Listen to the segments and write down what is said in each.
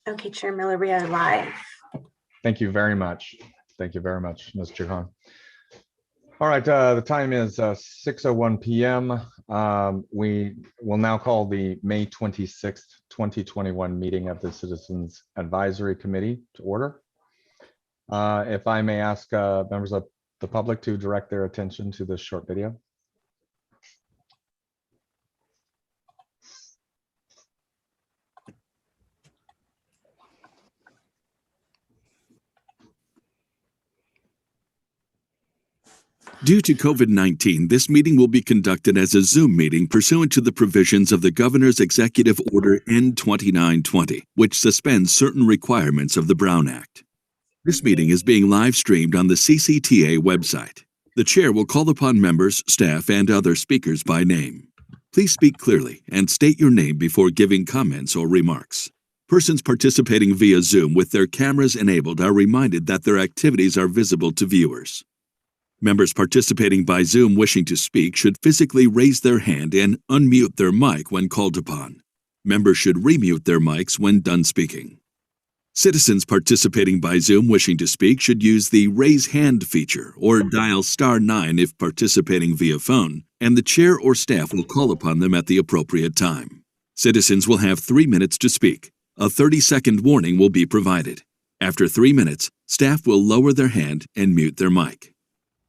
Okay, Chair Miller, we are live. Thank you very much. Thank you very much, Ms. Chauhan. All right, the time is 6:01 p.m. We will now call the May 26th, 2021 meeting of the Citizens Advisory Committee to order. If I may ask members of the public to direct their attention to this short video. Due to COVID-19, this meeting will be conducted as a Zoom meeting pursuant to the provisions of the Governor's Executive Order N-2920, which suspends certain requirements of the Brown Act. This meeting is being live streamed on the CCTA website. The chair will call upon members, staff, and other speakers by name. Please speak clearly and state your name before giving comments or remarks. Persons participating via Zoom with their cameras enabled are reminded that their activities are visible to viewers. Members participating by Zoom wishing to speak should physically raise their hand and unmute their mic when called upon. Members should remute their mics when done speaking. Citizens participating by Zoom wishing to speak should use the Raise Hand feature or dial *9 if participating via phone, and the chair or staff will call upon them at the appropriate time. Citizens will have 3 minutes to speak. A 30-second warning will be provided. After 3 minutes, staff will lower their hand and mute their mic.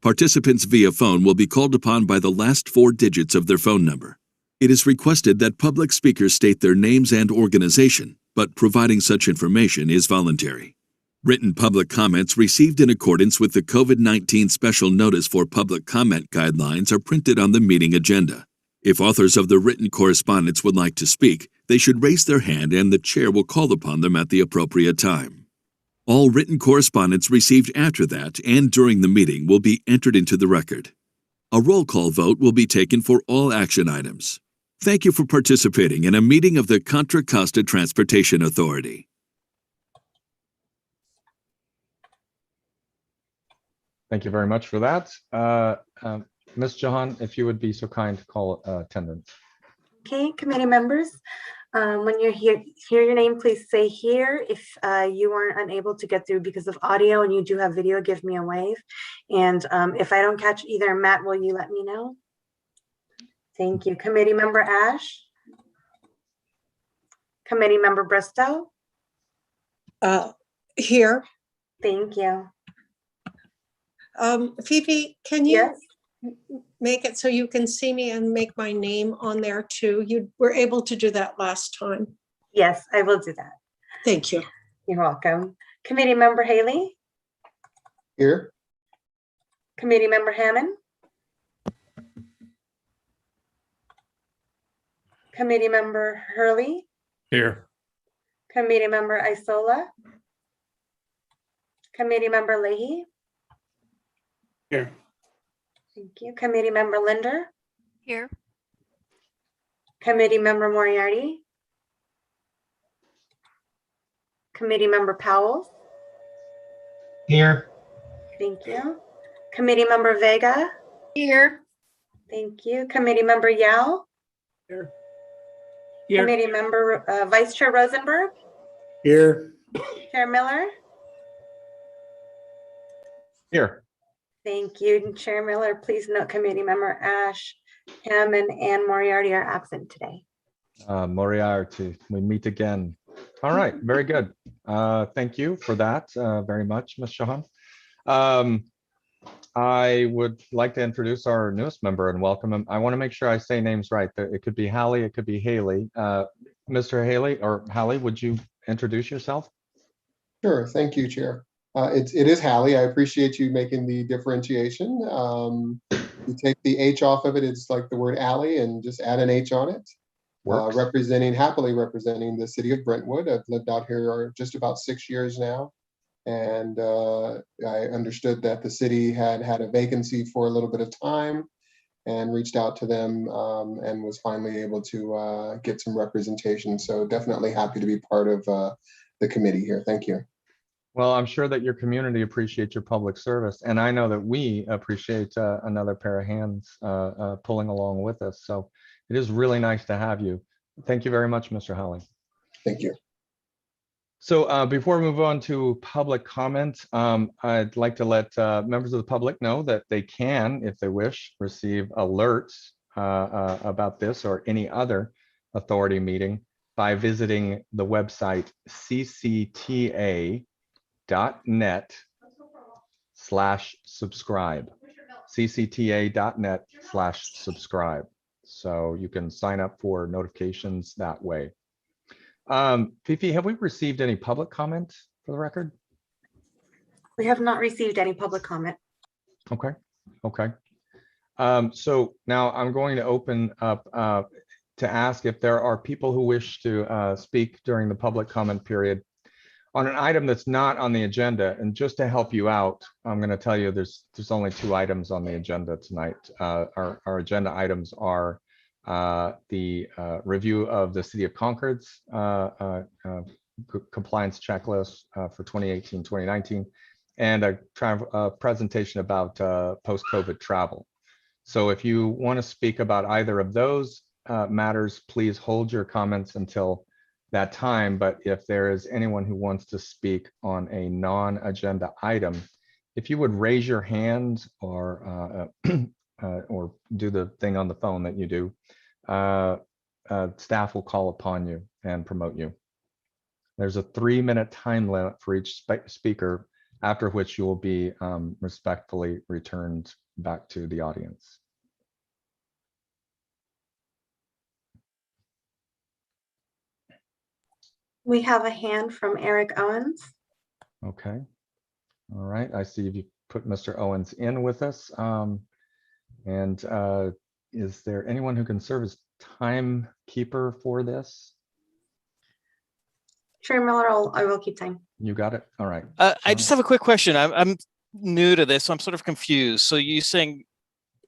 Participants via phone will be called upon by the last 4 digits of their phone number. It is requested that public speakers state their names and organization, but providing such information is voluntary. Written public comments received in accordance with the COVID-19 Special Notice for Public Comment Guidelines are printed on the meeting agenda. If authors of the written correspondence would like to speak, they should raise their hand and the chair will call upon them at the appropriate time. All written correspondence received after that and during the meeting will be entered into the record. A roll call vote will be taken for all action items. Thank you for participating in a meeting of the Contra Costa Transportation Authority. Thank you very much for that. Ms. Chauhan, if you would be so kind to call attendance. Okay, committee members, when you hear your name, please say here. If you are unable to get through because of audio and you do have video, give me a wave. And if I don't catch either, Matt, will you let me know? Thank you. Committee member Ash? Committee member Bristow? Here. Thank you. Fifi, can you Yes. make it so you can see me and make my name on there too? You were able to do that last time. Yes, I will do that. Thank you. You're welcome. Committee member Haley? Here. Committee member Hammond? Committee member Hurley? Here. Committee member Isola? Committee member Leahy? Here. Thank you. Committee member Linder? Here. Committee member Moriarty? Committee member Powell? Here. Thank you. Committee member Vega? Here. Thank you. Committee member Yao? Here. Committee member Vice Chair Rosenberg? Here. Chair Miller? Here. Thank you, Chair Miller. Please note committee member Ash, Hammond, and Moriarty are absent today. Moriarty, we meet again. All right, very good. Thank you for that very much, Ms. Chauhan. I would like to introduce our newest member and welcome him. I want to make sure I say names right. It could be Hallie, it could be Haley. Mr. Haley or Hallie, would you introduce yourself? Sure. Thank you, Chair. It is Hallie. I appreciate you making the differentiation. You take the H off of it, it's like the word alley, and just add an H on it. Happily representing the city of Brentwood. I've lived out here just about 6 years now. And I understood that the city had a vacancy for a little bit of time and reached out to them and was finally able to get some representation. So definitely happy to be part of the committee here. Thank you. Well, I'm sure that your community appreciates your public service, and I know that we appreciate another pair of hands pulling along with us. So it is really nice to have you. Thank you very much, Mr. Holly. Thank you. So before we move on to public comment, I'd like to let members of the public know that they can, if they wish, receive alerts about this or any other authority meeting by visiting the website ccta.net/subscribe. ccta.net/subscribe. So you can sign up for notifications that way. Fifi, have we received any public comment for the record? We have not received any public comment. Okay, okay. So now I'm going to open up to ask if there are people who wish to speak during the public comment period on an item that's not on the agenda. And just to help you out, I'm going to tell you there's only 2 items on the agenda tonight. Our agenda items are the review of the City of Concord's compliance checklist for 2018-2019, and a presentation about post-COVID travel. So if you want to speak about either of those matters, please hold your comments until that time. But if there is anyone who wants to speak on a non-agenda item, if you would raise your hand or do the thing on the phone that you do, staff will call upon you and promote you. There's a 3-minute time limit for each speaker, after which you will be respectfully returned back to the audience. We have a hand from Eric Owens. Okay. All right. I see you put Mr. Owens in with us. Is there anyone who can serve as timekeeper for this? Chair Miller, I will keep time. You got it. All right. I just have a quick question. I'm new to this, so I'm sort of confused. So you're saying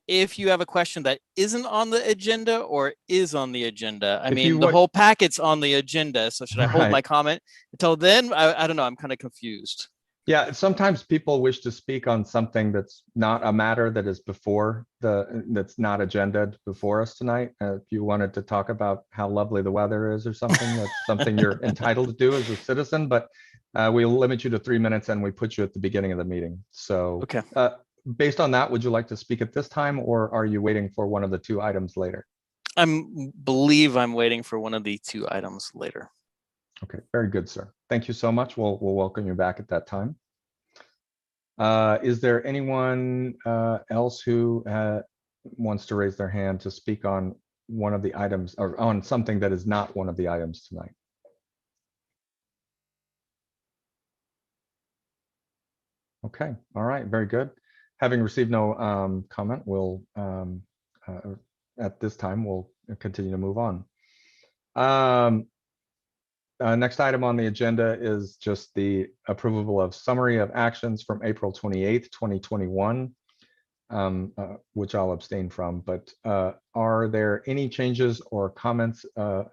if you have a question that isn't on the agenda or is on the agenda? I mean, the whole packet's on the agenda. So should I hold my comment until then? I don't know. I'm kind of confused. Yeah, sometimes people wish to speak on something that's not a matter that is before that's not agendaed before us tonight. If you wanted to talk about how lovely the weather is or something, that's something you're entitled to do as a citizen, but we'll limit you to 3 minutes and we put you at the beginning of the meeting. So okay. Based on that, would you like to speak at this time or are you waiting for one of the 2 items later? I believe I'm waiting for one of the 2 items later. Okay, very good, sir. Thank you so much. We'll welcome you back at that time. Is there anyone else who wants to raise their hand to speak on one of the items or on something that is not one of the items tonight? Okay, all right, very good. Having received no comment, we'll at this time we'll continue to move on. Next item on the agenda is just the approval of summary of actions from April 28th, 2021, which I'll abstain from. But are there any changes or comments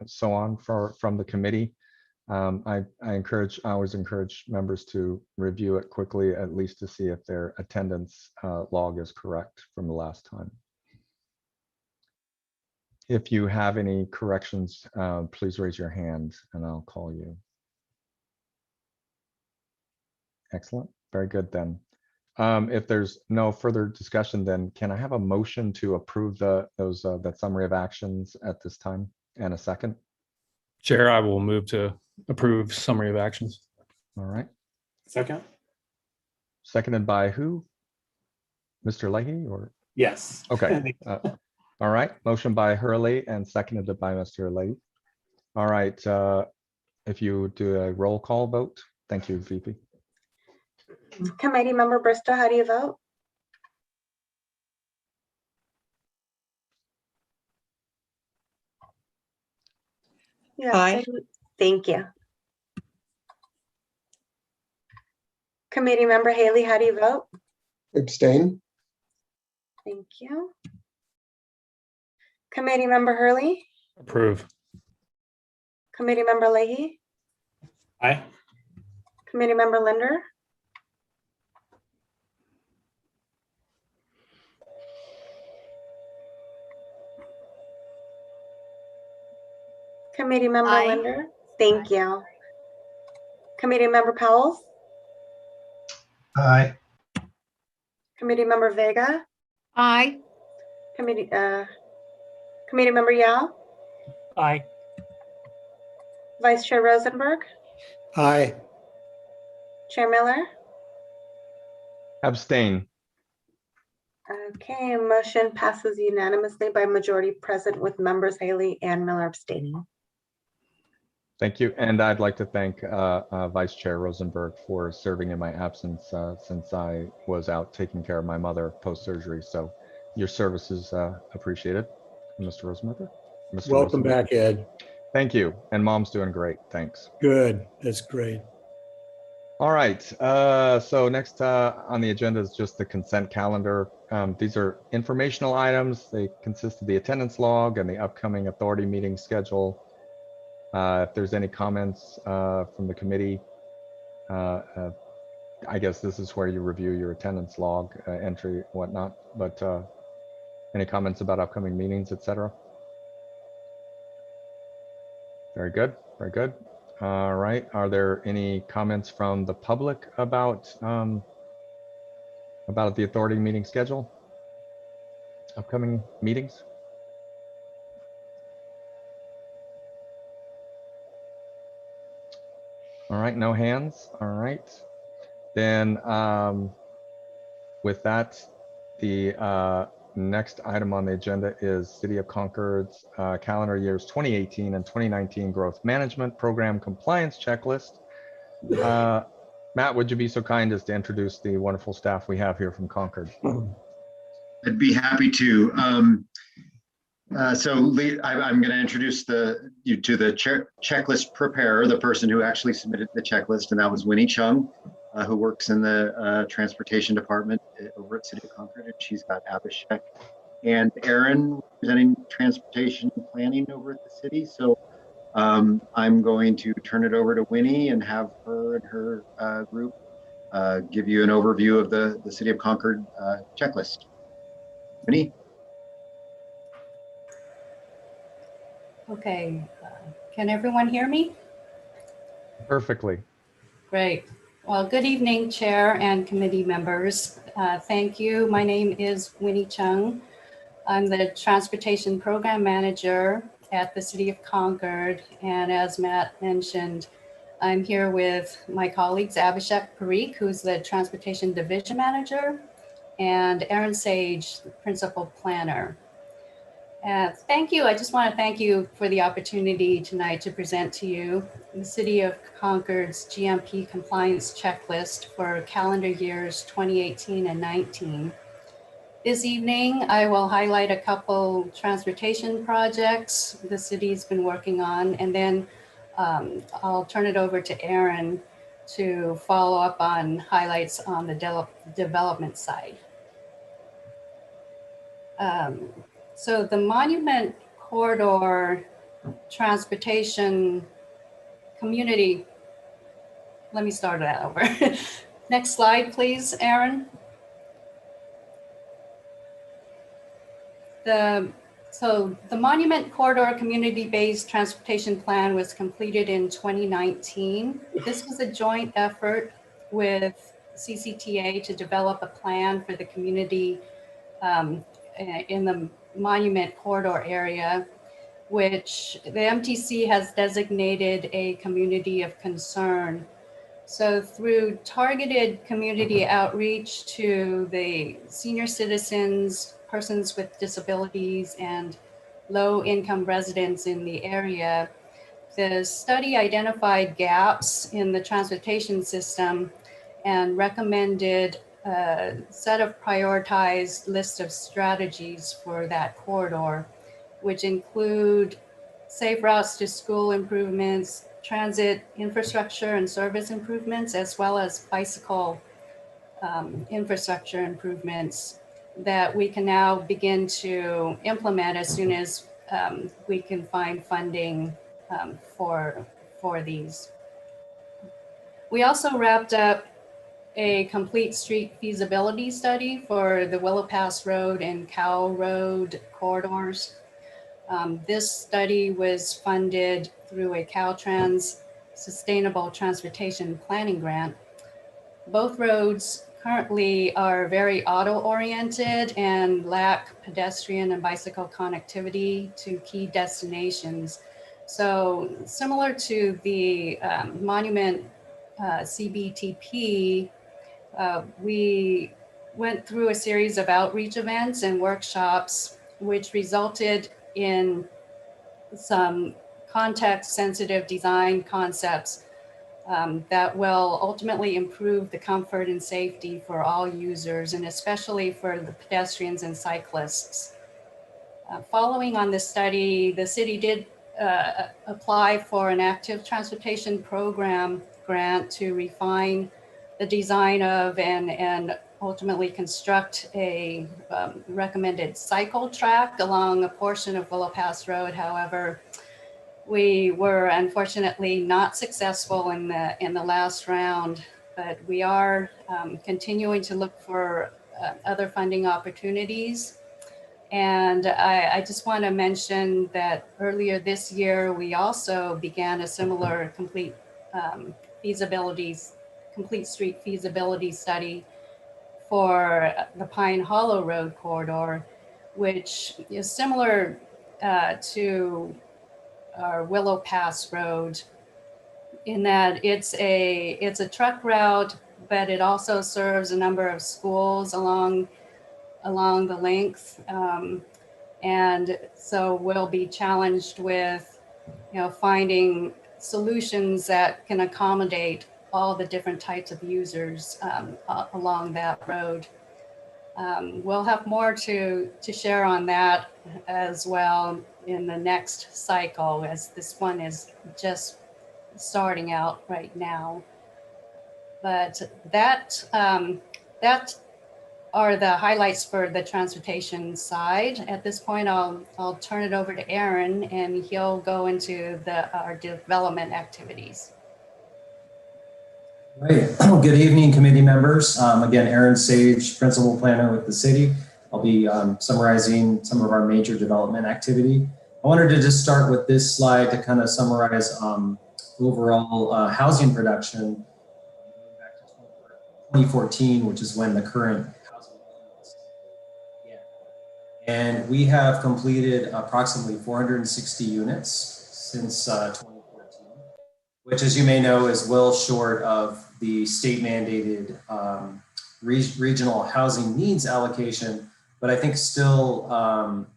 so on from the committee? I always encourage members to review it quickly, at least to see if their attendance log is correct from the last time. If you have any corrections, please raise your hand and I'll call you. Excellent, very good then. If there's no further discussion, then can I have a motion to approve that summary of actions at this time and a second? Chair, I will move to approve summary of actions. All right. Second? Seconded by who? Mr. Leahy or? Yes. Okay. All right. Motion by Hurley and seconded by Mr. Leahy. All right. If you do a roll call vote. Thank you, Fifi. Committee Member Bristow, how do you vote? Yeah. Aye. Thank you. Committee Member Haley, how do you vote? Abstain. Thank you. Committee Member Hurley? Approve. Committee Member Leahy? Aye. Committee Member Linder? Committee Member Aye. Linder? Thank you. Committee Member Powell, Aye. Committee Member Vega, Aye. Committee Member Yao, Aye. Vice Chair Rosenberg, Aye. Chair Miller. Abstain. Okay, motion passes unanimously by majority present with members Haley and Miller abstaining. Thank you. And I'd like to thank Vice Chair Rosenberg for serving in my absence since I was out taking care of my mother post-surgery. So your service is appreciated, Mr. Rosenberg. Mr. Welcome Rosenberg. back, Ed. Thank you. And Mom's doing great. Thanks. Good. That's great. All right. So next on the agenda is just the consent calendar. These are informational items. They consist of the attendance log and the upcoming authority meeting schedule. If there's any comments from the committee, I guess this is where you review your attendance log entry, whatnot. But any comments about upcoming meetings, etc.? Very good. Very good. All right. Are there any comments from the public about the authority meeting schedule? Upcoming meetings? All right, no hands. All right. Then with that, the next item on the agenda is City of Concord's calendar years 2018 and 2019 growth management program compliance checklist. Matt, would you be so kind as to introduce the wonderful staff we have here from Concord? I'd be happy to. I'm going to introduce you to the checklist preparer, the person who actually submitted the checklist, and that was Winnie Chung, who works in the transportation department over at City of Concord, and she's got Abhishek and Aaron representing transportation planning over at the city. So I'm going to turn it over to Winnie and have her and her group give you an overview of the City of Concord checklist. Winnie? Okay, can everyone hear me? Perfectly. Great. Well, good evening, Chair and committee members. Thank you. My name is Winnie Chung. I'm the Transportation Program Manager at the City of Concord. And as Matt mentioned, I'm here with my colleagues, Abhishek Parikh, who's the Transportation Division Manager, and Aaron Sage, Principal Planner. Thank you. I just want to thank you for the opportunity tonight to present to you the City of Concord's GMP compliance checklist for calendar years 2018 and 19. This evening, I will highlight a couple transportation projects the city's been working on, and then I'll turn it over to Aaron to follow up on highlights on the development side. So the Monument Corridor Transportation Community, let me start that over. Next slide, please, Aaron. So the Monument Corridor Community-Based Transportation Plan was completed in 2019. This was a joint effort with CCTA to develop a plan for the community in the Monument Corridor area, which the MTC has designated a community of concern. So through targeted community outreach to the senior citizens, persons with disabilities, and low-income residents in the area, the study identified gaps in the transportation system and recommended a set of prioritized list of strategies for that corridor, which include safe routes to school improvements, transit infrastructure and service improvements, as well as bicycle infrastructure improvements that we can now begin to implement as soon as we can find funding for these. We also wrapped up a complete street feasibility study for the Willow Pass Road and Cow Road corridors. This study was funded through a Caltrans Sustainable Transportation Planning Grant. Both roads currently are very auto-oriented and lack pedestrian and bicycle connectivity to key destinations. So similar to the Monument CBTP, we went through a series of outreach events and workshops, which resulted in some context-sensitive design concepts that will ultimately improve the comfort and safety for all users, and especially for the pedestrians and cyclists. Following on this study, the city did apply for an active transportation program grant to refine the design of and ultimately construct a recommended cycle track along a portion of Willow Pass Road. However, we were unfortunately not successful in the last round, but we are continuing to look for other funding opportunities. And I just want to mention that earlier this year, we also began a similar complete street feasibility study for the Pine Hollow Road corridor, which is similar to our Willow Pass Road in that it's a truck route, but it also serves a number of schools along the length. And so we'll be challenged with, finding solutions that can accommodate all the different types of users along that road. We'll have more to share on that as well in the next cycle, as this one is just starting out right now. But that are the highlights for the transportation side. At this point, I'll turn it over to Aaron, and he'll go into our development activities. Right. Good evening, committee members. Again, Aaron Sage, principal planner with the city. I'll be summarizing some of our major development activity. I wanted to just start with this slide to kind of summarize overall housing production back to 2014, which is when the current housing began. And we have completed approximately 460 units since 2014, which, as you may know, is well short of the state mandated regional housing needs allocation, but I think still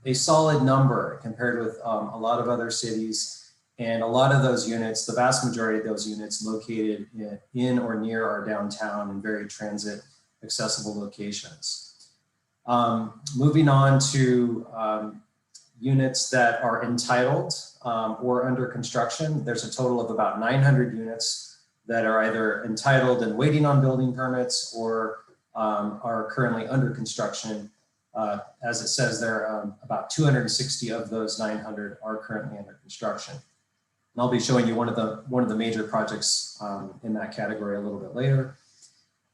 a solid number compared with a lot of other cities. And a lot of those units, the vast majority of those units, located in or near our downtown and very transit accessible locations. Moving on to units that are entitled or under construction, there's a total of about 900 units that are either entitled and waiting on building permits or are currently under construction. As it says there, about 260 of those 900 are currently under construction. And I'll be showing you one of the major projects in that category a little bit later.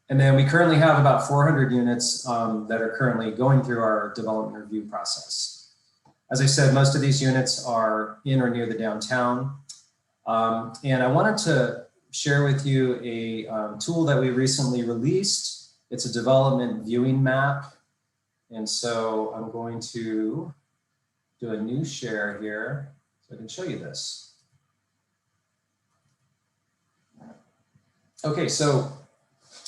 And then we currently have about 400 units that are currently going through our development review process. As I said, most of these units are in or near the downtown. And I wanted to share with you a tool that we recently released. It's a development viewing map. And so I'm going to do a new share here so I can show you this. Okay, so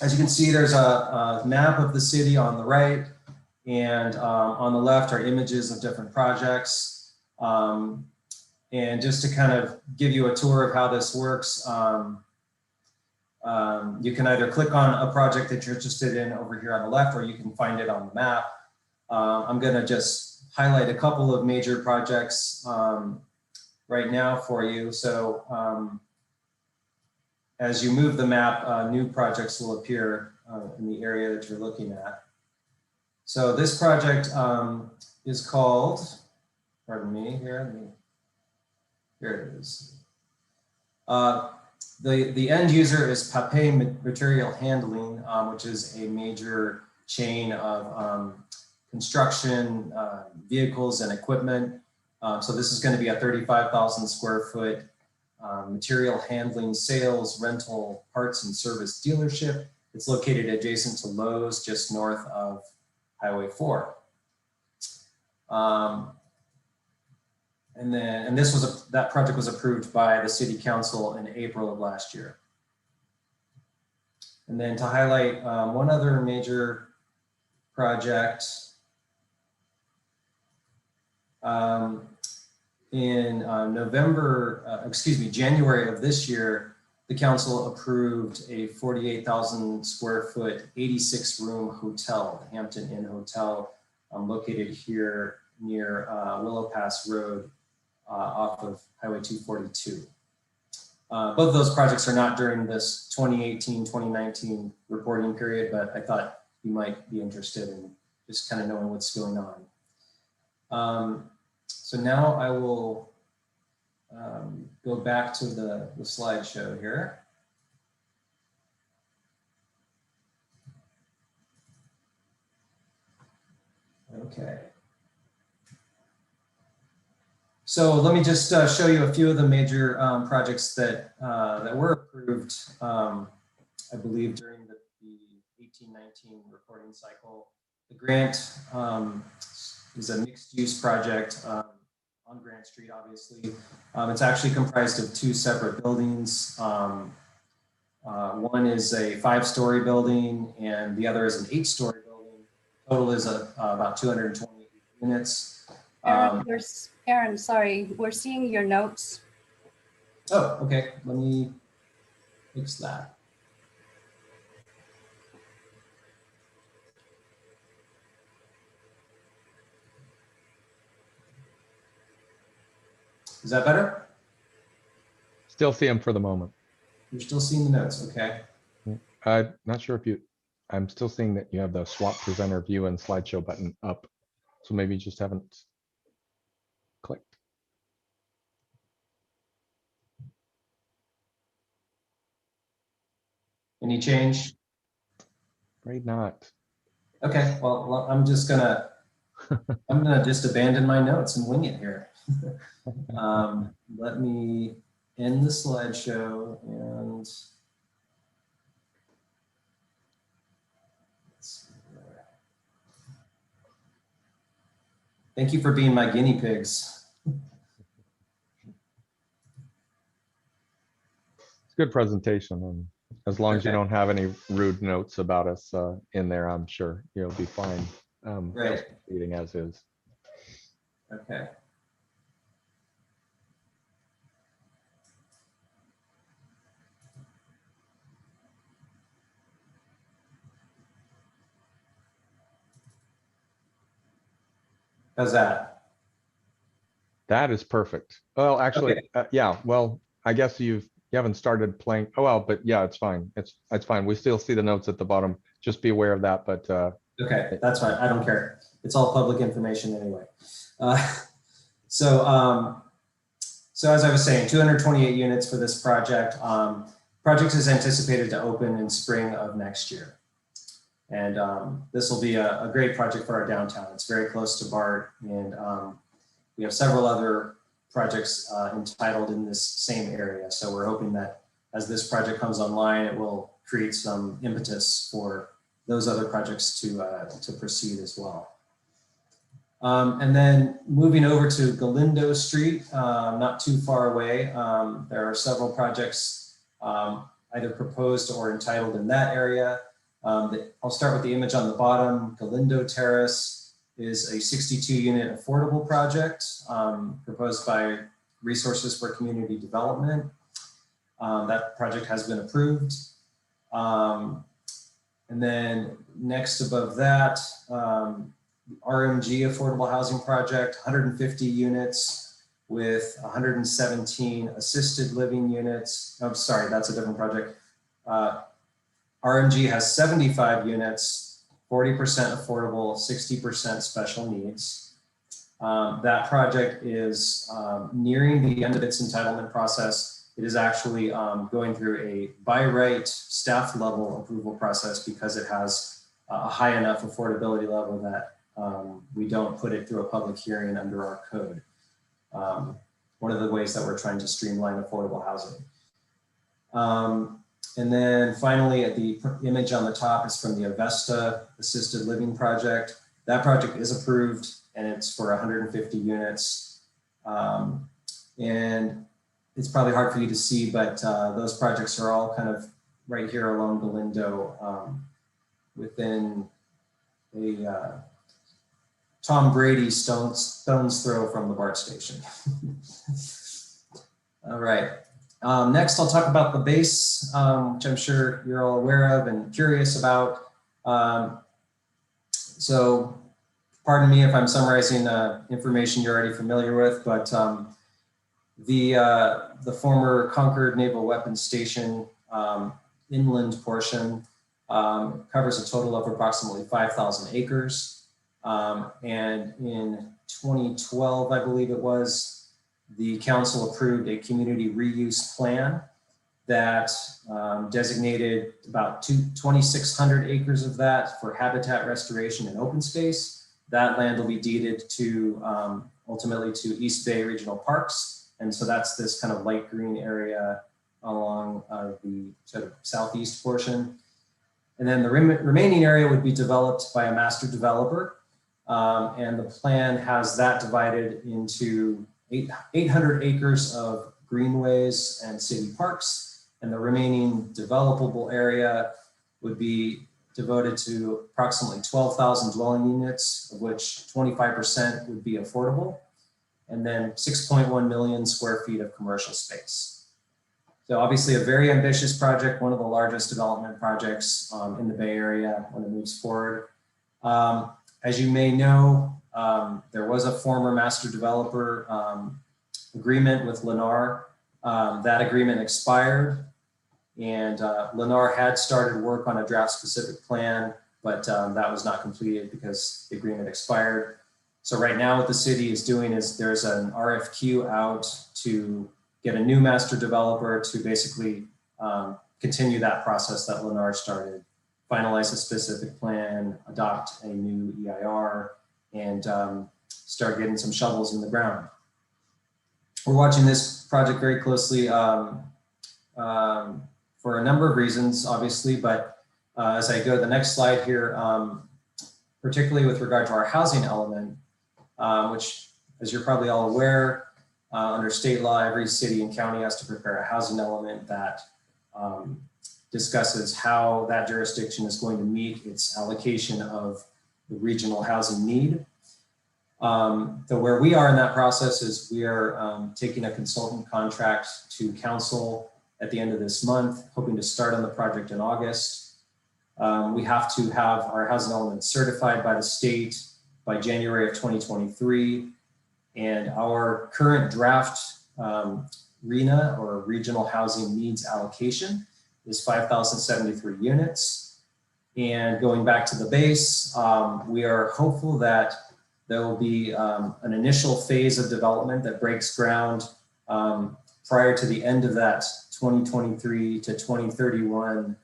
as you can see, there's a map of the city on the right, and on the left are images of different projects. And just to kind of give you a tour of how this works, you can either click on a project that you're interested in over here on the left, or you can find it on the map. I'm going to just highlight a couple of major projects right now for you. So as you move the map, new projects will appear in the area that you're looking at. So this project is called, pardon me, here it is. The end user is Pape Material Handling, which is a major chain of construction vehicles and equipment. So this is going to be a 35,000 square foot material handling, sales, rental, parts and service dealership. It's located adjacent to Lowe's, just north of Highway 4. And that project was approved by the City Council in April of last year. And then to highlight one other major project, in January of this year, the council approved a 48,000 square foot, 86 room hotel, the Hampton Inn Hotel, located here near Willow Pass Road off of Highway 242. Both of those projects are not during this 2018-2019 reporting period, but I thought you might be interested in just kind of knowing what's going on. So now I will go back to the slideshow here. Okay. So let me just show you a few of the major projects that were approved, I believe, during the 18-19 reporting cycle. The grant is a mixed-use project on Grant Street, obviously. It's actually comprised of 2 separate buildings. One is a 5-story building, and the other is an 8-story building. Total is about 220 units. Aaron, sorry, we're seeing your notes. Oh, okay. Let me fix that. Is that better? Still see them for the moment. You're still seeing the notes, okay. I'm not sure if I'm still seeing that you have the swap presenter view and slideshow button up. So maybe you just haven't clicked. Any change? Afraid not. Okay, well, I'm just gonna just abandon my notes and wing it here. Let me end the slideshow and let's see here. Thank you for being my guinea pigs. It's a good presentation, and as long as you don't have any rude notes about us in there, I'm sure you'll be fine. Right. Reading as is. Okay. How's that? That is perfect. Well, actually, Okay. yeah. Well, I guess you haven't started playing. Oh well, but yeah, it's fine. It's fine. We still see the notes at the bottom. Just be aware of that. But okay, that's fine. I don't care. It's all public information anyway. So as I was saying, 228 units for this project. Project is anticipated to open in spring of next year. And this will be a great project for our downtown. It's very close to BART, and we have several other projects entitled in this same area. So we're hoping that as this project comes online, it will create some impetus for those other projects to proceed as well. And then moving over to Galindo Street, not too far away, there are several projects either proposed or entitled in that area. I'll start with the image on the bottom. Galindo Terrace is a 62-unit affordable project proposed by Resources for Community Development. That project has been approved. And then next above that, RMG Affordable Housing Project, 150 units with 117 assisted living units. I'm sorry, that's a different project. RMG has 75 units, 40% affordable, 60% special needs. That project is nearing the end of its entitlement process. It is actually going through a by right staff level approval process because it has a high enough affordability level that we don't put it through a public hearing under our code. one of the ways that we're trying to streamline affordable housing. And then finally, the image on the top is from the Avesta Assisted Living Project. That project is approved and it's for 150 units. And it's probably hard for you to see, but those projects are all kind of right here along Galindo, within a Tom Brady stone's throw from the BART station. All right. Next, I'll talk about the base, which I'm sure you're all aware of and curious about. So pardon me if I'm summarizing information you're already familiar with, but the former Concord Naval Weapons Station inland portion covers a total of approximately 5,000 acres. And in 2012, I believe it was, the council approved a community reuse plan that designated about 2,600 acres of that for habitat restoration and open space. That land will be deeded to ultimately to East Bay Regional Parks. And so that's this kind of light green area along the sort of southeast portion. And then the remaining area would be developed by a master developer. And the plan has that divided into 800 acres of greenways and city parks. And the remaining developable area would be devoted to approximately 12,000 dwelling units, of which 25% would be affordable, and then 6.1 million square feet of commercial space. So obviously a very ambitious project, one of the largest development projects in the Bay Area when it moves forward. As you may know, there was a former master developer agreement with Lennar. That agreement expired, and Lennar had started work on a draft specific plan, but that was not completed because the agreement expired. So right now what the city is doing is there's an RFQ out to get a new master developer to basically continue that process that Lennar started, finalize a specific plan, adopt a new EIR, and start getting some shovels in the ground. We're watching this project very closely for a number of reasons, obviously, but as I go to the next slide here, particularly with regard to our housing element, which, as you're probably all aware, under state law, every city and county has to prepare a housing element that discusses how that jurisdiction is going to meet its allocation of the regional housing need. So where we are in that process is we are taking a consultant contract to council at the end of this month, hoping to start on the project in August. We have to have our housing element certified by the state by January of 2023. And our current draft RHNA, or Regional Housing Needs Allocation, is 5,073 units. And going back to the base, we are hopeful that there will be an initial phase of development that breaks ground prior to the end of that 2023 to 2031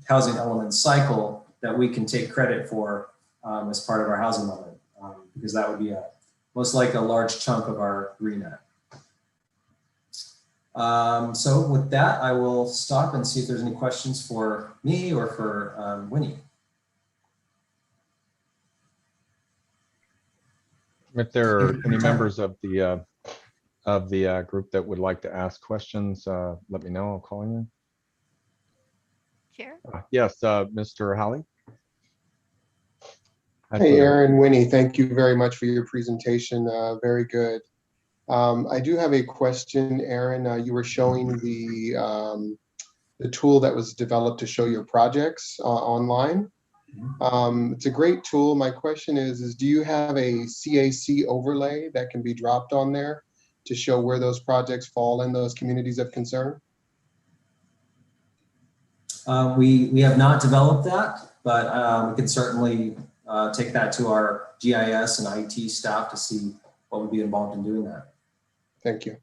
housing element cycle that we can take credit for as part of our housing element, because that would be most likely a large chunk of our RHNA. So with that, I will stop and see if there's any questions for me or for Winnie. If there are any members of the group that would like to ask questions, let me know. I'll call you. Chair? Yes, Mr. Halley. Hey, Aaron, Winnie, thank you very much for your presentation. Very good. I do have a question, Aaron. You were showing the tool that was developed to show your projects online. It's a great tool. My question is do you have a CAC overlay that can be dropped on there to show where those projects fall in those communities of concern? We have not developed that, but we can certainly take that to our GIS and IT staff to see what would be involved in doing that. Thank you.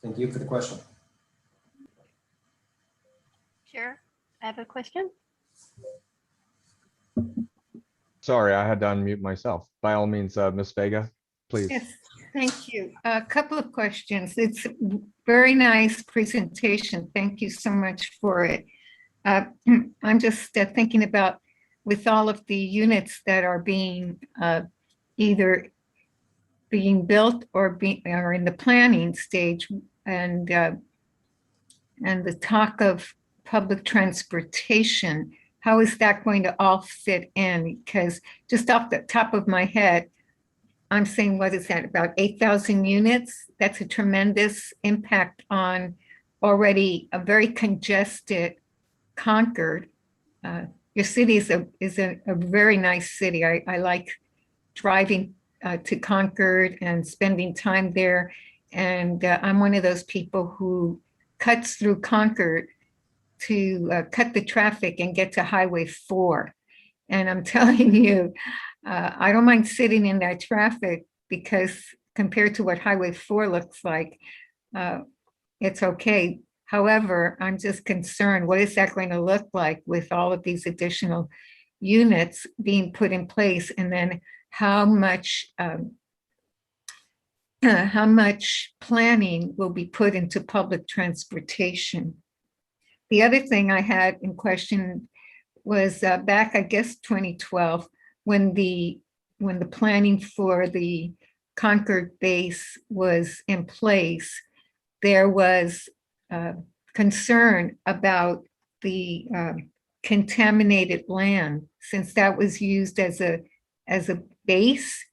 Thank you for the question. Chair, I have a question. Sorry, I had to unmute myself. By all means, Ms. Vega, please. Yes. Thank you. A couple of questions. It's a very nice presentation. Thank you so much for it. I'm just thinking about with all of the units that are being either being built or in the planning stage, and the talk of public transportation, how is that going to all fit in? Because just off the top of my head, I'm saying, what is that, about 8,000 units? That's a tremendous impact on already a very congested Concord. Your city is a very nice city. I like driving to Concord and spending time there. And I'm one of those people who cuts through Concord to cut the traffic and get to Highway 4. And I'm telling you, I don't mind sitting in that traffic because compared to what Highway 4 looks like, it's okay. However, I'm just concerned, what is that going to look like with all of these additional units being put in place? And then how much planning will be put into public transportation? The other thing I had in question was back, I guess, 2012, when the planning for the Concord base was in place, there was concern about the contaminated land, since that was used as a base.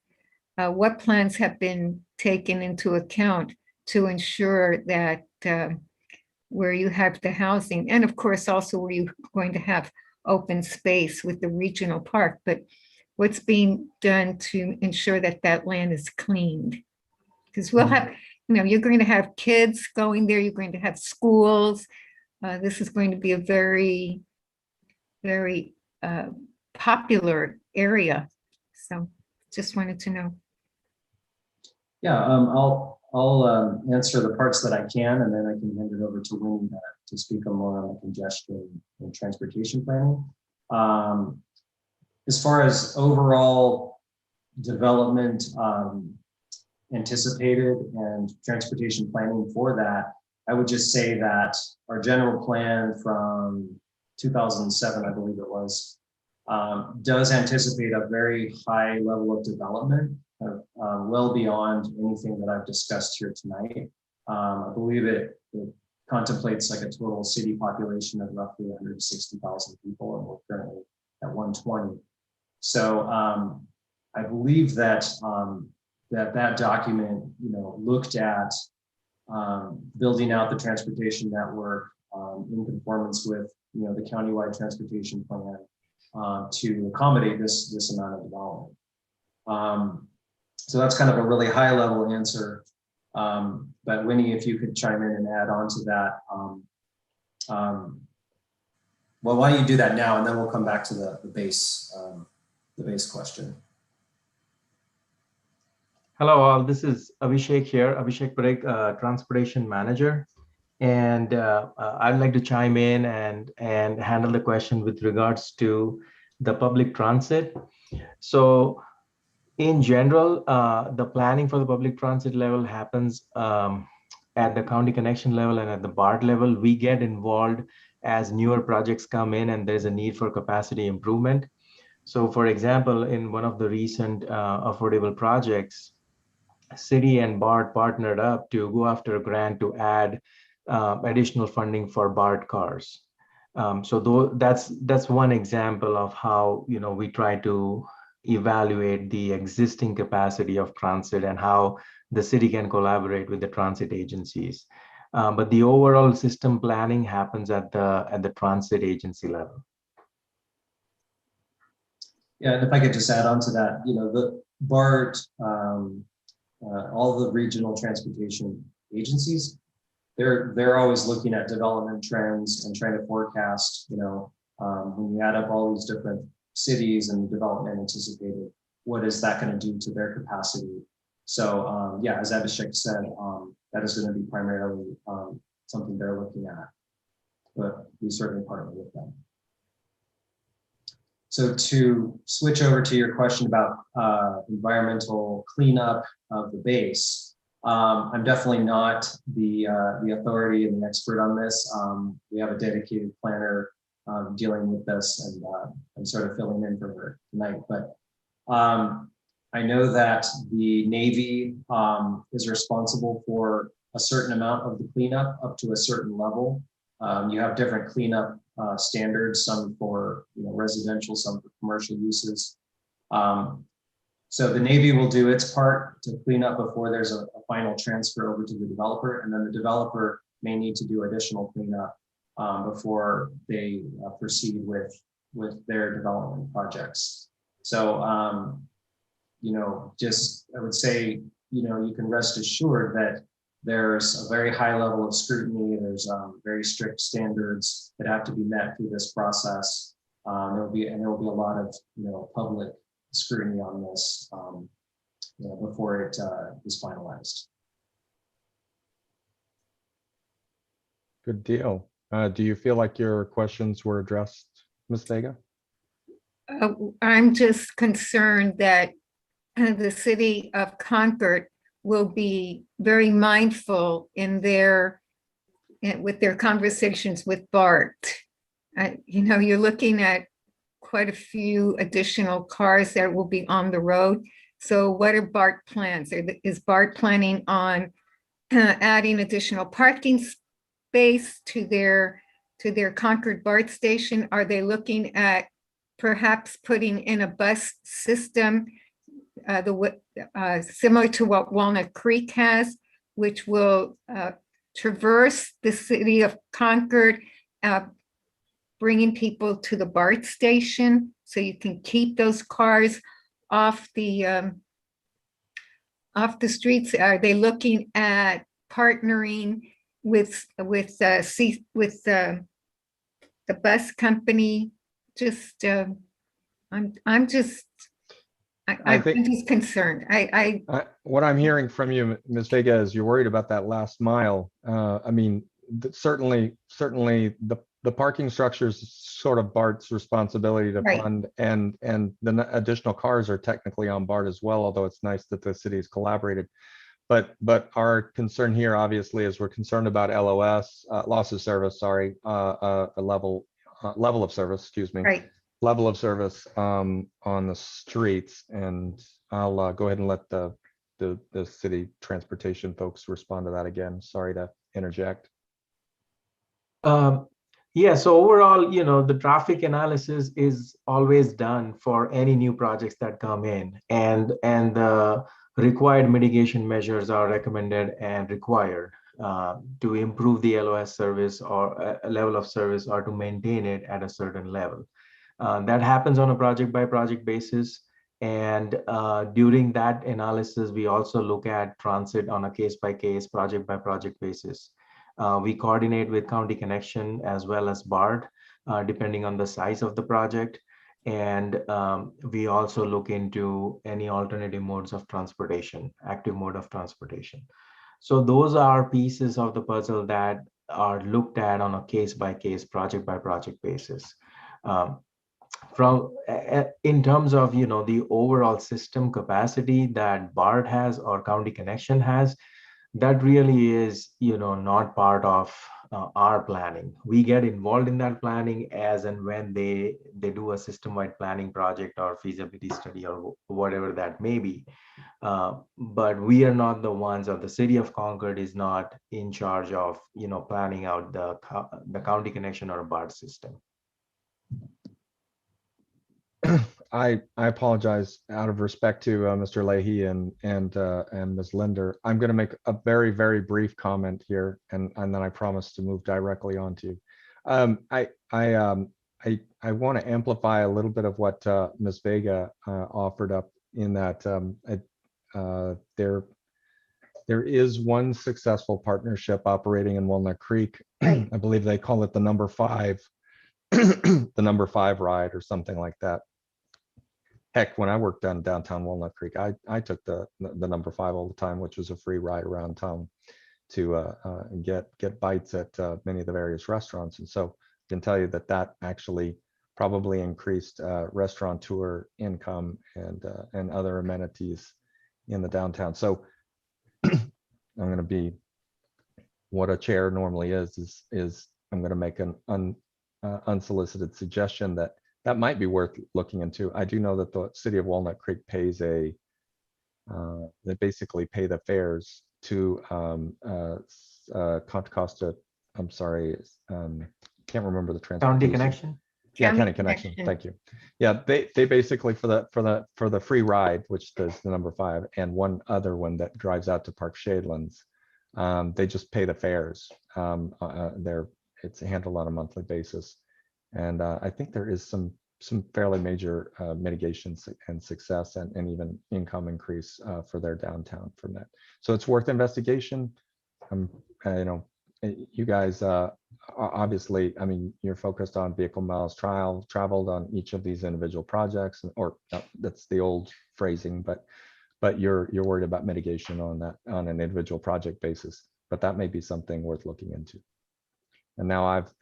What plans have been taken into account to ensure that where you have the housing, and of course also where you're going to have open space with the regional park, but what's being done to ensure that that land is cleaned? Because we'll have, you're going to have kids going there, you're going to have schools. This is going to be a very, very popular area. So just wanted to know. Yeah, I'll answer the parts that I can, and then I can hand it over to Winnie to speak more on the congestion and transportation planning. As far as overall development anticipated and transportation planning for that, I would just say that our general plan from 2007, I believe it was, does anticipate a very high level of development, well beyond anything that I've discussed here tonight. I believe it contemplates like a total city population of roughly 160,000 people, and we're currently at 120. So I believe that that document, looked at building out the transportation network in conformance with, the countywide transportation plan to accommodate this amount of development. So that's kind of a really high level answer. But Winnie, if you could chime in and add on to that. Well, why don't you do that now, and then we'll come back to the base question. Hello all, this is Abhishek here, Abhishek Parekh, Transportation Manager. And I'd like to chime in and handle the question with regards to the public transit. So in general, the planning for the public transit level happens at the county connection level and at the BART level. We get involved as newer projects come in and there's a need for capacity improvement. So for example, in one of the recent affordable projects, City and BART partnered up to go after a grant to add additional funding for BART cars. So that's one example of how we try to evaluate the existing capacity of transit and how the city can collaborate with the transit agencies. But the overall system planning happens at the transit agency level. Yeah, and if I could just add on to that, the BART, all the regional transportation agencies, they're always looking at development trends and trying to forecast, when you add up all these different cities and development anticipated, what is that going to do to their capacity? So yeah, as Abhishek said, that is going to be primarily something they're looking at, but we certainly partner with them. So to switch over to your question about environmental cleanup of the base, I'm definitely not the authority and the expert on this. We have a dedicated planner dealing with this, and I'm sort of filling in for her tonight. But I know that the Navy is responsible for a certain amount of the cleanup up to a certain level. You have different cleanup standards, some for residential, some for commercial uses. So the Navy will do its part to clean up before there's a final transfer over to the developer, and then the developer may need to do additional cleanup before they proceed with their development projects. So just I would say you can rest assured that there's a very high level of scrutiny. There's very strict standards that have to be met through this process. There will be a lot of public scrutiny on this before it is finalized. Good deal. Do you feel like your questions were addressed, Ms. Vega? I'm just concerned that the city of Concord will be very mindful in with their conversations with BART. You're looking at quite a few additional cars that will be on the road. So what are BART plans? Is BART planning on adding additional parking space to their Concord BART station? Are they looking at perhaps putting in a bus system similar to what Walnut Creek has, which will traverse the city of Concord, bringing people to the BART station, so you can keep those cars off the streets? Are they looking at partnering with the bus company? I'm just concerned. What I'm hearing from you, Ms. Vega, is you're worried about that last mile. I mean, certainly the parking structure is sort of BART's responsibility to fund, and the additional cars are technically on BART as well, although it's nice that the city has collaborated. But our concern here, obviously, is we're concerned about LOS, loss of service, sorry, level of service, excuse me. Right. Level of service on the streets, and I'll go ahead and let the city transportation folks respond to that again. Sorry to interject. Yeah, so overall, the traffic analysis is always done for any new projects that come in, and the required mitigation measures are recommended and required to improve the LOS service or level of service, or to maintain it at a certain level. That happens on a project by project basis. And during that analysis, we also look at transit on a case by case, project by project basis. We coordinate with County Connection as well as BART, depending on the size of the project. And we also look into any alternative modes of transportation, active mode of transportation. So those are pieces of the puzzle that are looked at on a case by case, project by project basis. In terms of the overall system capacity that BART has or County Connection has, that really is not part of our planning. We get involved in that planning as and when they do a system-wide planning project or feasibility study or whatever that may be. But we are not the ones, or the city of Concord is not in charge of planning out the County Connection or BART system. I apologize out of respect to Mr. Leahy and Ms. Linder. I'm going to make a very, very brief comment here, and then I promise to move directly on to you. I want to amplify a little bit of what Ms. Vega offered up, in that there is one successful partnership operating in Walnut Creek. I believe they call it the number 5, the number 5 ride or something like that. Heck, when I worked on downtown Walnut Creek, I took the number 5 all the time, which was a free ride around town to get bites at many of the various restaurants. And so I can tell you that actually probably increased restaurateur income and other amenities in the downtown. So I'm going to be what a chair normally is I'm going to make an unsolicited suggestion that might be worth looking into. I do know that the city of Walnut Creek pays they basically pay the fares to Contra Costa. I'm sorry, can't remember the transportation. County Connection. Yeah, County Connection. Thank you. Yeah, they basically for the free ride, which is the number 5, and one other one that drives out to Park Shadelands. They just pay the fares. It's handled on a monthly basis, and I think there is some fairly major mitigations and success and even income increase for their downtown from that. So it's worth investigation. You guys obviously, I mean, you're focused on vehicle miles traveled on each of these individual projects, or that's the old phrasing, but you're worried about mitigation on that on an individual project basis. But that may be something worth looking into. And now I've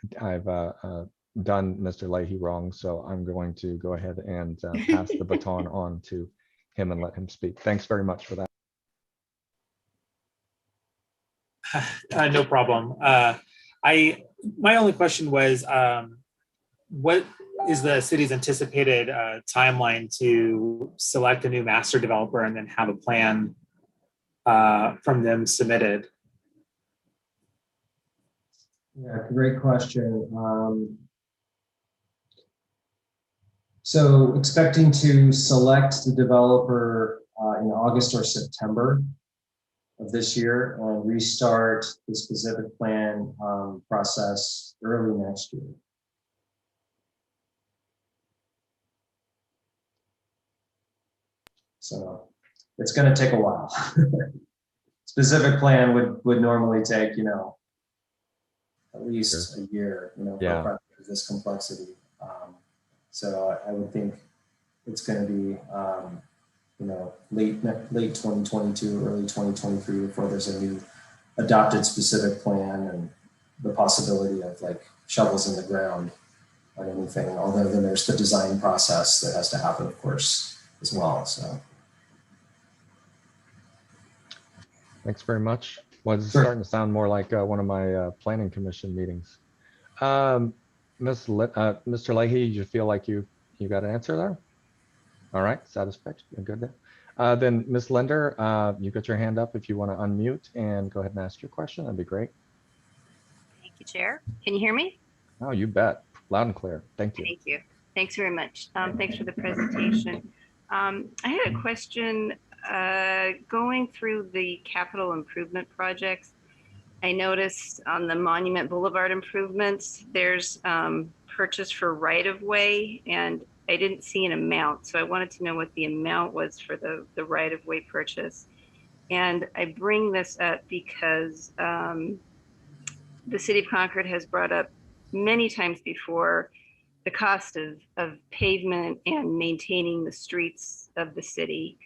done Mr. Leahy wrong, so I'm going to go ahead and pass the baton on to him and let him speak. Thanks very much for that. No problem. My only question was, what is the city's anticipated timeline to select a new master developer and then have a plan from them submitted? Yeah, great question. So expecting to select the developer in August or September of this year and restart the specific plan process early next year. So it's going to take a while. Specific plan would normally take, at least a year, for a project of this complexity. So I would think it's going to be, late 2022, early 2023 before there's a new adopted specific plan and the possibility of like shovels in the ground on anything. Although then there's the design process that has to happen, of course, as well. So. Thanks very much. Well, it's starting to sound more like one of my planning commission meetings. Mr. Leahy, you feel like you got an answer there? All right, satisfaction, you're good there. Then Ms. Linder, you got your hand up if you want to unmute and go ahead and ask your question. That'd be great. Thank you, Chair. Can you hear me? Oh, you bet. Loud and clear. Thank you. Thank you. Thanks very much. Thanks for the presentation. I had a question going through the capital improvement projects. I noticed on the Monument Boulevard improvements, there's purchase for right-of-way, and I didn't see an amount. So I wanted to know what the amount was for the right-of-way purchase. And I bring this up because the City of Concord has brought up many times before the cost of pavement and maintaining the streets of the city.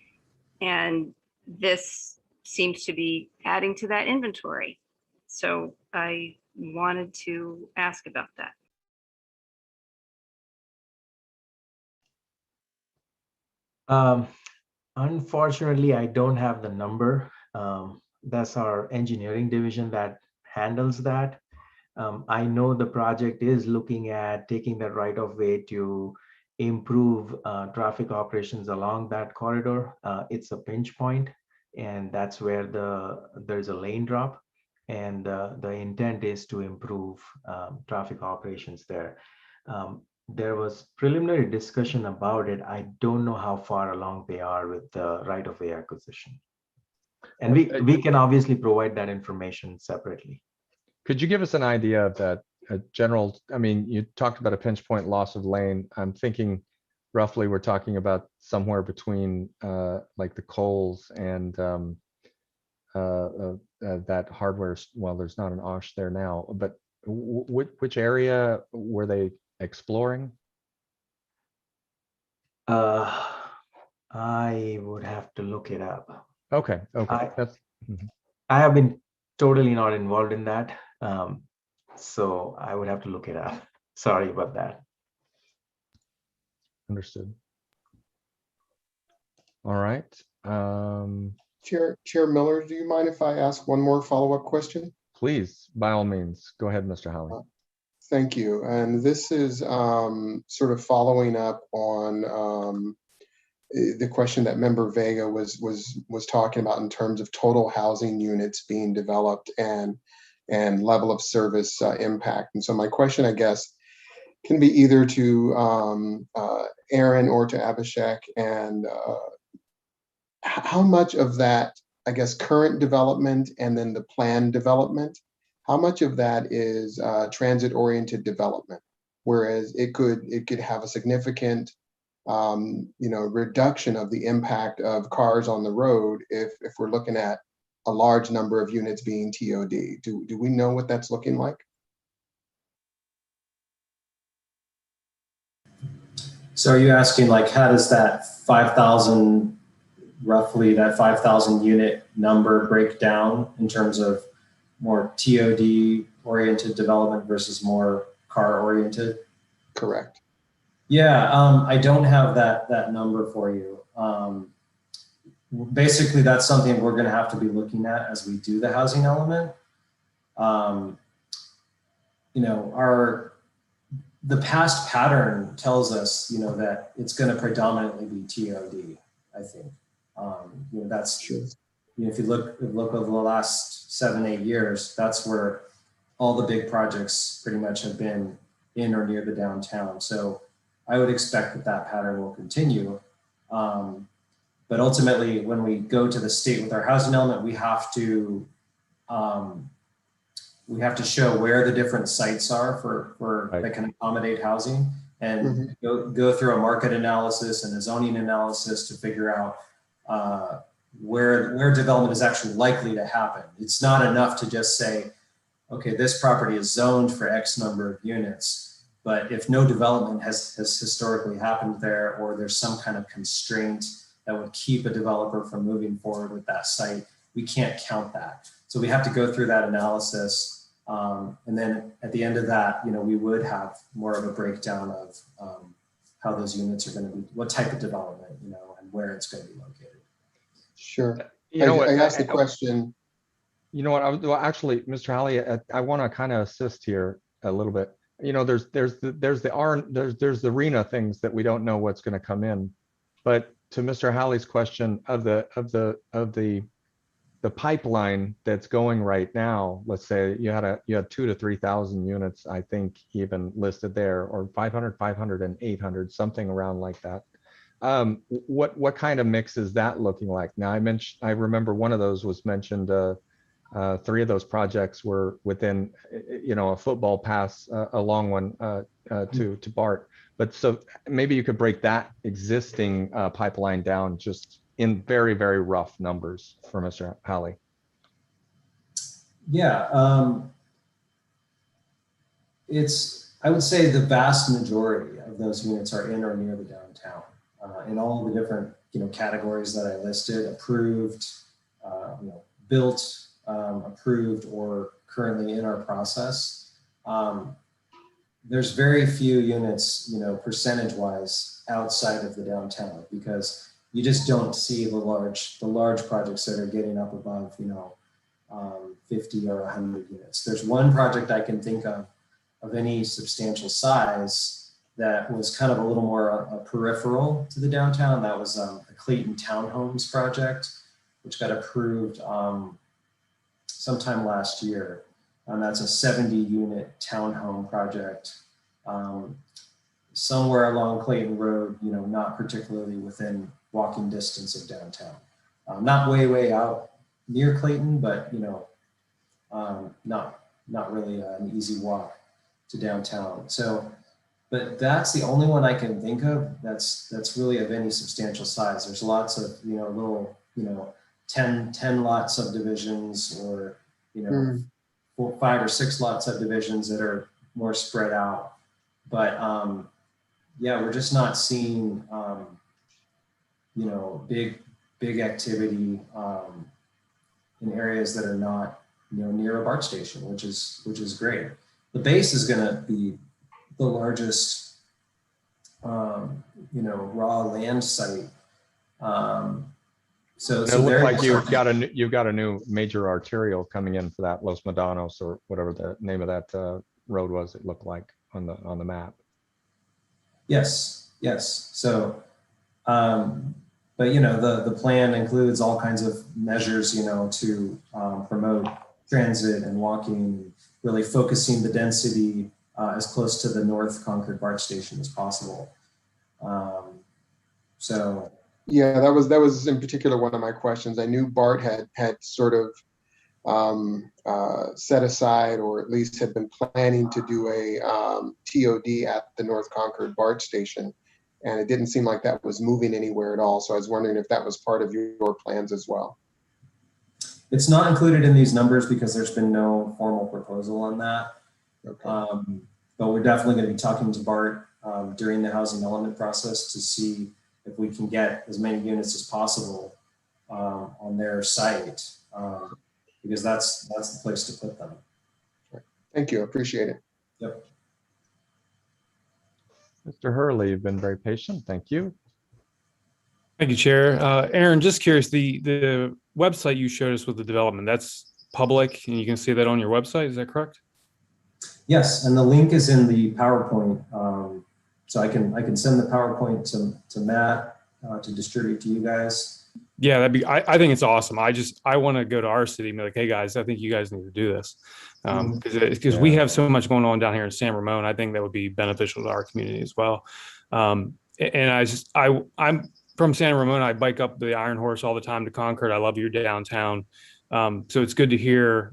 And this seems to be adding to that inventory. So I wanted to ask about that. Unfortunately, I don't have the number. That's our engineering division that handles that. I know the project is looking at taking the right of way to improve traffic operations along that corridor. It's a pinch point, and that's where there's a lane drop. And the intent is to improve traffic operations there. There was preliminary discussion about it. I don't know how far along they are with the right-of-way acquisition. And we can obviously provide that information separately. Could you give us an idea of that general, I mean, you talked about a pinch point loss of lane. I'm thinking roughly we're talking about somewhere between like the Coles and that hardware. Well, there's not an OSH there now, but which area were they exploring? I would have to look it up. Okay. I have been totally not involved in that. So I would have to look it up. Sorry about that. Understood. All right. Chair Miller, do you mind if I ask one more follow-up question? Please, by all means, go ahead, Mr. Howley. Thank you. And this is sort of following up on the question that Member Vega was talking about in terms of total housing units being developed and level of service impact. And so my question, I guess, can be either to Aaron or to Abhishek, and how much of that, I guess, current development and then the planned development, how much of that is transit-oriented development, whereas it could have a significant reduction of the impact of cars on the road if we're looking at a large number of units being TOD. Do we know what that's looking like? So are you asking, like, how does that 5,000, roughly that 5,000 unit number break down in terms of more TOD oriented development versus more car oriented? Correct. Yeah, I don't have that number for you. Basically, that's something we're going to have to be looking at as we do the housing element. The past pattern tells us, that it's going to predominantly be TOD, I think. That's true. If you look over the last 7-8 years, that's where all the big projects pretty much have been in or near the downtown. So I would expect that pattern will continue. But ultimately, when we go to the state with our housing element, we have to show where the different sites are for that can accommodate housing, and go through a market analysis and a zoning analysis to figure out where development is actually likely to happen. It's not enough to just say, okay, this property is zoned for X number of units, but if no development has historically happened there, or there's some kind of constraint that would keep a developer from moving forward with that site, we can't count that. So we have to go through that analysis. And then at the end of that, we would have more of a breakdown of how those units are going to be, what type of development, and where it's going to be located. Sure. I asked the question. You know what? Well, actually, Mr. Howley, I want to kind of assist here a little bit. There's the RENA things that we don't know what's going to come in, but to Mr. Howley's question of the pipeline that's going right now, let's say you had 2,000 to 3,000 units, I think, even listed there, or 500, 500, and 800, something around like that. What kind of mix is that looking like? Now, I remember one of those was mentioned. 3 of those projects were within, a football pass, a long one to BART. But so maybe you could break that existing pipeline down just in very, very rough numbers for Mr. Howley. Yeah, I would say the vast majority of those units are in or near the downtown, in all the different categories that I listed: approved, built, approved, or currently in our process. There's very few units, percentage-wise, outside of the downtown, because you just don't see the large projects that are getting up above, 50 or 100 units. There's one project I can think of any substantial size that was kind of a little more peripheral to the downtown. That was the Clayton Townhomes project, which got approved sometime last year. That's a 70-unit townhome project somewhere along Clayton Road, not particularly within walking distance of downtown. Not way out near Clayton, but not really an easy walk to downtown. So, but that's the only one I can think of that's really of any substantial size. There's lots of little 10 lot subdivisions, or 5 or 6 lot subdivisions that are more spread out. But yeah, we're just not seeing big activity in areas that are not near a BART station, which is great. The base is going to be the largest raw land site. So it looked very like you've got a new major arterial coming in for that Los Medanos or whatever the name of that road was. It looked like on the map. Yes. So, but the plan includes all kinds of measures, to promote transit and walking, really focusing the density as close to the North Concord BART station as possible. So. Yeah, that was in particular one of my questions. I knew BART had sort of set aside, or at least had been planning to do a TOD at the North Concord BART station, and it didn't seem like that was moving anywhere at all. So I was wondering if that was part of your plans as well. It's not included in these numbers because there's been no formal proposal on that. Okay. But we're definitely going to be talking to BART during the housing element process to see if we can get as many units as possible on their site, because that's the place to put them. Thank you. Appreciate it. Yep. Mr. Hurley, you've been very patient. Thank you. Thank you, Chair. Aaron, just curious, the website you showed us with the development, that's public and you can see that on your website, is that correct? Yes, and the link is in the PowerPoint. So I can send the PowerPoint to Matt to distribute to you guys. Yeah, I think it's awesome. I want to go to our city and be like, hey guys, I think you guys need to do this. Because we have so much going on down here in San Ramon. I think that would be beneficial to our community as well. And I'm from San Ramon. I bike up the Iron Horse all the time to Concord. I love your downtown. So it's good to hear.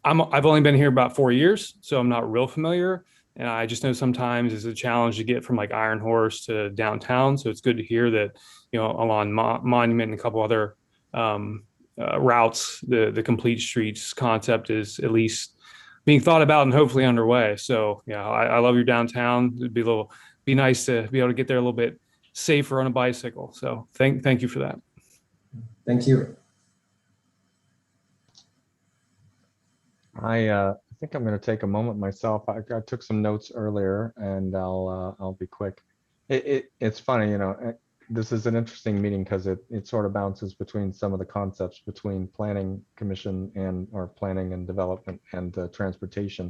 I've only been here about 4 years, so I'm not real familiar. And I just know sometimes it's a challenge to get from like Iron Horse to downtown. So it's good to hear that, along Monument and a couple other routes, the complete streets concept is at least being thought about and hopefully underway. So yeah, I love your downtown. It'd be nice to be able to get there a little bit safer on a bicycle. So thank you for that. Thank you. I think I'm going to take a moment myself. I took some notes earlier, and I'll be quick. It's funny, this is an interesting meeting because it sort of bounces between some of the concepts between planning commission or planning and development and transportation.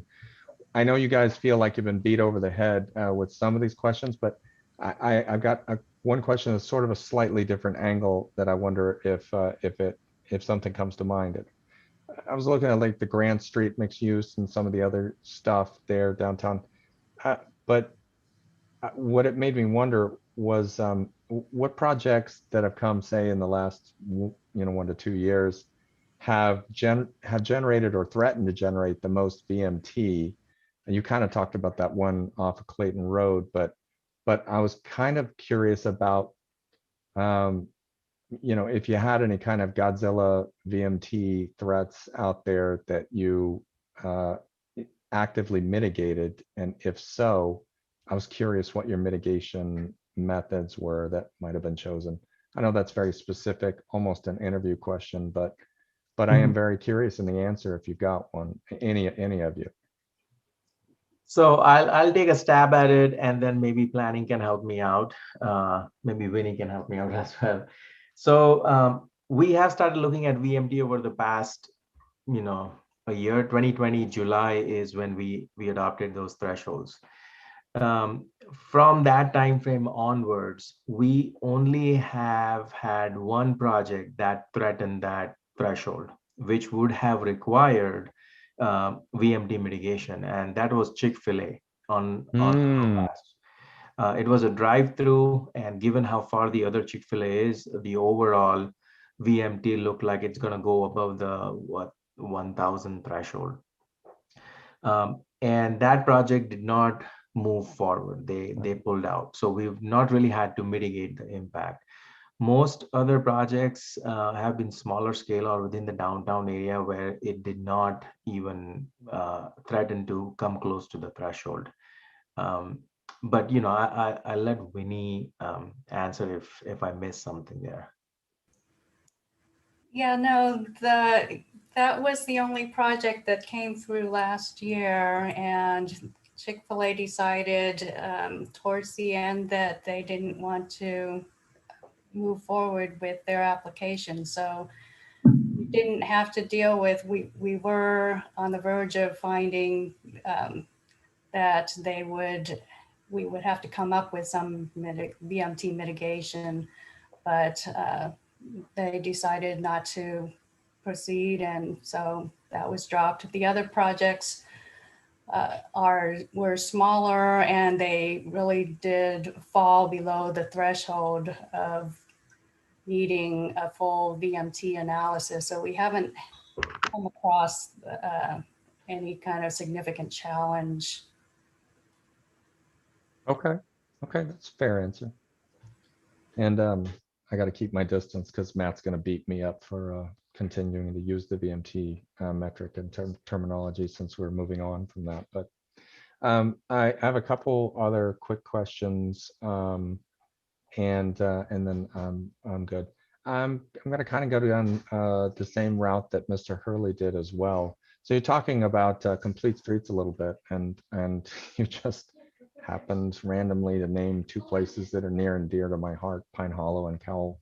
I know you guys feel like you've been beat over the head with some of these questions, but I've got one question that's sort of a slightly different angle that I wonder if something comes to mind. I was looking at like the Grand Street mixed use and some of the other stuff there downtown. But what it made me wonder was what projects that have come, say, in the last 1 to 2 years have generated or threatened to generate the most VMT. And you kind of talked about that one off of Clayton Road, but I was kind of curious about if you had any kind of Godzilla VMT threats out there that you actively mitigated, and if so, I was curious what your mitigation methods were that might have been chosen. I know that's very specific, almost an interview question, but I am very curious in the answer if you've got one, any of you. So I'll take a stab at it, and then maybe planning can help me out. Maybe Winnie can help me out as well. So we have started looking at VMT over the past, a year. 2020 July is when we adopted those thresholds. From that time frame onwards, we only have had one project that threatened that threshold, which would have required VMT mitigation, and that was Chick-fil-A on it was a drive-through, and given how far the other Chick-fil-A is, the overall VMT looked like it's going to go above the 1,000 threshold. And that project did not move forward. They pulled out. So we've not really had to mitigate the impact. Most other projects have been smaller scale or within the downtown area where it did not even threaten to come close to the threshold. But I let Winnie answer if I missed something there. Yeah, no, that was the only project that came through last year, and Chick-fil-A decided towards the end that they didn't want to move forward with their application. So we didn't have to deal with, we were on the verge of finding that we would have to come up with some VMT mitigation, but they decided not to proceed, and so that was dropped. The other projects were smaller, and they really did fall below the threshold of needing a full VMT analysis. So we haven't come across any kind of significant challenge. Okay, that's a fair answer. And I got to keep my distance because Matt's going to beat me up for continuing to use the VMT metric and terminology since we're moving on from that. But I have a couple other quick questions, and then I'm good. I'm going to kind of go down the same route that Mr. Hurley did as well. So you're talking about complete streets a little bit, and you just happened randomly to name two places that are near and dear to my heart: Pine Hollow and Cowell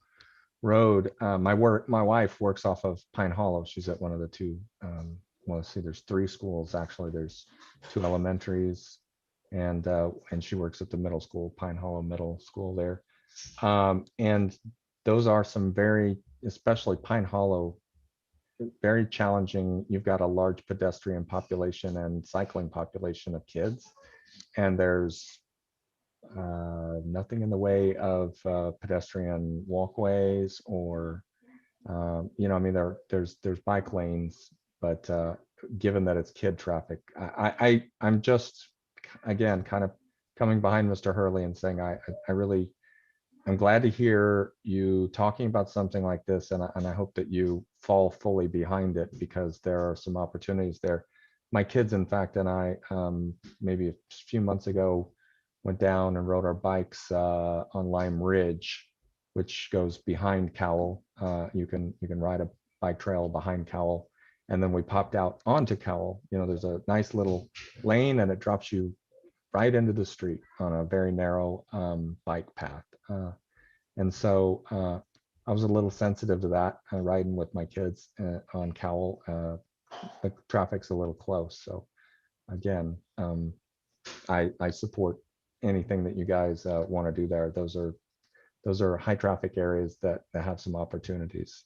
Road. My wife works off of Pine Hollow. She's at one of the two. Well, let's see, there's three schools actually. There's two elementaries, and she works at the middle school, Pine Hollow Middle School there. And those are some very, especially Pine Hollow, very challenging. You've got a large pedestrian population and cycling population of kids, and there's nothing in the way of pedestrian walkways or, I mean, there's bike lanes, but given that it's kid traffic, I'm just, again, kind of coming behind Mr. Hurley and saying, I'm glad to hear you talking about something like this, and I hope that you fall fully behind it, because there are some opportunities there. My kids, in fact, and I, maybe a few months ago, went down and rode our bikes on Lime Ridge, which goes behind Cowell. You can ride a bike trail behind Cowell, and then we popped out onto Cowell. There's a nice little lane, and it drops you right into the street on a very narrow bike path. And so I was a little sensitive to that, riding with my kids on Cowell. The traffic's a little close. So again, I support anything that you guys want to do there. Those are high traffic areas that have some opportunities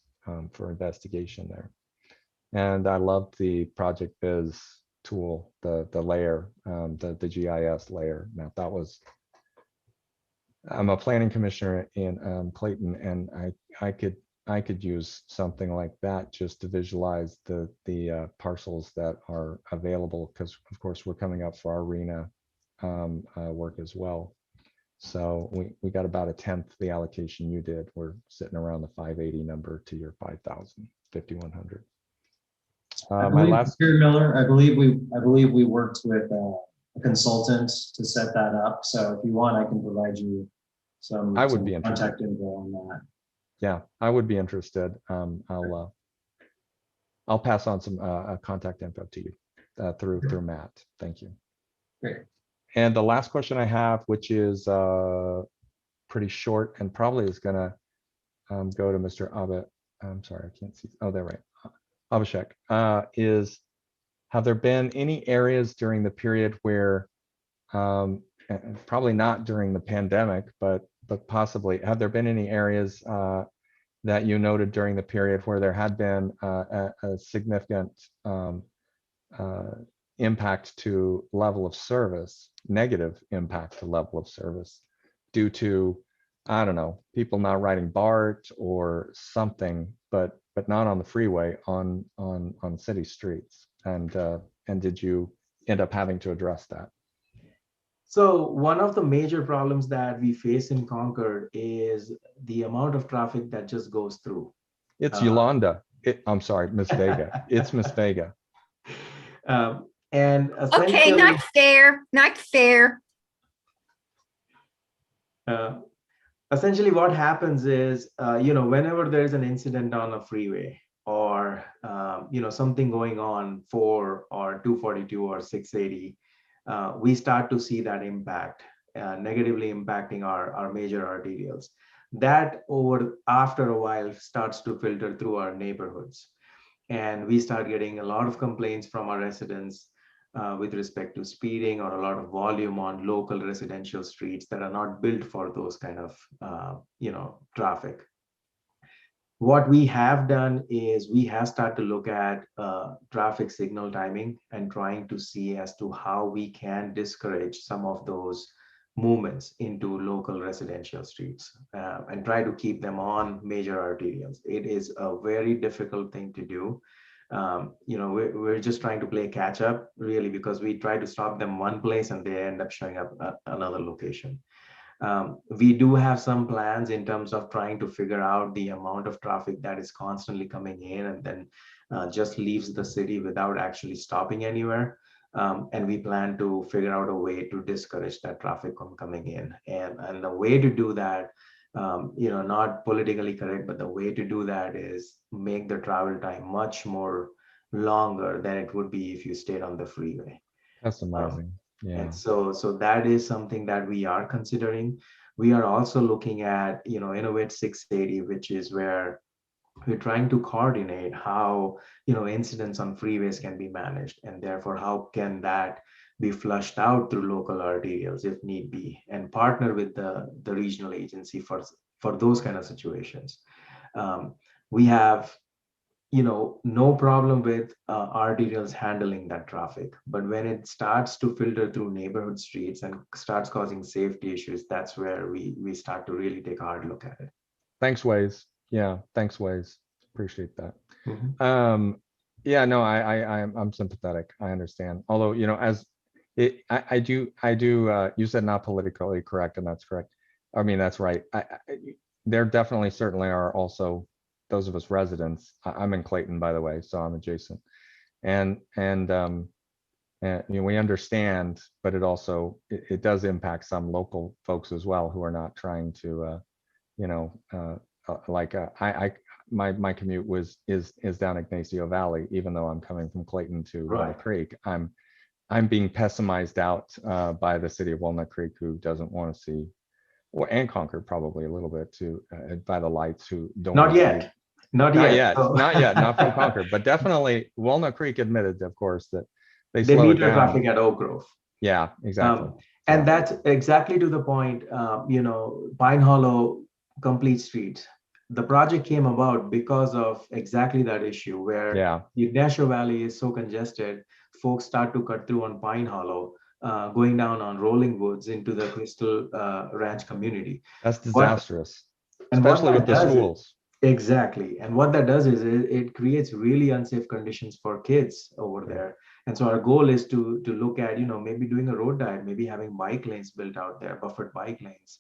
for investigation there. And I love the Project Biz tool, the layer, the GIS layer. Now I'm a planning commissioner in Clayton, and I could use something like that just to visualize the parcels that are available, because of course we're coming up for our RENA work as well. So we got about 1/10 the allocation you did. We're sitting around the 580 number to your 5,000, 5,100. My last, Mr. Miller, I believe we worked with a consultant to set that up. So if you want, I can provide you some contact info on that. Yeah, I would be interested. I'll pass on some contact info to you through Matt. Thank you. Great. And the last question I have, which is pretty short and probably is gonna go to Mr. Abba. I'm sorry, I can't see. Oh, they're right. Abhishek, is, have there been any areas during the period where, probably not during the pandemic, but possibly, have there been any areas that you noted during the period where there had been a significant impact to level of service, negative impact to level of service, due to, I don't know, people not riding BART or something, but not on the freeway, on city streets? And did you end up having to address that? So one of the major problems that we face in Concord is the amount of traffic that just goes through. It's Yolanda. I'm sorry, Miss Vega. It's Miss Vega. And okay, not fair, not fair. Essentially what happens is, whenever there's an incident on a freeway, or something going on 4 or 242 or 680, we start to see that impact, negatively impacting our major arterials. That after a while starts to filter through our neighborhoods. And we start getting a lot of complaints from our residents with respect to speeding or a lot of volume on local residential streets that are not built for those kind of traffic. What we have done is we have started to look at traffic signal timing and trying to see as to how we can discourage some of those movements into local residential streets and try to keep them on major arterials. It is a very difficult thing to do. We're just trying to play catch up, really, because we try to stop them one place and they end up showing up at another location. We do have some plans in terms of trying to figure out the amount of traffic that is constantly coming in and then just leaves the city without actually stopping anywhere. And we plan to figure out a way to discourage that traffic from coming in. And the way to do that, not politically correct, but the way to do that is make the travel time much more longer than it would be if you stayed on the freeway. That's amazing. Yeah. And so that is something that we are considering. We are also looking at, Innovate 680, which is where we're trying to coordinate how, incidents on freeways can be managed, and therefore how can that be flushed out through local arterials if need be, and partner with the regional agency for those kind of situations. We have no problem with arterials handling that traffic, but when it starts to filter through neighborhood streets and starts causing safety issues, that's where we start to really take a hard look at it. Thanks, Waze. Yeah, thanks, Waze. Appreciate that. Mm-hmm. Yeah, no, I'm sympathetic. I understand. Although, I do. You said not politically correct, and that's correct. I mean, that's right. There definitely, certainly are also those of us residents. I'm in Clayton, by the way, so I'm adjacent, and we understand, but it also it does impact some local folks as well who are not trying to, my commute is down Ignacio Valley, even though I'm coming from Clayton to Walnut Creek. I'm being pessimized out by the city of Walnut Creek, who doesn't want to see, and Concord probably a little bit too, by the lights, who don't. Not yet. Not yet. Not from Concord, but definitely Walnut Creek admitted, of course, that they slow it down. Traffic at Oak Grove. Yeah, exactly. And that's exactly to the point. Pine Hollow Complete Street. The project came about because of exactly that issue, where Ignacio Valley is so congested, folks start to cut through on Pine Hollow, going down on Rolling Woods into the Crystal Ranch community. That's disastrous, especially with the schools. Exactly. And what that does is it creates really unsafe conditions for kids over there. And so our goal is to look at, maybe doing a road diet, maybe having bike lanes built out there, buffered bike lanes,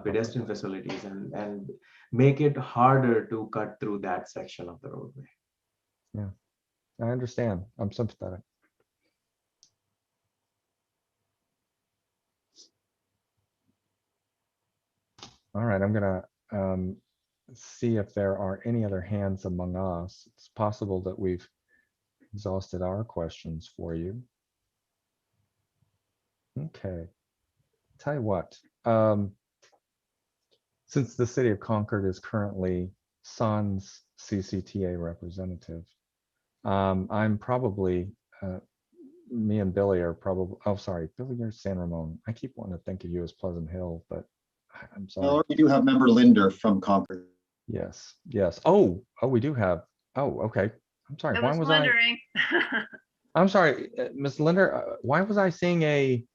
pedestrian facilities, and make it harder to cut through that section of the roadway. Yeah, I understand. I'm sympathetic. All right, I'm gonna see if there are any other hands among us. It's possible that we've exhausted our questions for you. Okay, tell you what, since the city of Concord is currently Son's CCTA representative, I'm probably, me and Billy are probably, oh, sorry, Billy, you're San Ramon. I keep wanting to think of you as Pleasant Hill, but I'm sorry. Well, we do have member Linder from Concord. Yes, yes. Oh, we do have, oh, okay. I'm sorry, why was wondering. I'm sorry, Ms. Linder, why was I seeing an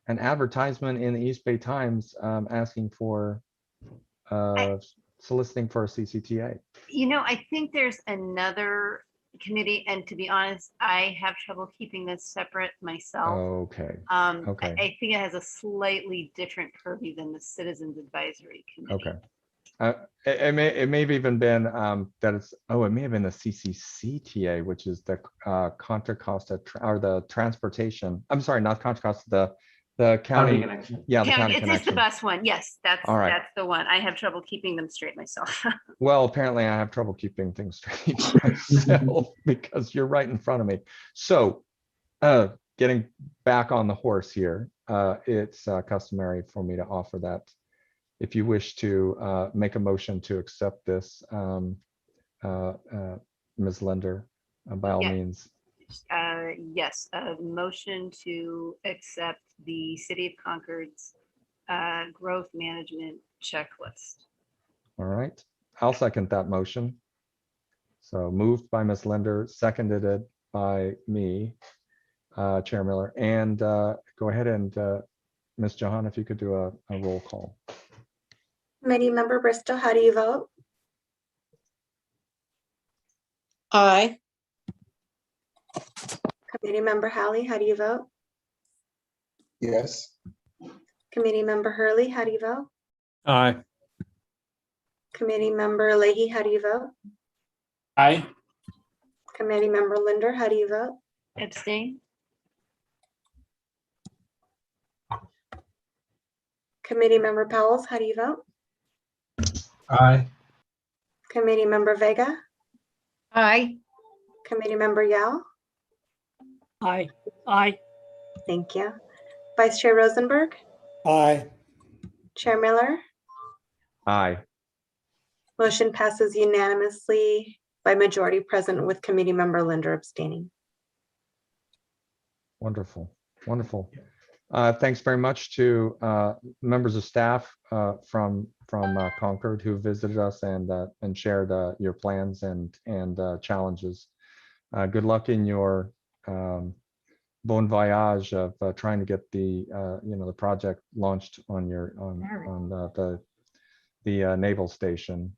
advertisement in the East Bay Times asking for soliciting for a CCTA? I think there's another committee, and to be honest, I have trouble keeping this separate myself. Okay. Okay. I think it has a slightly different purview than the Citizens Advisory Committee. Okay. It may have even been that it's, it may have been the CCCTA, which is the Contra Costa or the transportation. I'm sorry, not Contra Costa, the county connection. Yeah, the county connection. It's the bus one. Yes, that's right. That's the one. I have trouble keeping them straight myself. Well, apparently I have trouble keeping things straight myself because you're right in front of me. So getting back on the horse here, it's customary for me to offer that. If you wish to make a motion to accept this, Ms. Linder, by all Yeah. means. Yes, a motion to accept the City of Concord's growth management checklist. All right, I'll second that motion. So moved by Ms. Linder, seconded by me, Chair Miller, and go ahead and Ms. Jahan, if you could do a roll call. Committee Member Bristow, how do you vote? Aye. Committee Member Halley, how do you vote? Yes. Committee Member Hurley, how do you vote? Aye. Committee Member Leahy, how do you vote? Aye. Committee Member Linder, how do you vote? Abstain? Committee Member Powell, how do you vote? Aye. Committee Member Vega? Aye. Committee Member Yao? Aye. Aye. Thank you. Vice Chair Rosenberg? Aye. Chair Miller? Aye. Motion passes unanimously by majority present with Committee Member Linder abstaining. Wonderful, wonderful. Thanks very much to members of staff from Concord who visited us and shared your plans and challenges. Good luck in your bon voyage of trying to get the the project launched on your the naval station.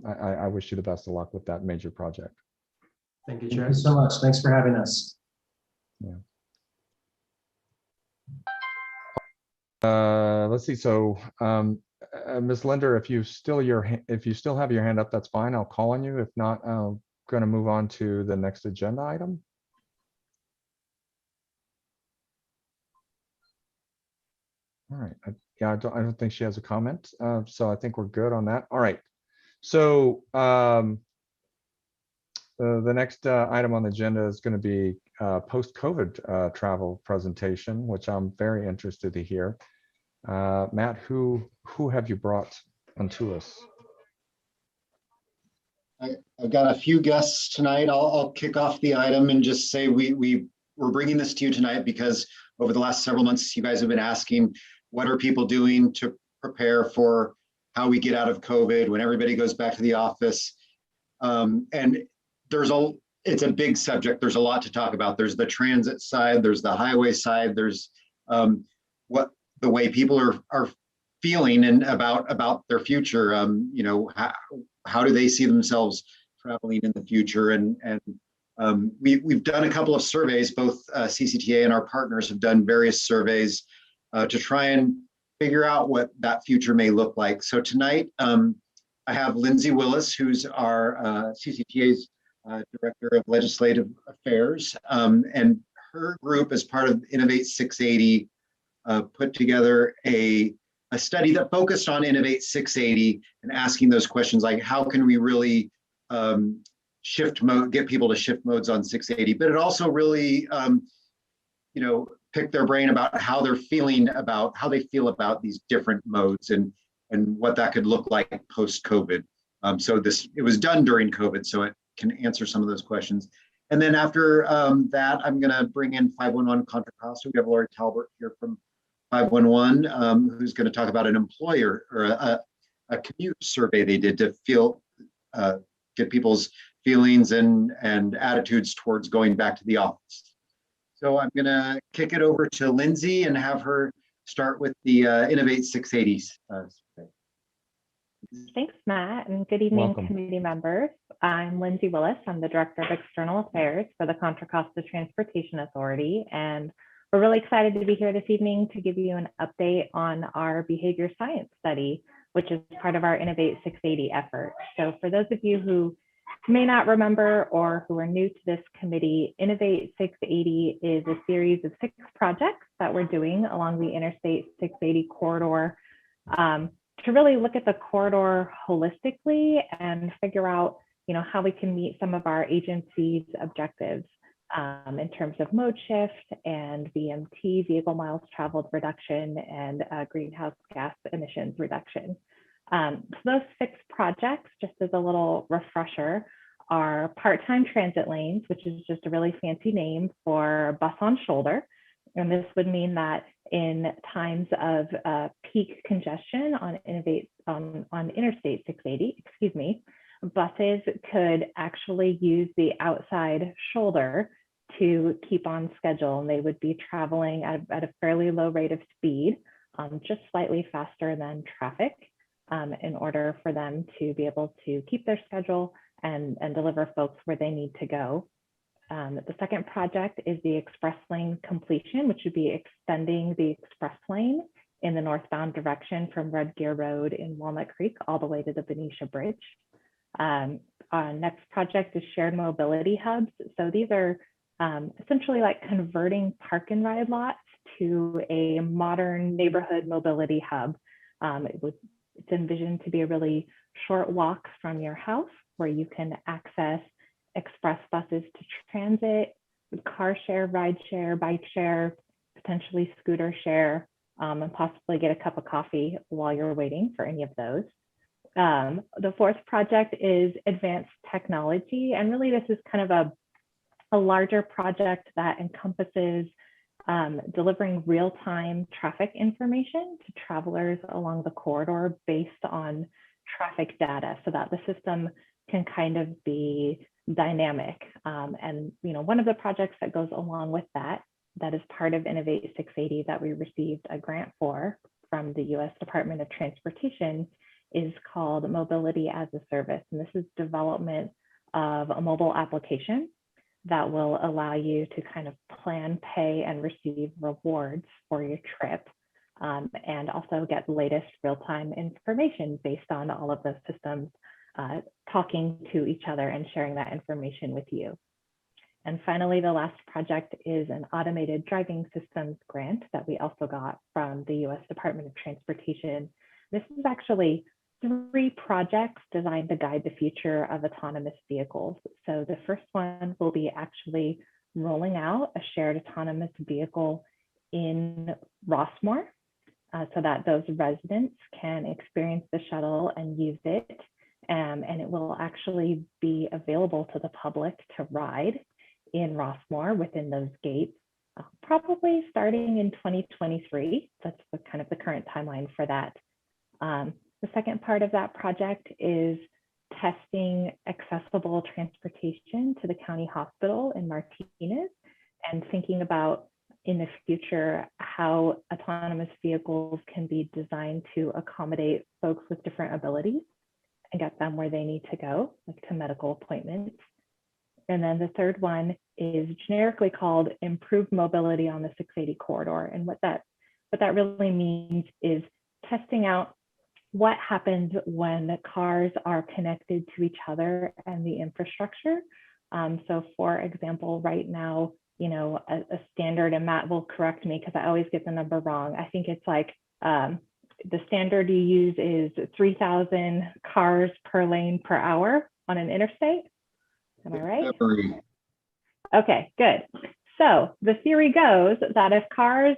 I wish you the best of luck with that major project. Thank you, Chair. Thank you so much. Thanks for having us. Yeah. Let's see. So, Ms. Linder, if you still have your hand up, that's fine. I'll call on you. If not, I'm going to move on to the next agenda item. All right. Yeah, I don't think she has a comment. So I think we're good on that. All right. So the next item on the agenda is going to be post-COVID travel presentation, which I'm very interested to hear. Matt, who have you brought unto us? I've got a few guests tonight. I'll kick off the item and just say we're bringing this to you tonight because over the last several months, you guys have been asking, what are people doing to prepare for how we get out of COVID when everybody goes back to the office? And it's a big subject. There's a lot to talk about. There's the transit side, there's the highway side, there's what the way people are feeling and about their future. How do they see themselves traveling in the future? And we've done a couple of surveys. Both CCTA and our partners have done various surveys to try and figure out what that future may look like. So tonight, I have Lindsay Willis, who's our CCTA's Director of Legislative Affairs, and her group, as part of Innovate 680, put together a study that focused on Innovate 680 and asking those questions like, how can we really get people to shift modes on 680? But it also really, pick their brain about how they feel about these different modes and what that could look like post-COVID. So it was done during COVID, so it can answer some of those questions. And then after that, I'm going to bring in 511 Contra Costa. We have Lori Talbert here from 511, who's going to talk about an employer or a commute survey they did to get people's feelings and attitudes towards going back to the office. So I'm going to kick it over to Lindsay and have her start with the Innovate 680. Thanks, Matt, and good evening, Welcome. Committee members. I'm Lindsay Willis. I'm the Director of External Affairs for the Contra Costa Transportation Authority, and we're really excited to be here this evening to give you an update on our behavior science study, which is part of our Innovate 680 effort. So for those of you who may not remember or who are new to this committee, Innovate 680 is a series of 6 projects that we're doing along the Interstate 680 corridor to really look at the corridor holistically and figure out, how we can meet some of our agency's objectives. in terms of mode shift and VMT, vehicle miles traveled reduction, and greenhouse gas emissions reduction. So those 6 projects, just as a little refresher, are part-time transit lanes, which is just a really fancy name for bus on shoulder. And this would mean that in times of peak congestion on Interstate 680, excuse me, buses could actually use the outside shoulder to keep on schedule, and they would be traveling at a fairly low rate of speed, just slightly faster than traffic, in order for them to be able to keep their schedule and deliver folks where they need to go. The second project is the express lane completion, which would be extending the express lane in the northbound direction from Red Gear Road in Walnut Creek all the way to the Benicia Bridge. Our next project is shared mobility hubs. So these are essentially like converting park and ride lots to a modern neighborhood mobility hub. It's envisioned to be a really short walk from your house where you can access express buses to transit, car share, ride share, bike share, potentially scooter share, and possibly get a cup of coffee while you're waiting for any of those. The fourth project is advanced technology. And really this is kind of a larger project that encompasses delivering real-time traffic information to travelers along the corridor based on traffic data so that the system can kind of be dynamic. And one of the projects that goes along with that is part of Innovate 680 that we received a grant for from the US Department of Transportation is called Mobility as a Service. And this is development of a mobile application that will allow you to kind of plan, pay, and receive rewards for your trip, and also get the latest real-time information based on all of those systems talking to each other and sharing that information with you. And finally, the last project is an automated driving systems grant that we also got from the US Department of Transportation. This is actually 3 projects designed to guide the future of autonomous vehicles. So the first one will be actually rolling out a shared autonomous vehicle in Rossmore so that those residents can experience the shuttle and use it. And it will actually be available to the public to ride in Rossmore within those gates, probably starting in 2023. That's kind of the current timeline for that. The second part of that project is testing accessible transportation to the county hospital in Martinez and thinking about in the future how autonomous vehicles can be designed to accommodate folks with different abilities and get them where they need to go, like to medical appointments. And then the third one is generically called Improved Mobility on the 680 Corridor. And what that really means is testing out what happens when the cars are connected to each other and the infrastructure. So for example, right now, a standard, and Matt will correct me because I always get the number wrong. I think it's like the standard you use is 3,000 cars per lane per hour on an interstate. Am I right? Okay, good. So the theory goes that if cars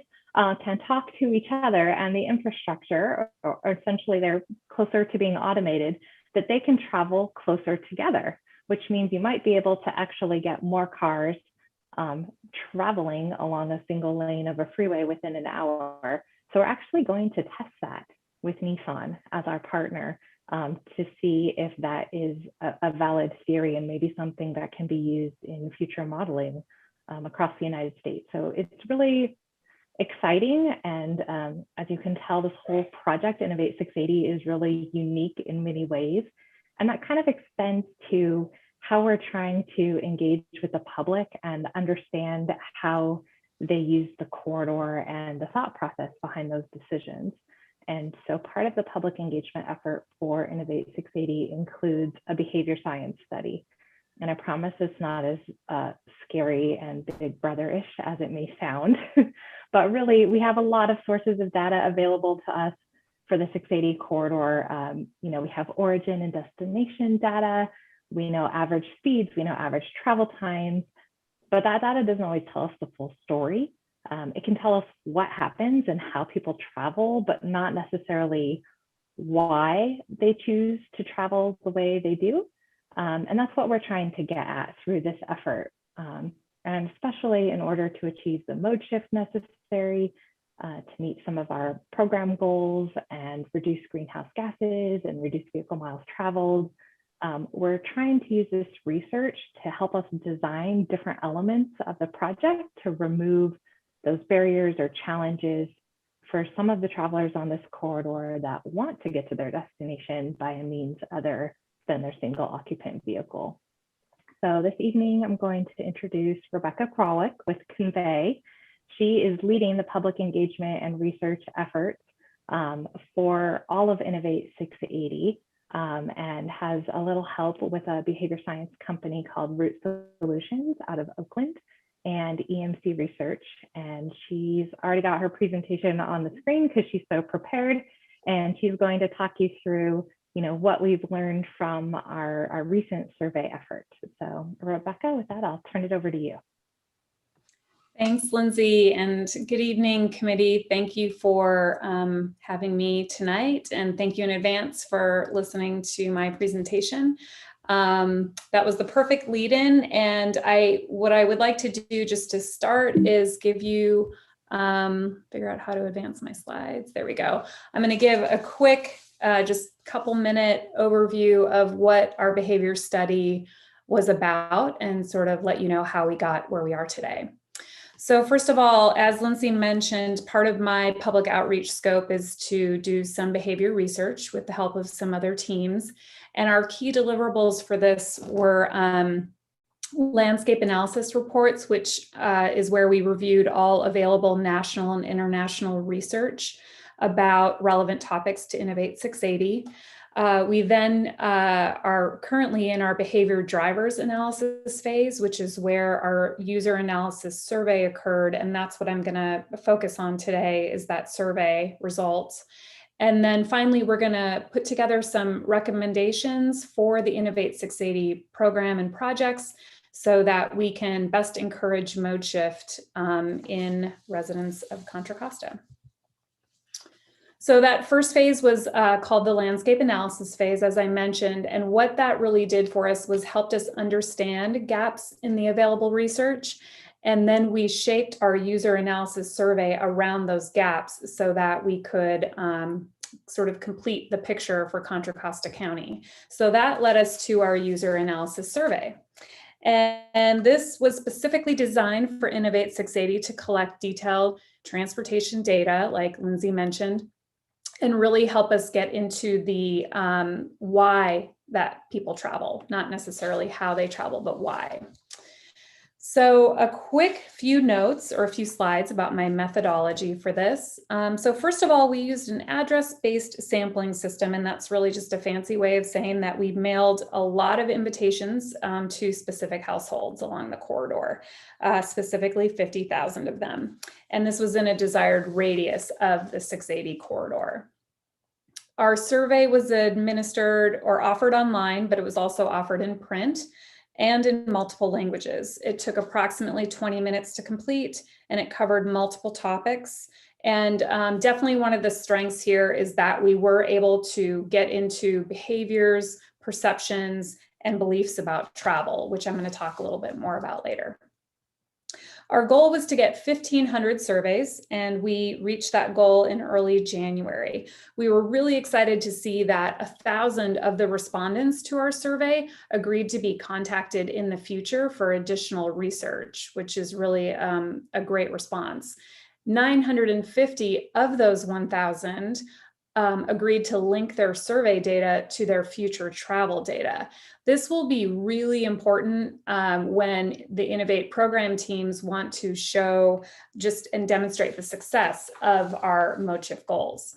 can talk to each other and the infrastructure, or essentially they're closer to being automated, that they can travel closer together, which means you might be able to actually get more cars traveling along a single lane of a freeway within an hour. So we're actually going to test that with Nissan as our partner to see if that is a valid theory and maybe something that can be used in future modeling across the United States. So it's really exciting. And as you can tell, this whole project, Innovate 680, is really unique in many ways. And that kind of extends to how we're trying to engage with the public and understand how they use the corridor and the thought process behind those decisions. And so part of the public engagement effort for Innovate 680 includes a behavior science study. And I promise it's not as scary and big brother-ish as it may sound, but really we have a lot of sources of data available to us for the 680 corridor. We have origin and destination data. We know average speeds, we know average travel times, But that data doesn't always tell us the full story. It can tell us what happens and how people travel, but not necessarily why they choose to travel the way they do. And that's what we're trying to get at through this effort. And especially in order to achieve the mode shift necessary to meet some of our program goals and reduce greenhouse gases and reduce vehicle miles traveled. We're trying to use this research to help us design different elements of the project to remove those barriers or challenges for some of the travelers on this corridor that want to get to their destination by a means other than their single occupant vehicle. So this evening, I'm going to introduce Rebecca Kralik with Convey. She is leading the public engagement and research efforts for all of Innovate 680 and has a little help with a behavior science company called Root Solutions out of Oakland and EMC Research. And she's already got her presentation on the screen because she's so prepared. And she's going to talk you through what we've learned from our recent survey efforts. So Rebecca, with that, I'll turn it over to you. Thanks, Lindsay, and good evening, committee. Thank you for having me tonight, and thank you in advance for listening to my presentation. That was the perfect lead-in, and what I would like to do just to start is give you, figure out how to advance my slides. There we go. I'm going to give a quick, just couple minute overview of what our behavior study was about and sort of let you know how we got where we are today. So first of all, as Lindsay mentioned, part of my public outreach scope is to do some behavior research with the help of some other teams. And our key deliverables for this were landscape analysis reports, which is where we reviewed all available national and international research about relevant topics to Innovate 680. We then are currently in our behavior drivers analysis phase, which is where our user analysis survey occurred. And that's what I'm going to focus on today, is that survey results. And then finally, we're going to put together some recommendations for the Innovate 680 program and projects so that we can best encourage mode shift in residents of Contra Costa. So that first phase was called the landscape analysis phase, as I mentioned, and what that really did for us was helped us understand gaps in the available research, and then we shaped our user analysis survey around those gaps so that we could sort of complete the picture for Contra Costa County. So that led us to our user analysis survey. And this was specifically designed for Innovate 680 to collect detailed transportation data, like Lindsay mentioned, and really help us get into the why that people travel, not necessarily how they travel, but why. So a quick few notes or a few slides about my methodology for this. So first of all, we used an address-based sampling system, and that's really just a fancy way of saying that we mailed a lot of invitations to specific households along the corridor, specifically 50,000 of them. And this was in a desired radius of the 680 corridor. Our survey was administered or offered online, but it was also offered in print and in multiple languages. It took approximately 20 minutes to complete, and it covered multiple topics. And definitely one of the strengths here is that we were able to get into behaviors, perceptions, and beliefs about travel, which I'm going to talk a little bit more about later. Our goal was to get 1,500 surveys, and we reached that goal in early January. We were really excited to see that 1,000 of the respondents to our survey agreed to be contacted in the future for additional research, which is really a great response. 950 of those 1,000 agreed to link their survey data to their future travel data. This will be really important when the Innovate program teams want to show just and demonstrate the success of our mode shift goals.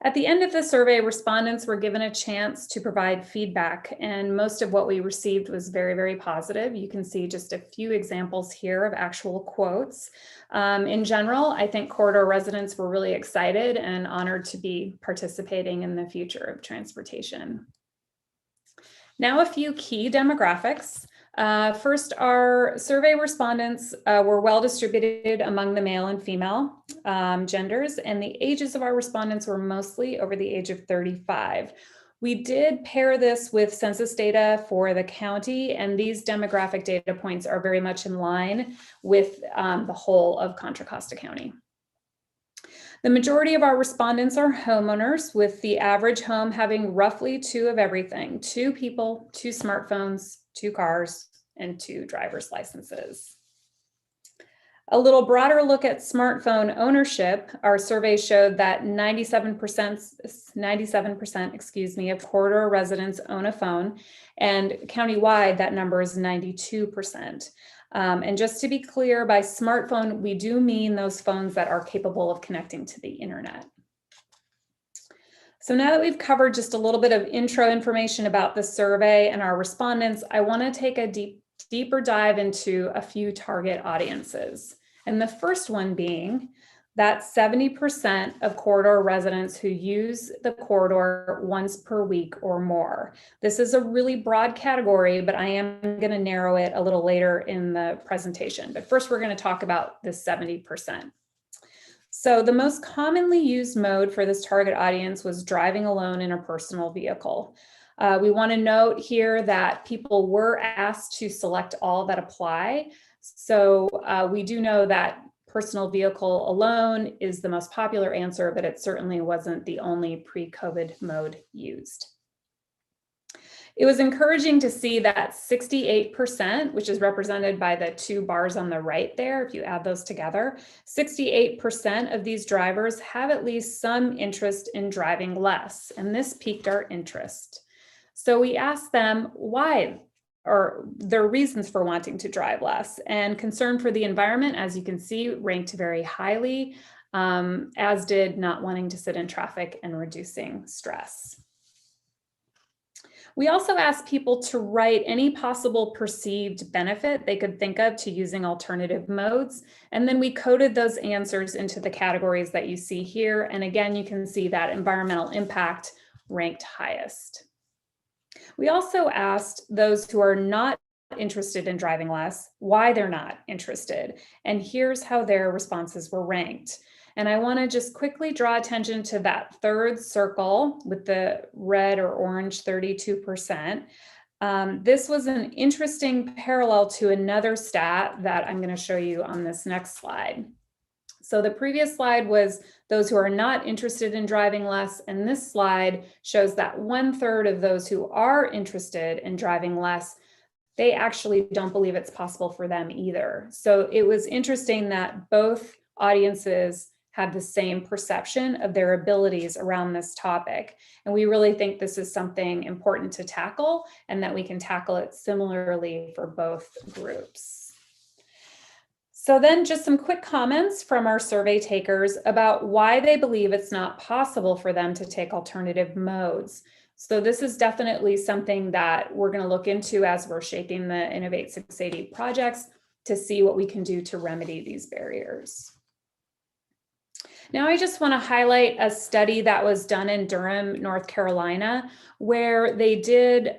At the end of the survey, respondents were given a chance to provide feedback, and most of what we received was very, very positive. You can see just a few examples here of actual quotes. In general, I think corridor residents were really excited and honored to be participating in the future of transportation. Now, a few key demographics. First, our survey respondents were well distributed among the male and female genders, and the ages of our respondents were mostly over the age of 35. We did pair this with census data for the county, and these demographic data points are very much in line with the whole of Contra Costa County. The majority of our respondents are homeowners, with the average home having roughly 2 of everything: 2 people, 2 smartphones, 2 cars, and 2 driver's licenses. A little broader look at smartphone ownership. Our survey showed that 97%, excuse me, of corridor residents own a phone, and countywide that number is 92%. And just to be clear, by smartphone, we do mean those phones that are capable of connecting to the internet. So now that we've covered just a little bit of intro information about the survey and our respondents, I want to take a deeper dive into a few target audiences. And the first one being that 70% of corridor residents who use the corridor once per week or more. This is a really broad category, but I am going to narrow it a little later in the presentation. But first, we're going to talk about this 70%. So the most commonly used mode for this target audience was driving alone in a personal vehicle. We want to note here that people were asked to select all that apply. So we do know that personal vehicle alone is the most popular answer, but it certainly wasn't the only pre-COVID mode used. It was encouraging to see that 68%, which is represented by the 2 bars on the right there, if you add those together, 68% of these drivers have at least some interest in driving less, and this piqued our interest. So we asked them why, or their reasons for wanting to drive less, and concern for the environment, as you can see, ranked very highly, as did not wanting to sit in traffic and reducing stress. We also asked people to write any possible perceived benefit they could think of to using alternative modes, and then we coded those answers into the categories that you see here, and again, you can see that environmental impact ranked highest. We also asked those who are not interested in driving less why they're not interested, and here's how their responses were ranked. And I want to just quickly draw attention to that third circle with the red or orange 32%. This was an interesting parallel to another stat that I'm going to show you on this next slide. So the previous slide was those who are not interested in driving less, and this slide shows that 1/3 of those who are interested in driving less, they actually don't believe it's possible for them either. So it was interesting that both audiences had the same perception of their abilities around this topic. And we really think this is something important to tackle, and that we can tackle it similarly for both groups. So then just some quick comments from our survey takers about why they believe it's not possible for them to take alternative modes. So this is definitely something that we're going to look into as we're shaping the Innovate 680 projects to see what we can do to remedy these barriers. Now, I just want to highlight a study that was done in Durham, North Carolina, where they did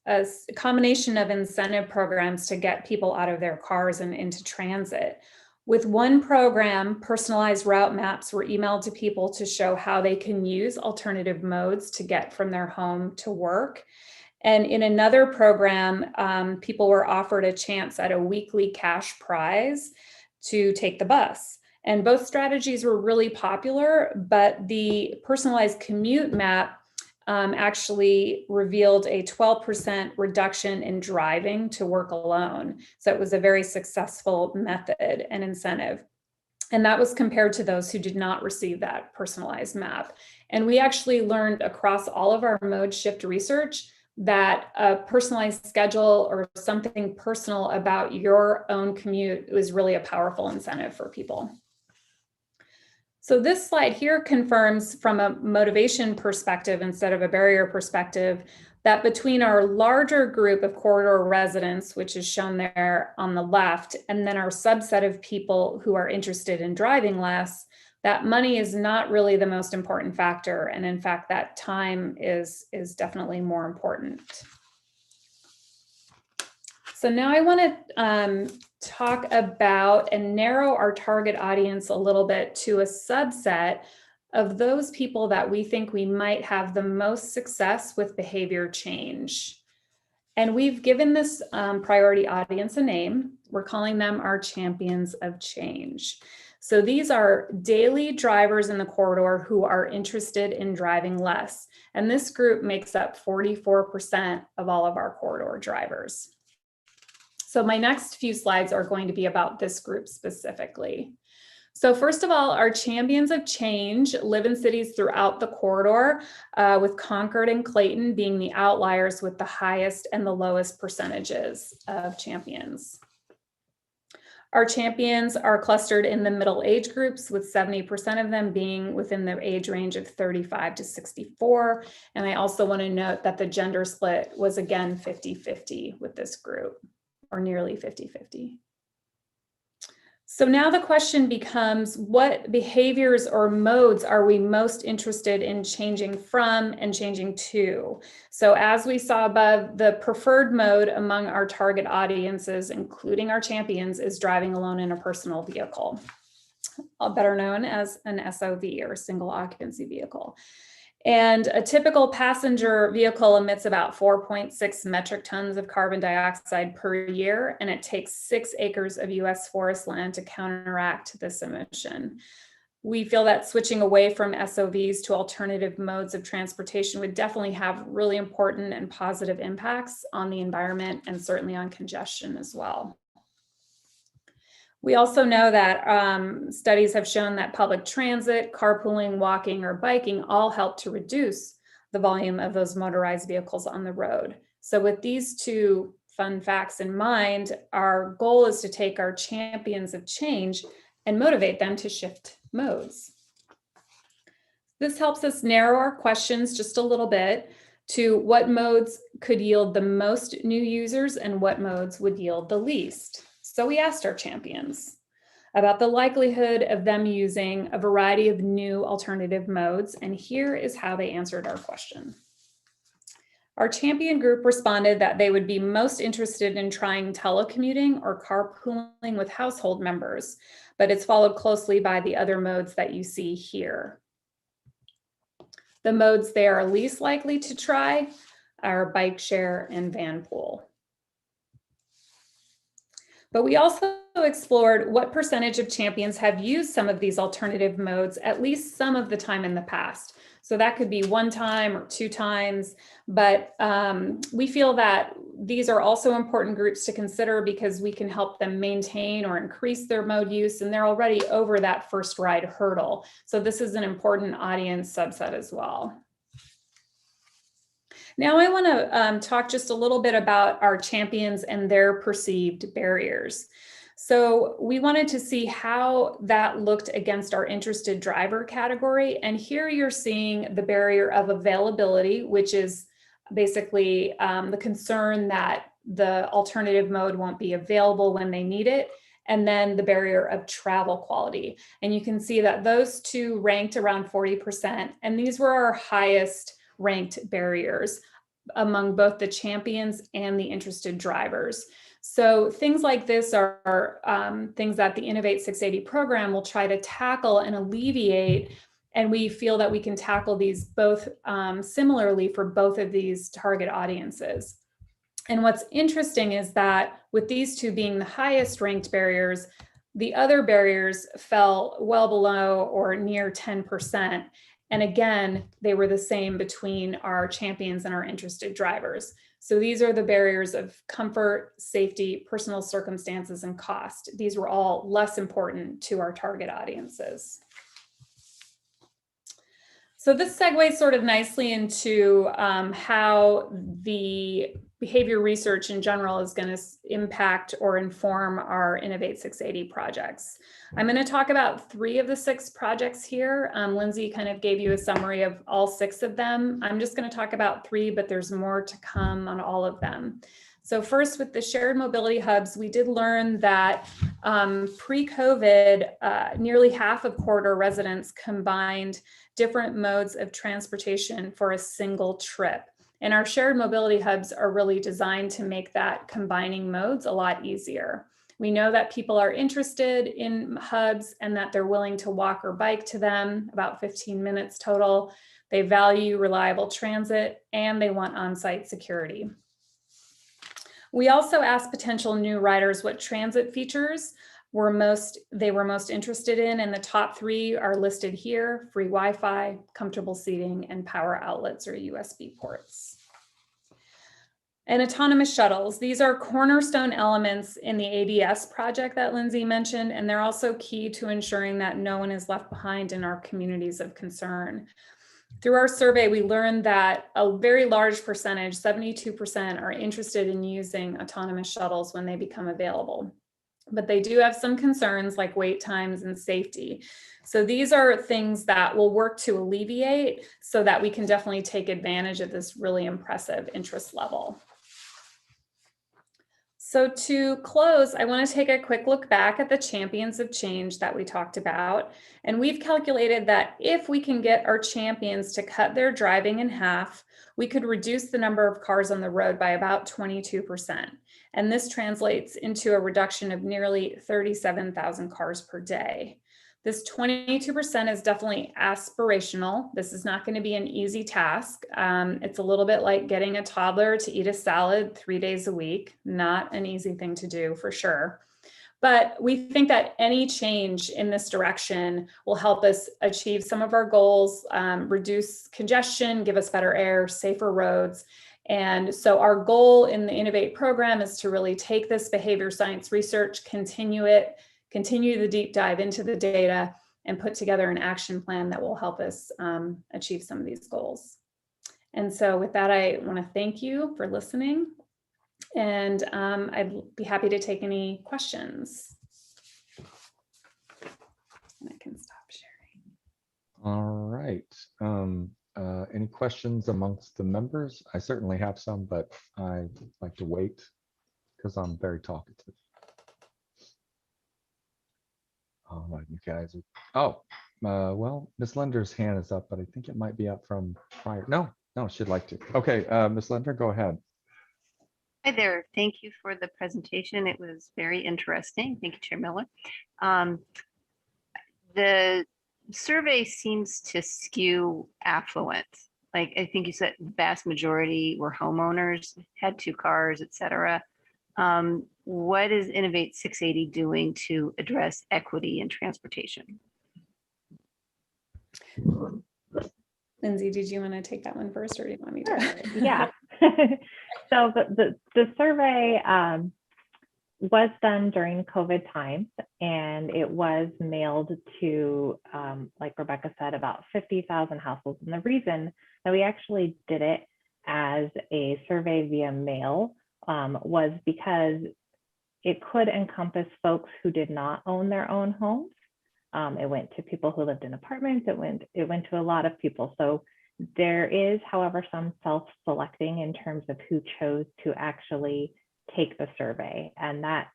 a combination of incentive programs to get people out of their cars and into transit. With one program, personalized route maps were emailed to people to show how they can use alternative modes to get from their home to work. And in another program, people were offered a chance at a weekly cash prize to take the bus. And both strategies were really popular, but the personalized commute map actually revealed a 12% reduction in driving to work alone. So it was a very successful method and incentive. And that was compared to those who did not receive that personalized map. And we actually learned across all of our mode shift research that a personalized schedule or something personal about your own commute was really a powerful incentive for people. So this slide here confirms from a motivation perspective instead of a barrier perspective that between our larger group of corridor residents, which is shown there on the left, and then our subset of people who are interested in driving less, that money is not really the most important factor. And in fact, that time is definitely more important. So now I want to talk about and narrow our target audience a little bit to a subset of those people that we think we might have the most success with behavior change. And we've given this priority audience a name. We're calling them our champions of change. So these are daily drivers in the corridor who are interested in driving less. And this group makes up 44% of all of our corridor drivers. So my next few slides are going to be about this group specifically. So first of all, our champions of change live in cities throughout the corridor, with Concord and Clayton being the outliers with the highest and the lowest percentages of champions. Our champions are clustered in the middle age groups, with 70% of them being within the age range of 35 to 64. And I also want to note that the gender split was again 50-50 with this group, or nearly 50-50. So now the question becomes, what behaviors or modes are we most interested in changing from and changing to? So as we saw above, the preferred mode among our target audiences, including our champions, is driving alone in a personal vehicle, better known as an SOV, or single occupancy vehicle. And a typical passenger vehicle emits about 4.6 metric tons of carbon dioxide per year, and it takes 6 acres of US forest land to counteract this emission. We feel that switching away from SOVs to alternative modes of transportation would definitely have really important and positive impacts on the environment and certainly on congestion as well. We also know that studies have shown that public transit, carpooling, walking, or biking all help to reduce the volume of those motorized vehicles on the road. So with these two fun facts in mind, our goal is to take our champions of change and motivate them to shift modes. This helps us narrow our questions just a little bit to what modes could yield the most new users and what modes would yield the least. So we asked our champions about the likelihood of them using a variety of new alternative modes, and here is how they answered our question. Our champion group responded that they would be most interested in trying telecommuting or carpooling with household members, but it's followed closely by the other modes that you see here. The modes they are least likely to try are bike share and van pool. But we also explored what percentage of champions have used some of these alternative modes at least some of the time in the past. So that could be 1 time or 2 times, but we feel that these are also important groups to consider because we can help them maintain or increase their mode use, and they're already over that first ride hurdle. So this is an important audience subset as well. Now I want to talk just a little bit about our champions and their perceived barriers. So we wanted to see how that looked against our interested driver category. And here you're seeing the barrier of availability, which is basically the concern that the alternative mode won't be available when they need it. And then the barrier of travel quality. And you can see that those two ranked around 40%. And these were our highest ranked barriers among both the champions and the interested drivers. So things like this are things that the Innovate 680 program will try to tackle and alleviate. And we feel that we can tackle these both similarly for both of these target audiences. And what's interesting is that with these two being the highest ranked barriers, the other barriers fell well below or near 10%. And again, they were the same between our champions and our interested drivers. So these are the barriers of comfort, safety, personal circumstances, and cost. These were all less important to our target audiences. So this segues sort of nicely into how the behavior research in general is going to impact or inform our Innovate 680 projects. I'm going to talk about 3 of the 6 projects here. Lindsay kind of gave you a summary of all 6 of them. I'm just going to talk about 3, but there's more to come on all of them. So first, with the shared mobility hubs, we did learn that pre-COVID, nearly half of corridor residents combined different modes of transportation for a single trip. And our shared mobility hubs are really designed to make that combining modes a lot easier. We know that people are interested in hubs and that they're willing to walk or bike to them, about 15 minutes total. They value reliable transit and they want on-site security. We also asked potential new riders what transit features they were most interested in, and the top 3 are listed here: free Wi-Fi, comfortable seating, and power outlets or USB ports. And autonomous shuttles. These are cornerstone elements in the ADS project that Lindsay mentioned, and they're also key to ensuring that no one is left behind in our communities of concern. Through our survey, we learned that a very large percentage, 72%, are interested in using autonomous shuttles when they become available. But they do have some concerns like wait times and safety. So these are things that we'll work to alleviate so that we can definitely take advantage of this really impressive interest level. So to close, I want to take a quick look back at the champions of change that we talked about. And we've calculated that if we can get our champions to cut their driving in half, we could reduce the number of cars on the road by about 22%. And this translates into a reduction of nearly 37,000 cars per day. This 22% is definitely aspirational. This is not going to be an easy task. It's a little bit like getting a toddler to eat a salad 3 days a week. Not an easy thing to do for sure. But we think that any change in this direction will help us achieve some of our goals, reduce congestion, give us better air, safer roads. And so our goal in the Innovate program is to really take this behavior science research, continue the deep dive into the data, and put together an action plan that will help us achieve some of these goals. And so with that, I want to thank you for listening. And I'd be happy to take any questions. And I can stop sharing. All right. Any questions amongst the members? I certainly have some, but I like to wait because I'm very talkative. All right, you guys. Well, Ms. Lender's hand is up, but I think it might be up from prior. No, she'd like to. Okay, Ms. Lender, go ahead. Hi there. Thank you for the presentation. It was very interesting. Thank you, Chair Miller. The survey seems to skew affluent. Like I think you said the vast majority were homeowners, had 2 cars, et cetera. What is Innovate 680 doing to address equity in transportation? Lindsay, did you want to take that one first, or do you want me to? Yeah. So the survey was done during COVID times, and it was mailed to, like Rebecca said, about 50,000 households. And the reason that we actually did it as a survey via mail was because it could encompass folks who did not own their own homes. It went to people who lived in apartments. It went to a lot of people. So there is, however, some self-selecting in terms of who chose to actually take the survey, and that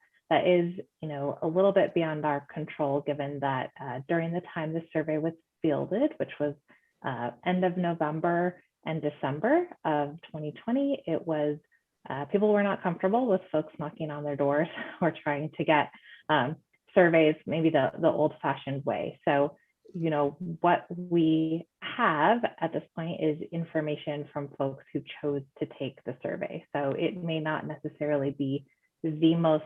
is, a little bit beyond our control, given that during the time the survey was fielded, which was end of November and December of 2020, it was people were not comfortable with folks knocking on their doors or trying to get surveys maybe the old-fashioned way. So what we have at this point is information from folks who chose to take the survey. So it may not necessarily be the most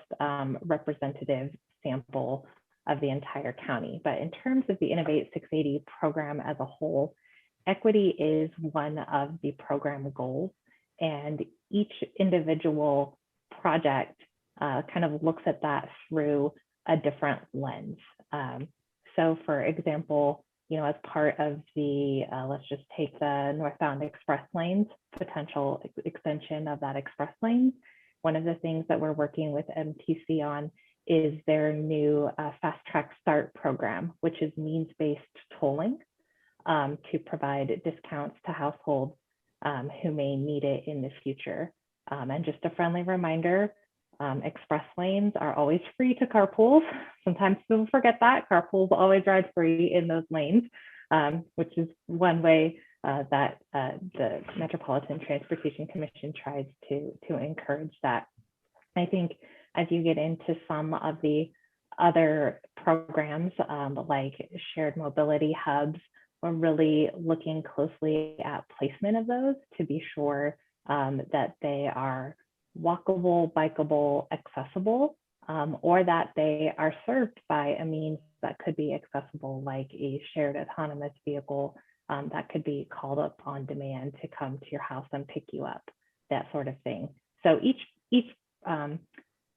representative sample of the entire county. But in terms of the Innovate 680 program as a whole, equity is one of the program goals. And each individual project kind of looks at that through a different lens. So for example, as part of the, let's just take the northbound express lanes, potential extension of that express lane. One of the things that we're working with MTC on is their new Fast Track Start program, which is means-based tolling to provide discounts to households who may need it in the future. And just a friendly reminder, express lanes are always free to carpools. Sometimes people forget that carpools always ride free in those lanes, which is one way that the Metropolitan Transportation Commission tries to encourage that. I think as you get into some of the other programs like shared mobility hubs, we're really looking closely at placement of those to be sure that they are walkable, bikeable, accessible, or that they are served by a means that could be accessible, like a shared autonomous vehicle that could be called up on demand to come to your house and pick you up, that sort of thing. So each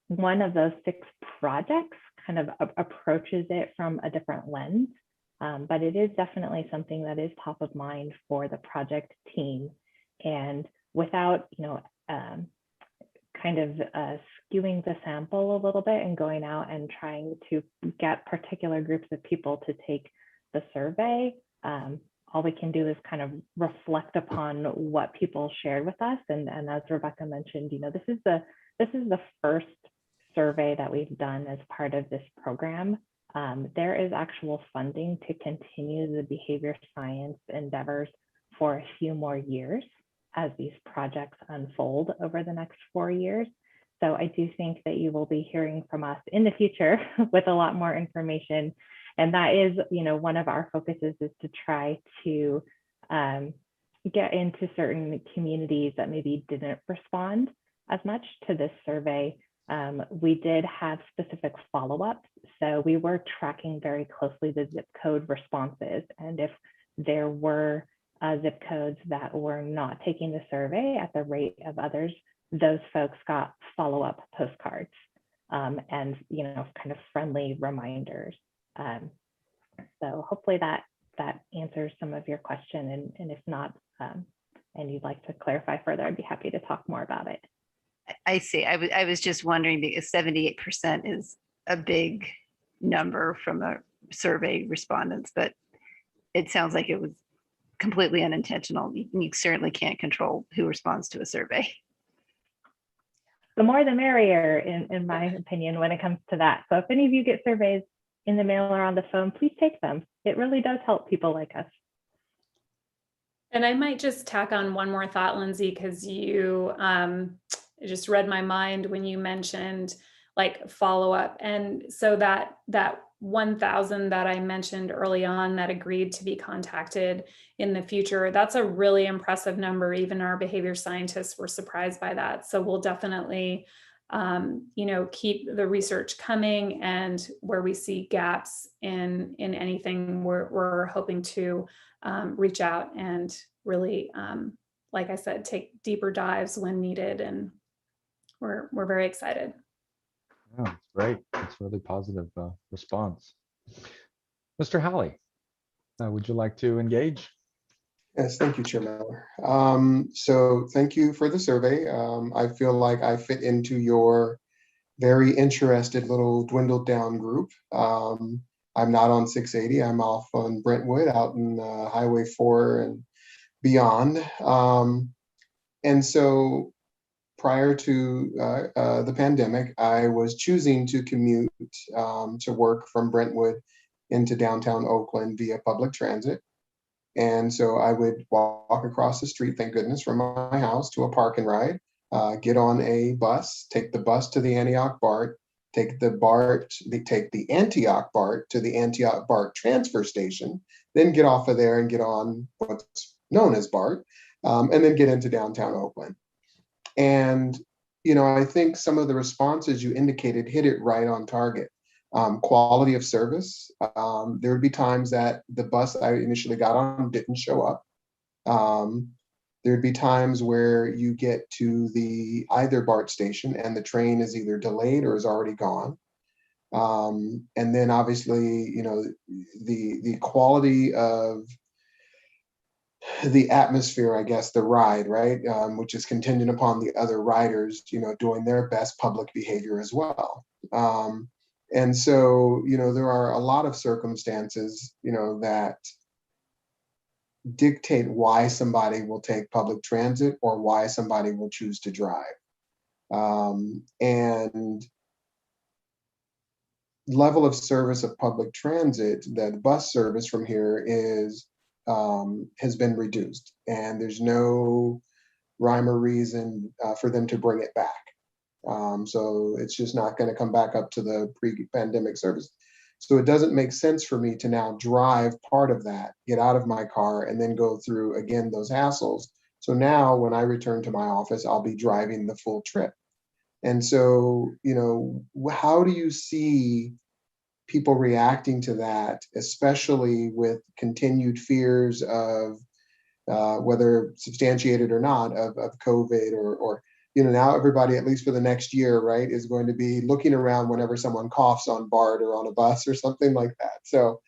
one of those 6 projects kind of approaches it from a different lens, but it is definitely something that is top of mind for the project team. And without, kind of skewing the sample a little bit and going out and trying to get particular groups of people to take the survey, all we can do is kind of reflect upon what people shared with us. And as Rebecca mentioned, this is the first survey that we've done as part of this program. There is actual funding to continue the behavior science endeavors for a few more years as these projects unfold over the next 4 years. So I do think that you will be hearing from us in the future with a lot more information. And that is, one of our focuses is to try to get into certain communities that maybe didn't respond as much to this survey. We did have specific follow-ups. So we were tracking very closely the zip code responses. And if there were zip codes that were not taking the survey at the rate of others, those folks got follow-up postcards and, kind of friendly reminders. So hopefully that answers some of your question. And if not, and you'd like to clarify further, I'd be happy to talk more about it. I see. I was just wondering because 78% is a big number from a survey respondents, but it sounds like it was completely unintentional. You certainly can't control who responds to a survey. The more the merrier, in my opinion, when it comes to that. So if any of you get surveys in the mail or on the phone, please take them. It really does help people like us. And I might just tack on one more thought, Lindsay, because you just read my mind when you mentioned like follow-up. And so that 1,000 that I mentioned early on that agreed to be contacted in the future, that's a really impressive number. Even our behavior scientists were surprised by that. So we'll definitely keep the research coming, and where we see gaps in anything, we're hoping to reach out and really, like I said, take deeper dives when needed. And we're very excited. Yeah, it's great. It's really positive response. Mr. Halley, would you like to engage? Yes, thank you, Chair Miller. So thank you for the survey. I feel like I fit into your very interested little dwindled down group. I'm not on 680. I'm off on Brentwood out in Highway 4 and beyond. And so prior to the pandemic, I was choosing to commute to work from Brentwood into downtown Oakland via public transit. And so I would walk across the street, thank goodness, from my house to a park and ride, get on a bus, take the bus to the Antioch BART, take the Antioch BART to the Antioch BART transfer station, then get off of there and get on what's known as BART, and then get into downtown Oakland. And, I think some of the responses you indicated hit it right on target. Quality of service. There would be times that the bus I initially got on didn't show up. There'd be times where you get to the either BART station and the train is either delayed or is already gone. And then obviously, the quality of the atmosphere, I guess, the ride, right, which is contingent upon the other riders, doing their best public behavior as well. And so, there are a lot of circumstances, that dictate why somebody will take public transit or why somebody will choose to drive. And level of service of public transit, that bus service from here is has been reduced, and there's no rhyme or reason for them to bring it back. So it's just not going to come back up to the pre-pandemic service. So it doesn't make sense for me to now drive part of that, get out of my car, and then go through again those hassles. So now when I return to my office, I'll be driving the full trip. And so, you know, how do you see people reacting to that, especially with continued fears of whether substantiated or not of COVID or you know, now everybody, at least for the next year, right, is going to be looking around whenever someone coughs on BART or on a bus or something like that. So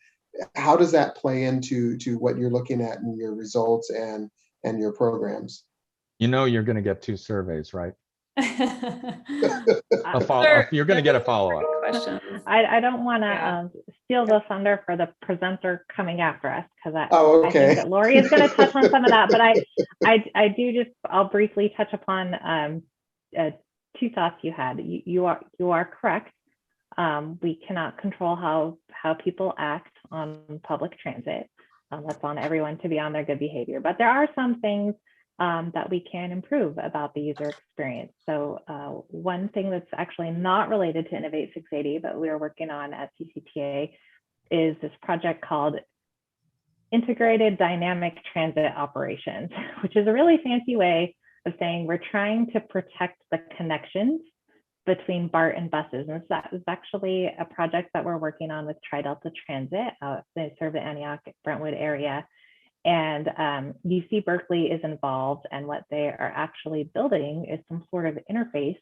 how does that play into what you're looking at in your results and your programs? You know, you're going to get 2 surveys, right? You're going to get a follow-up. I don't want to Yeah. steal the thunder for the presenter coming after us, because I okay. think that Lori is going to touch on some of that, but I'll briefly touch upon 2 thoughts you had. You are correct. We cannot control how people act on public transit. That's on everyone to be on their good behavior, but there are some things that we can improve about the user experience. So one thing that's actually not related to Innovate 680, but we are working on at CCTA is this project called Integrated Dynamic Transit Operations, which is a really fancy way of saying we're trying to protect the connections between BART and buses. And that is actually a project that we're working on with Tri-Delta Transit. They serve the Antioch Brentwood area. And UC Berkeley is involved, and what they are actually building is some sort of interface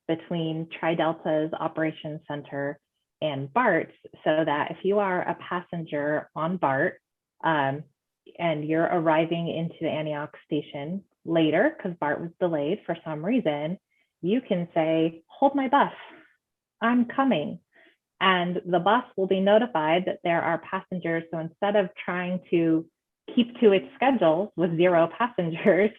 between Tri-Delta's operations center and BART's, so that if you are a passenger on BART and you're arriving into the Antioch station later because BART was delayed for some reason, you can say, "Hold my bus, I'm coming." And the bus will be notified that there are passengers. So instead of trying to keep to its schedule with 0 passengers,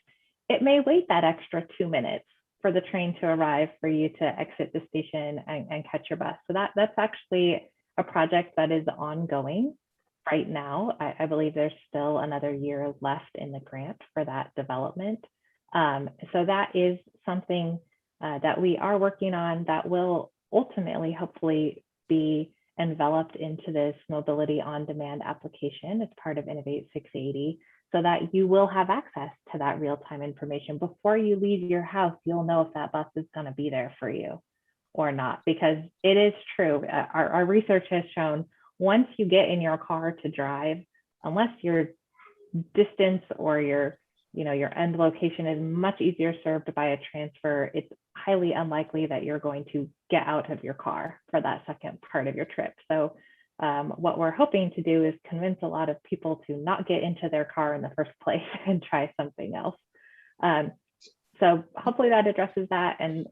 it may wait that extra 2 minutes for the train to arrive for you to exit the station and catch your bus. So that's actually a project that is ongoing right now. I believe there's still another year left in the grant for that development. So that is something that we are working on that will ultimately, hopefully, be enveloped into this mobility on demand application as part of Innovate 680, so that you will have access to that real-time information. Before you leave your house, you'll know if that bus is going to be there for you or not, because it is true. Our research has shown once you get in your car to drive, unless your distance or your end location is much easier served by a transfer, it's highly unlikely that you're going to get out of your car for that second part of your trip. So what we're hoping to do is convince a lot of people to not get into their car in the first place and try something else. So hopefully that addresses that. And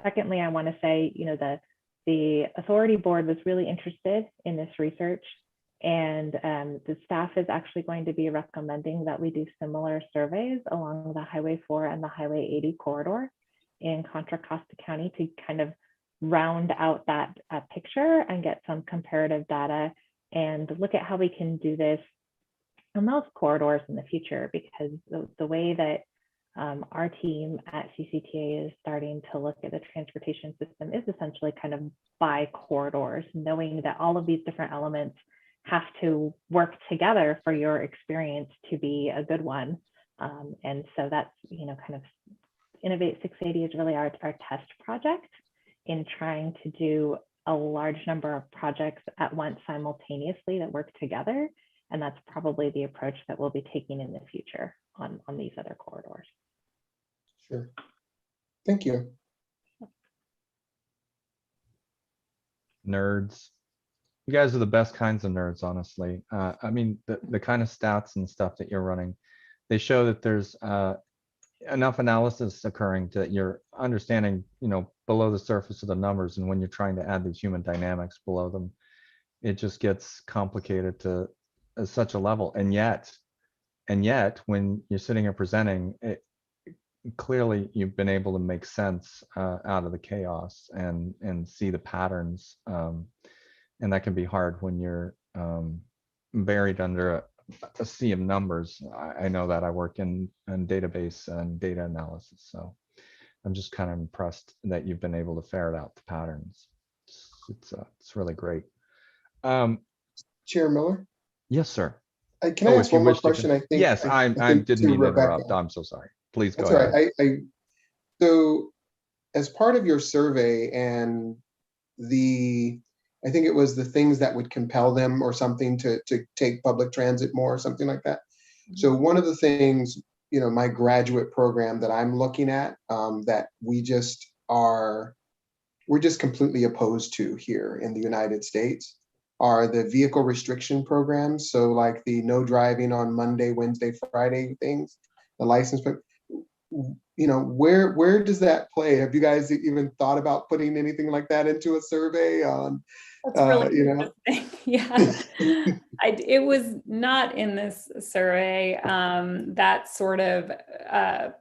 secondly, I want to say, the authority board was really interested in this research, and the staff is actually going to be recommending that we do similar surveys along the Highway 4 and the Highway 80 corridor in Contra Costa County to kind of round out that picture and get some comparative data and look at how we can do this on those corridors in the future, because the way that our team at CCTA is starting to look at the transportation system is essentially kind of by corridors, knowing that all of these different elements have to work together for your experience to be a good one. And so that's, kind of Innovate 680 is really our test project in trying to do a large number of projects at once simultaneously that work together. And that's probably the approach that we'll be taking in the future on these other corridors. Sure. Thank you. Nerds. You guys are the best kinds of nerds, honestly. I mean, the kind of stats and stuff that you're running, they show that there's enough analysis occurring that you're understanding, below the surface of the numbers. And when you're trying to add these human dynamics below them, it just gets complicated to such a level. And yet, when you're sitting and presenting, clearly you've been able to make sense out of the chaos and see the patterns. And that can be hard when you're buried under a sea of numbers. I know that I work in database and data analysis, so I'm just kind of impressed that you've been able to ferret out the patterns. It's really great. Chair Miller? Yes, sir. Can I ask one more question? I think. Yes, I didn't mean to interrupt. I'm so sorry. Please go ahead. That's all right. So as part of your survey and I think it was the things that would compel them or something to take public transit more or something like that. So one of the things, my graduate program that I'm looking at that we're just completely opposed to here in the United States are the vehicle restriction programs. So like the no driving on Monday, Wednesday, Friday things, the license plate. Where does that play? Have you guys even thought about putting anything like that into a survey on? That's really interesting. Yeah, it was not in this survey. That sort of, I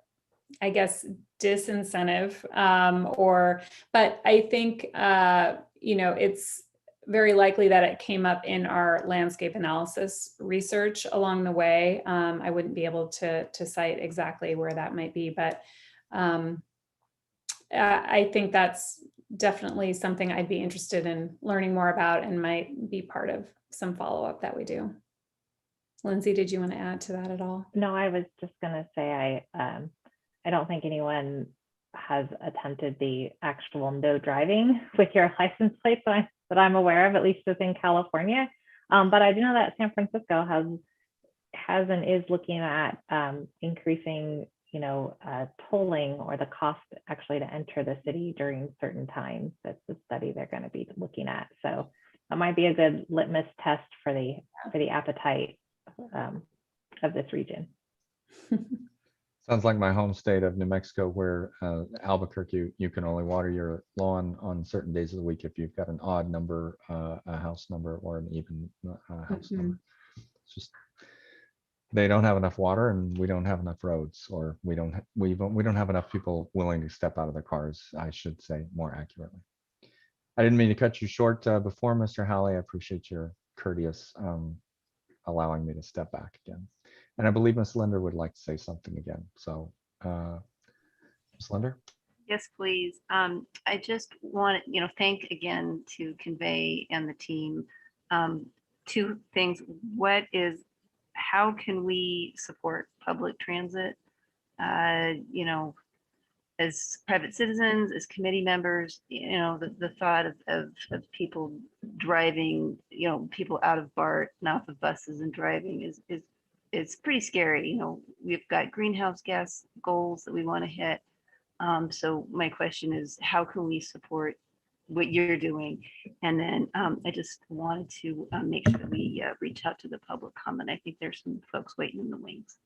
guess, disincentive, but I think it's very likely that it came up in our landscape analysis research along the way. I wouldn't be able to cite exactly where that might be, but I think that's definitely something I'd be interested in learning more about and might be part of some follow-up that we do. Lindsay, did you want to add to that at all? No, I was just going to say I don't think anyone has attempted the actual no driving with your license plate that I'm aware of, at least within California. But I do know that San Francisco has and is looking at increasing, tolling or the cost actually to enter the city during certain times. That's the study they're going to be looking at. So that might be a good litmus test for the appetite of this region. Sounds like my home state of New Mexico, where Albuquerque, you can only water your lawn on certain days of the week if you've got an odd number, a house number, or an even house number. It's just they don't have enough water, and we don't have enough roads, or we don't have enough people willing to step out of their cars, I should say more accurately. I didn't mean to cut you short before, Mr. Halley. I appreciate your courteous allowing me to step back again. And I believe Ms. Linder would like to say something again. So, Ms. Linder? Yes, please. I just want to, thank again to Convey and the team. Two things. How can we support public transit? As private citizens, as committee members, the thought of people driving, people out of BART and off of buses and driving is pretty scary. We've got greenhouse gas goals that we want to hit. So my question is, how can we support what you're doing? And then I just wanted to make sure that we reach out to the public comment. I think there's some folks waiting in the wings.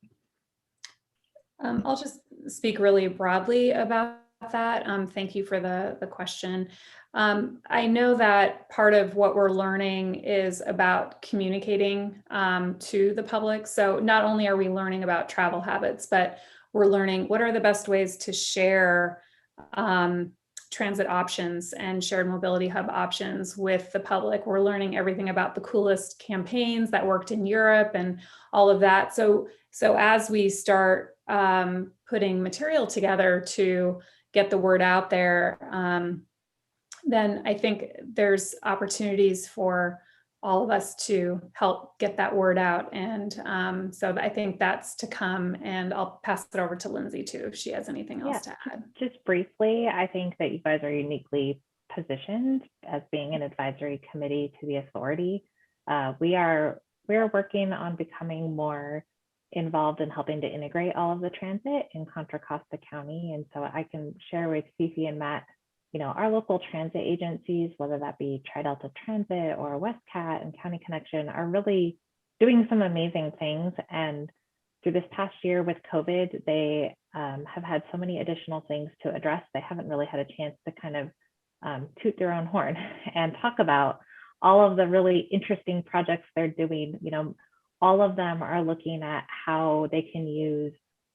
I'll just speak really broadly about that. Thank you for the question. I know that part of what we're learning is about communicating to the public. So not only are we learning about travel habits, but we're learning what are the best ways to share transit options and shared mobility hub options with the public. We're learning everything about the coolest campaigns that worked in Europe and all of that. So as we start putting material together to get the word out there, then I think there's opportunities for all of us to help get that word out. And so I think that's to come, and I'll pass it over to Lindsay too, if she has anything else to add. Just briefly, I think that you guys are uniquely positioned as being an advisory committee to the authority. We are working on becoming more involved in helping to integrate all of the transit in Contra Costa County. And so I can share with Fifi and Matt, our local transit agencies, whether that be Tri-Delta Transit or WestCat and County Connection, are really doing some amazing things. And through this past year with COVID, they have had so many additional things to address. They haven't really had a chance to kind of toot their own horn and talk about all of the really interesting projects they're doing. All of them are looking at how they can use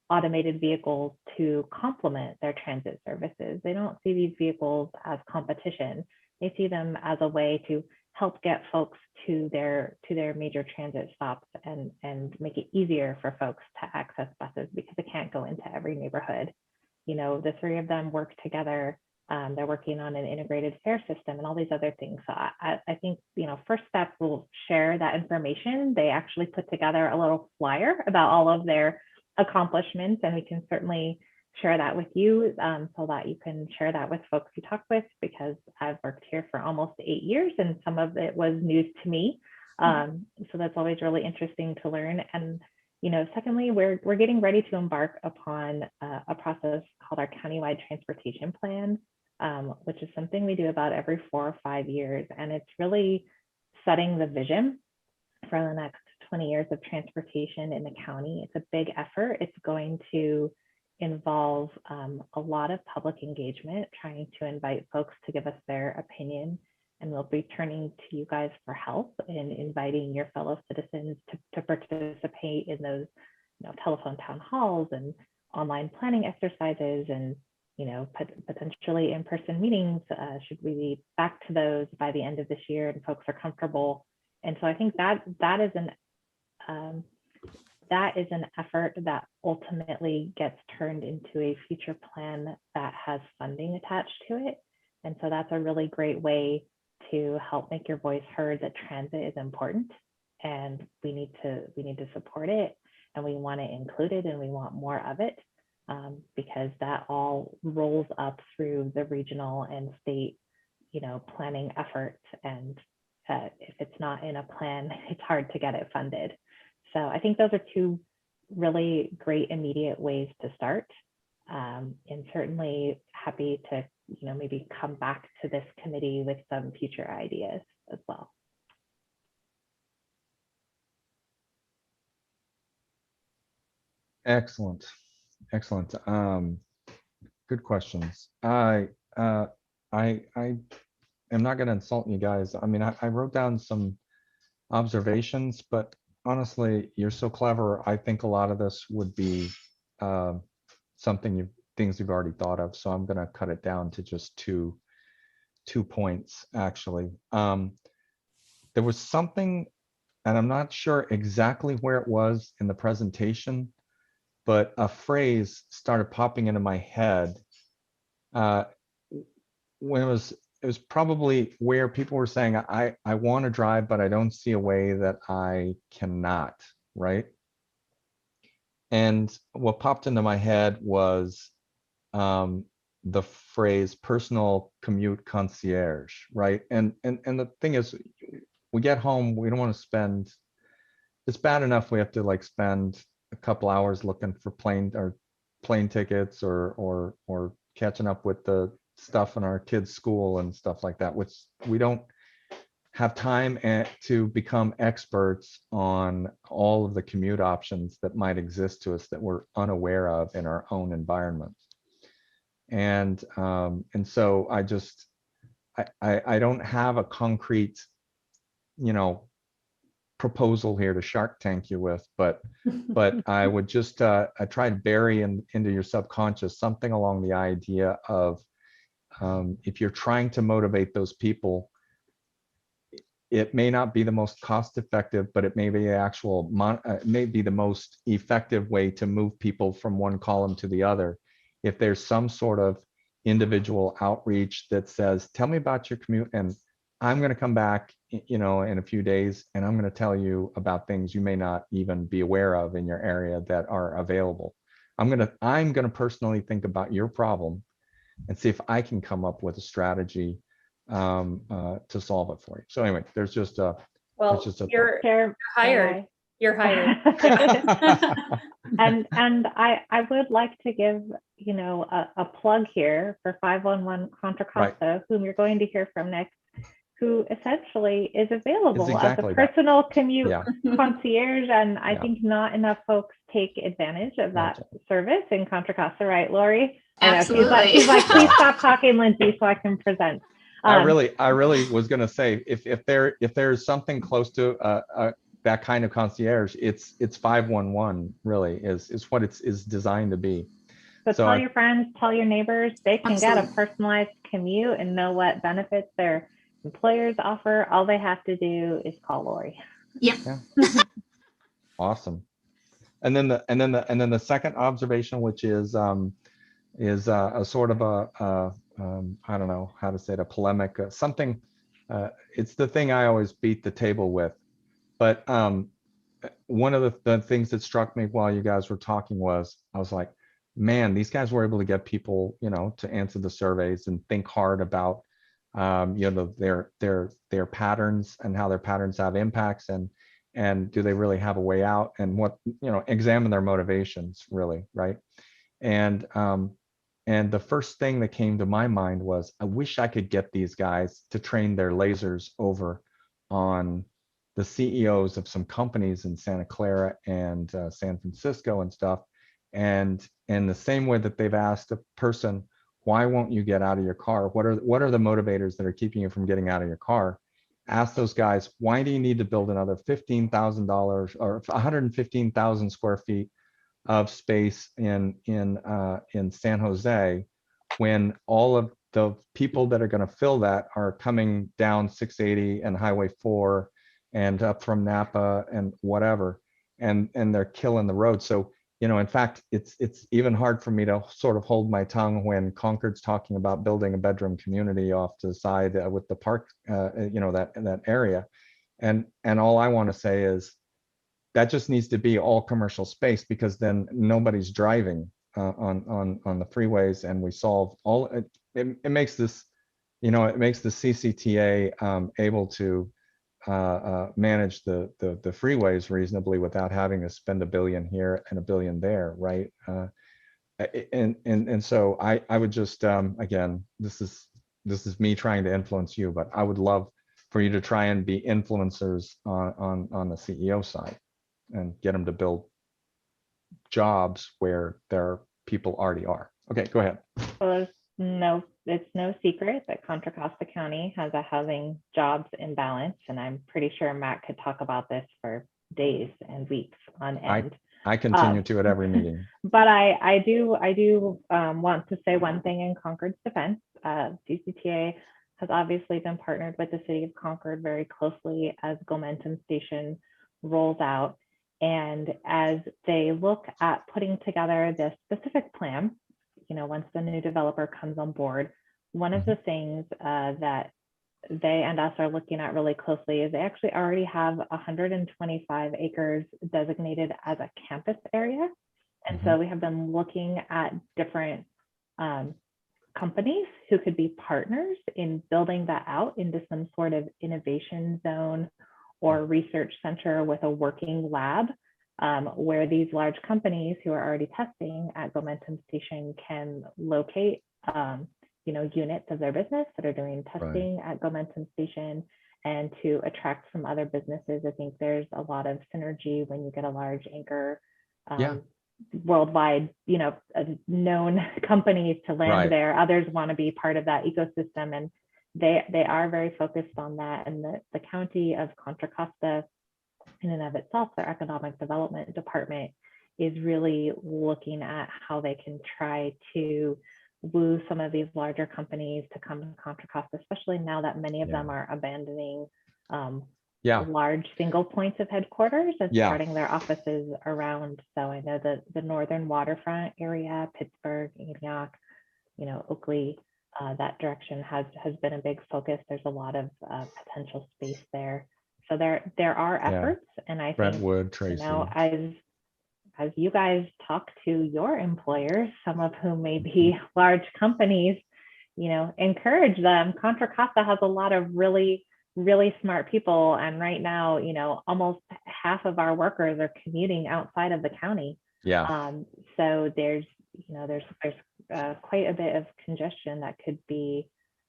automated vehicles to complement their transit services. They don't see these vehicles as competition. They see them as a way to help get folks to their major transit stops and make it easier for folks to access buses because they can't go into every neighborhood. You know, the three of them work together. They're working on an integrated fare system and all these other things. So I think, you know, first step, we'll share that information. They actually put together a little flyer about all of their accomplishments, and we can certainly share that with you so that you can share that with folks you talk with, because I've worked here for almost 8 years and some of it was news to me. So that's always really interesting to learn. And, you know, secondly, we're getting ready to embark upon a process called our countywide transportation plan, which is something we do about every 4 or 5 years. And it's really setting the vision for the next 20 years of transportation in the county. It's a big effort. It's going to involve a lot of public engagement, trying to invite folks to give us their opinion. And we'll be turning to you guys for help in inviting your fellow citizens to participate in those, you know, telephone town halls and online planning exercises, and, you know, potentially in-person meetings. Should we be back to those by the end of this year and folks are comfortable? And so I think that is an effort that ultimately gets turned into a future plan that has funding attached to it. And so that's a really great way to help make your voice heard that transit is important and we need to support it, and we want to include it, and we want more of it, because that all rolls up through the regional and state, you know, planning efforts. And if it's not in a plan, it's hard to get it funded. So I think those are two really great immediate ways to start, and certainly happy to, you know, maybe come back to this committee with some future ideas as well. Excellent. Good questions. I am not going to insult you guys. I mean, I wrote down some observations, but honestly, you're so clever. I think a lot of this would be things you've already thought of. So I'm going to cut it down to just two points, actually. There was something, and I'm not sure exactly where it was in the presentation, but a phrase started popping into my head when it was probably where people were saying, I want to drive, but I don't see a way that I cannot, right? And what popped into my head was the phrase personal commute concierge, right? And the thing is, we get home, we don't want to spend, it's bad enough we have to like spend a couple hours looking for plane tickets or catching up with the stuff in our kids' school and stuff like that, which we don't have time to become experts on all of the commute options that might exist to us that we're unaware of in our own environment. And so I don't have a concrete, you know, proposal here to Shark Tank you with, but I would just I try to bury into your subconscious something along the idea of if you're trying to motivate those people, it may not be the most cost effective, but it may be may be the most effective way to move people from one column to the other. If there's some sort of individual outreach that says, tell me about your commute, and I'm going to come back, you know, in a few days, and I'm going to tell you about things you may not even be aware of in your area that are available. I'm going to personally think about your problem and see if I can come up with a strategy to solve it for you. So anyway, there's just a you're hired. You're hired. and I would like to give, you know, a plug here for 511 Contra Costa, right, whom you're going to hear from next, who essentially is available exactly as a personal commute concierge. And I think not enough folks take advantage of that service in Contra Costa, right, Lori? Absolutely. She's like, please stop talking, Lindsay, so I can present. I really was going to say, if there's something close to that kind of concierge, it's 511 really is what is designed to be. So tell your friends, tell your neighbors, they can get a personalized commute and know what benefits they're employers offer. All they have to do is call Lori. Yeah. Awesome. And then the second observation, which is a sort of I don't know how to say it, a polemic, something. It's the thing I always beat the table with. But one of the things that struck me while you guys were talking was, I was like, man, these guys were able to get people, to answer the surveys and think hard about, their patterns and how their patterns have impacts, and do they really have a way out, and what, examine their motivations really, right? And the first thing that came to my mind was, I wish I could get these guys to train their lasers over on the CEOs of some companies in Santa Clara and San Francisco and stuff. And in the same way that they've asked a person, why won't you get out of your car? What are the motivators that are keeping you from getting out of your car? Ask those guys, why do you need to build another $15,000 or 115,000 square feet of space in San Jose, when all of the people that are going to fill that are coming down 680 and Highway 4 and up from Napa and whatever, and they're killing the road. So, in fact, it's even hard for me to sort of hold my tongue when Concord's talking about building a bedroom community off to the side with the park, that area. And all I want to say is, that just needs to be all commercial space, because then nobody's driving on the freeways, and we solve all it makes this, it makes the CCTA able to manage the freeways reasonably without having to spend $1 billion here and $1 billion there, right? And so I would just again, this is me trying to influence you, but I would love for you to try and be influencers on the CEO side, and get them to build jobs where their people already are. Okay, go ahead. Well, it's no secret that Contra Costa County has a housing jobs imbalance, and I'm pretty sure Matt could talk about this for days and weeks on end. I continue to at every meeting. But I do want to say one thing in Concord's defense. CCTA has obviously been partnered with the city of Concord very closely as Gomentum Station rolls out. And as they look at putting together this specific plan, once the new developer comes on board, one of the things that they and us are looking at really closely is they actually already have 125 acres designated as a campus area. And so we have been looking at different companies who could be partners in building that out into some sort of innovation zone or research center with a working lab, where these large companies who are already testing at Gomentum Station can locate units of their business that are doing testing at Gomentum Station, and to attract some other businesses. I think there's a lot of synergy when you get a large anchor worldwide, known companies to land there. Others want to be part of that ecosystem, and they are very focused on that. And the county of Contra Costa, in and of itself, their economic development department is really looking at how they can try to woo some of these larger companies to come to Contra Costa, especially now that many of them are abandoning large single points of headquarters and starting their offices around. So I know that the northern waterfront area, Pittsburgh, Antioch, Oakley, that direction has been a big focus. There's a lot of potential space there. So there are efforts, and I think Brentwood, Tracy. As you guys talk to your employers, some of whom may be large companies, encourage them. Contra Costa has a lot of really, really smart people, and right now, almost half of our workers are commuting outside of the county. So there's quite a bit of congestion that could be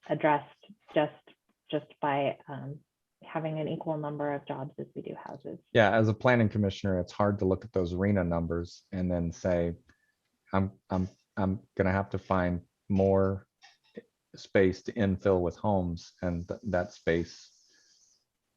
addressed just by having an equal number of jobs as we do houses. Yeah, as a planning commissioner, it's hard to look at those RENA numbers and then say, I'm gonna have to find more space to infill with homes, and that space,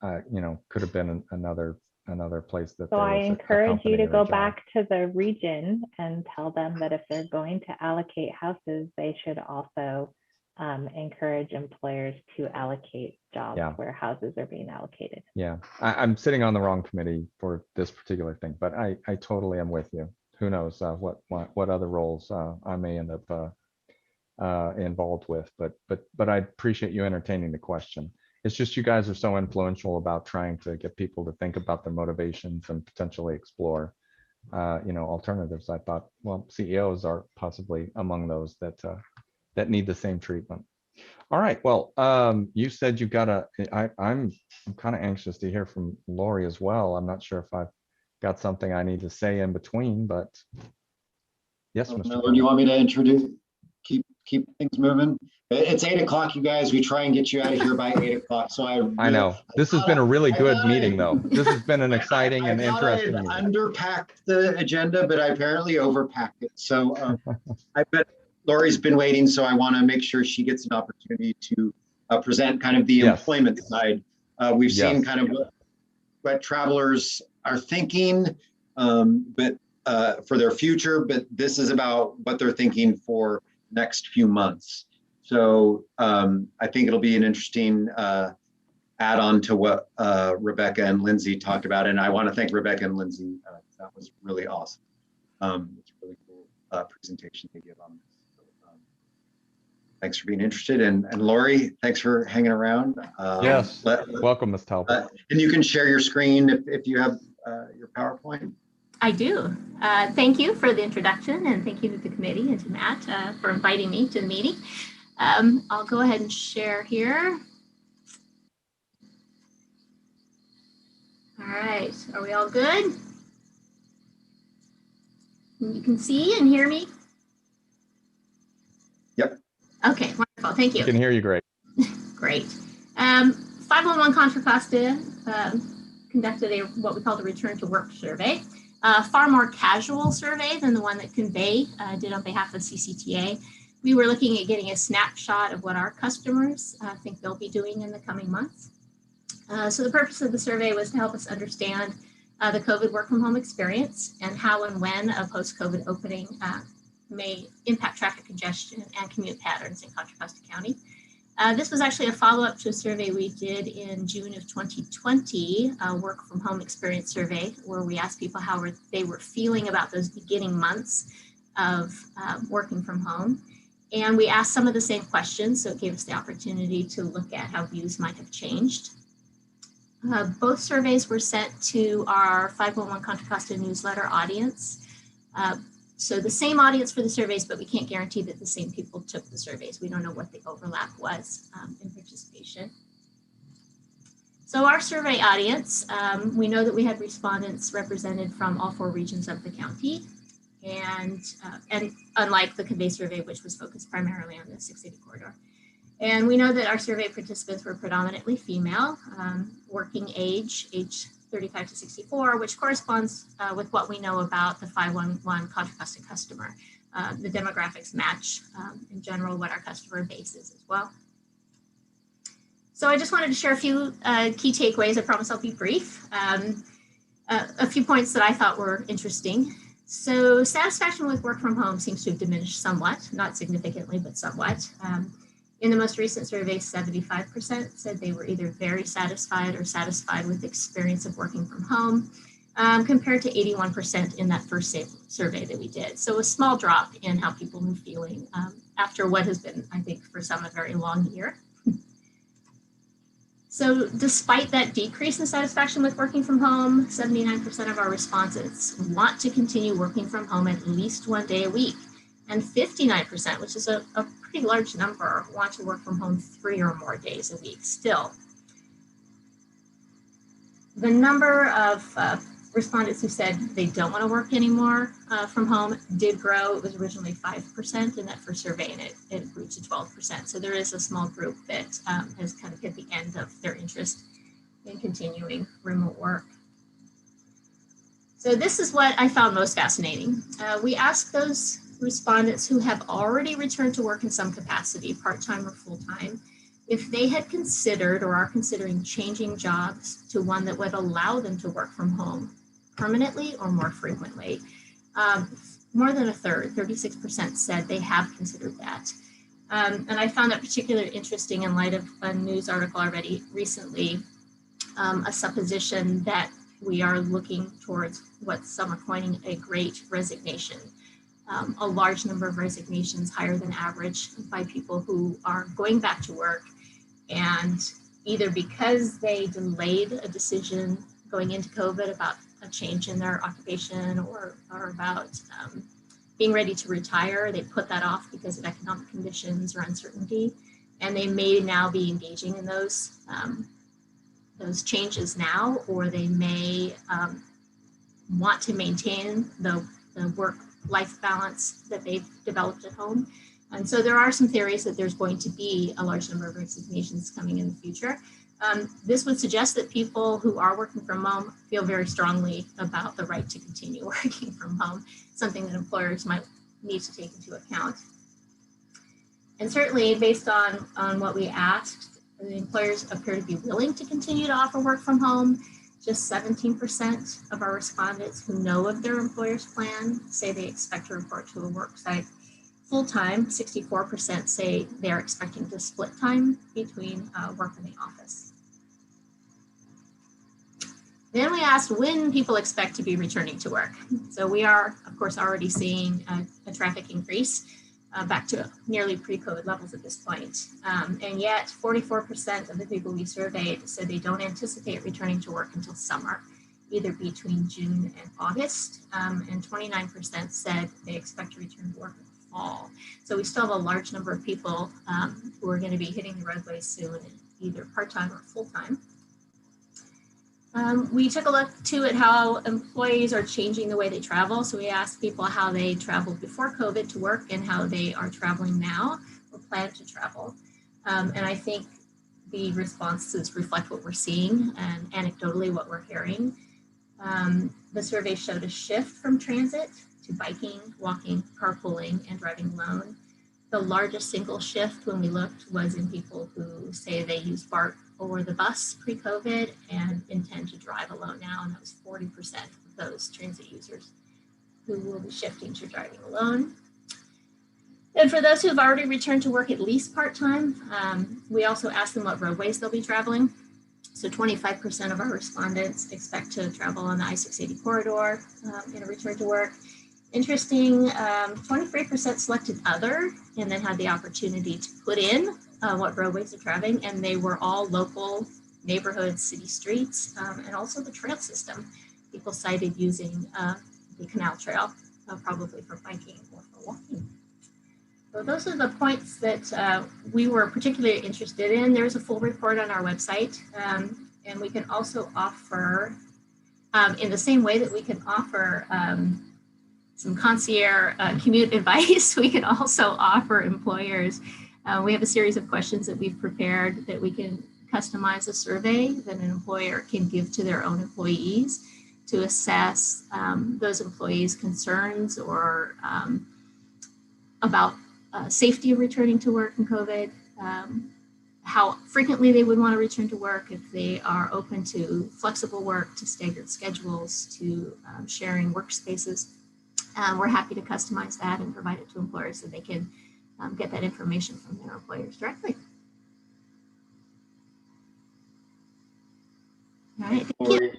could have been another place that. So I encourage you to go back to the region and tell them that if they're going to allocate houses, they should also encourage employers to allocate jobs Yeah. where houses are being allocated. Yeah, I'm sitting on the wrong committee for this particular thing, but I totally am with you. Who knows what other roles I may end up involved with, but I appreciate you entertaining the question. It's just you guys are so influential about trying to get people to think about their motivations and potentially explore, alternatives. I thought, well, CEOs are possibly among those that need the same treatment. All right. Well, you said you got I'm kind of anxious to hear from Lori as well. I'm not sure if I've got something I need to say in between, but yes, Mr. Miller, do you want me to introduce, keep things moving? It's 8 o'clock, you guys. We try and get you out of here by 8 o'clock. So I know this has been a really good meeting, though. This has been an exciting and interesting meeting. I underpacked the agenda, but I apparently overpacked it. So I bet Lori's been waiting, so I want to make sure she gets an opportunity to present kind of the employment side. We've seen kind of what travelers are thinking, but for their future, but this is about what they're thinking for next few months. So I think it'll be an interesting add-on to what Rebecca and Lindsay talked about. And I want to thank Rebecca and Lindsay. That was really awesome. It's a really cool presentation they give on this. So, thanks for being interested. And Lori, thanks for hanging around. Yes, welcome, Ms. Talbot. And you can share your screen if you have your PowerPoint. I do. Thank you for the introduction, and thank you to the committee and to Matt for inviting me to the meeting. I'll go ahead and share here. All right, are we all good? You can see and hear me? Yep. Okay, wonderful, thank you. I can hear you great. Great. 511 Contra Costa conducted what we call the Return to Work survey. Far more casual survey than the one that Convey did on behalf of CCTA. We were looking at getting a snapshot of what our customers think they'll be doing in the coming months. So the purpose of the survey was to help us understand the COVID work from home experience and how and when a post-COVID opening may impact traffic congestion and commute patterns in Contra Costa County. This was actually a follow-up to a survey we did in June of 2020, a work from home experience survey, where we asked people how they were feeling about those beginning months of working from home. And we asked some of the same questions, so it gave us the opportunity to look at how views might have changed. Both surveys were sent to our 511 Contra Costa newsletter audience. So the same audience for the surveys, but we can't guarantee that the same people took the surveys. We don't know what the overlap was in participation. So our survey audience, we know that we had respondents represented from all 4 regions of the county. And unlike the Convey survey, which was focused primarily on the 680 corridor. And we know that our survey participants were predominantly female, working age 35 to 64, which corresponds with what we know about the 511 Contra Costa customer. The demographics match in general what our customer base is as well. So I just wanted to share a few key takeaways. I promise I'll be brief. A few points that I thought were interesting. So satisfaction with work from home seems to have diminished somewhat, not significantly, but somewhat. In the most recent survey, 75% said they were either very satisfied or satisfied with the experience of working from home, compared to 81% in that first survey that we did. So a small drop in how people were feeling after what has been, I think, for some a very long year. So despite that decrease in satisfaction with working from home, 79% of our respondents want to continue working from home at least 1 day a week. And 59%, which is a pretty large number, want to work from home 3 or more days a week still. The number of respondents who said they don't want to work anymore from home did grow. It was originally 5% in that first survey, and it grew to 12%. So there is a small group that has kind of hit the end of their interest in continuing remote work. So this is what I found most fascinating. We asked those respondents who have already returned to work in some capacity, part-time or full-time, if they had considered or are considering changing jobs to one that would allow them to work from home permanently or more frequently. More than a third, 36%, said they have considered that. And I found that particularly interesting in light of a news article I read recently, a supposition that we are looking towards what some are coining a great resignation. A large number of resignations, higher than average, by people who are going back to work, and either because they delayed a decision going into COVID about a change in their occupation or about being ready to retire, they put that off because of economic conditions or uncertainty, and they may now be engaging in those changes now, or they may want to maintain the work-life balance that they've developed at home. And so there are some theories that there's going to be a large number of resignations coming in the future. This would suggest that people who are working from home feel very strongly about the right to continue working from home, something that employers might need to take into account. And certainly based on what we asked, the employers appear to be willing to continue to offer work from home. Just 17% of our respondents who know of their employer's plan say they expect to report to a work site full-time. 64% say they're expecting to split time between work and the office. Then we asked when people expect to be returning to work. So we are, of course, already seeing a traffic increase back to nearly pre-COVID levels at this point. And yet 44% of the people we surveyed said they don't anticipate returning to work until summer, either between June and August. And 29% said they expect to return to work in the fall. So we still have a large number of people who are going to be hitting the roadways soon, either part-time or full-time. We took a look too at how employees are changing the way they travel. So we asked people how they traveled before COVID to work and how they are traveling now or plan to travel. And I think the responses reflect what we're seeing and anecdotally what we're hearing. The survey showed a shift from transit to biking, walking, carpooling, and driving alone. The largest single shift when we looked was in people who say they use BART or the bus pre-COVID and intend to drive alone now, and that was 40% of those transit users who will be shifting to driving alone. And for those who have already returned to work at least part-time, we also asked them what roadways they'll be traveling. So 25% of our respondents expect to travel on the I-680 corridor in a return to work. Interesting, 23% selected other and then had the opportunity to put in what roadways they're traveling, and they were all local neighborhoods, city streets, and also the trail system. People cited using the canal trail, probably for biking or for walking. So those are the points that we were particularly interested in. There's a full report on our website, and we can also offer, in the same way that we can offer some concierge commute advice, we can also offer employers. We have a series of questions that we've prepared that we can customize a survey that an employer can give to their own employees to assess those employees' concerns or about safety of returning to work in COVID, how frequently they would want to return to work, if they are open to flexible work, to staggered schedules, to sharing workspaces. We're happy to customize that and provide it to employers so they can get that information from their employers directly. All right, thank you.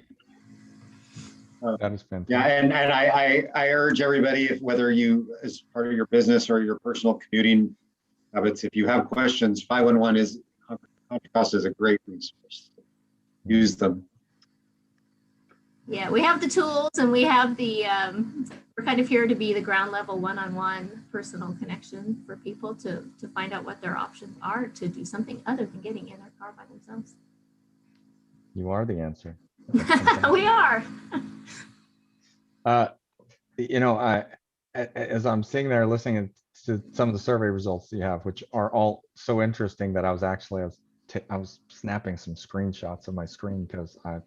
That is fantastic. Yeah, and I urge everybody, whether you, as part of your business or your personal commuting habits, if you have questions, 511 is Contra Costa is a great resource. Use them. Yeah, we have the tools and we have the, we're kind of here to be the ground level one-on-one personal connection for people to find out what their options are to do something other than getting in their car by themselves. You are the answer. We are. You know, as I'm sitting there listening to some of the survey results you have, which are all so interesting that I was snapping some screenshots of my screen because I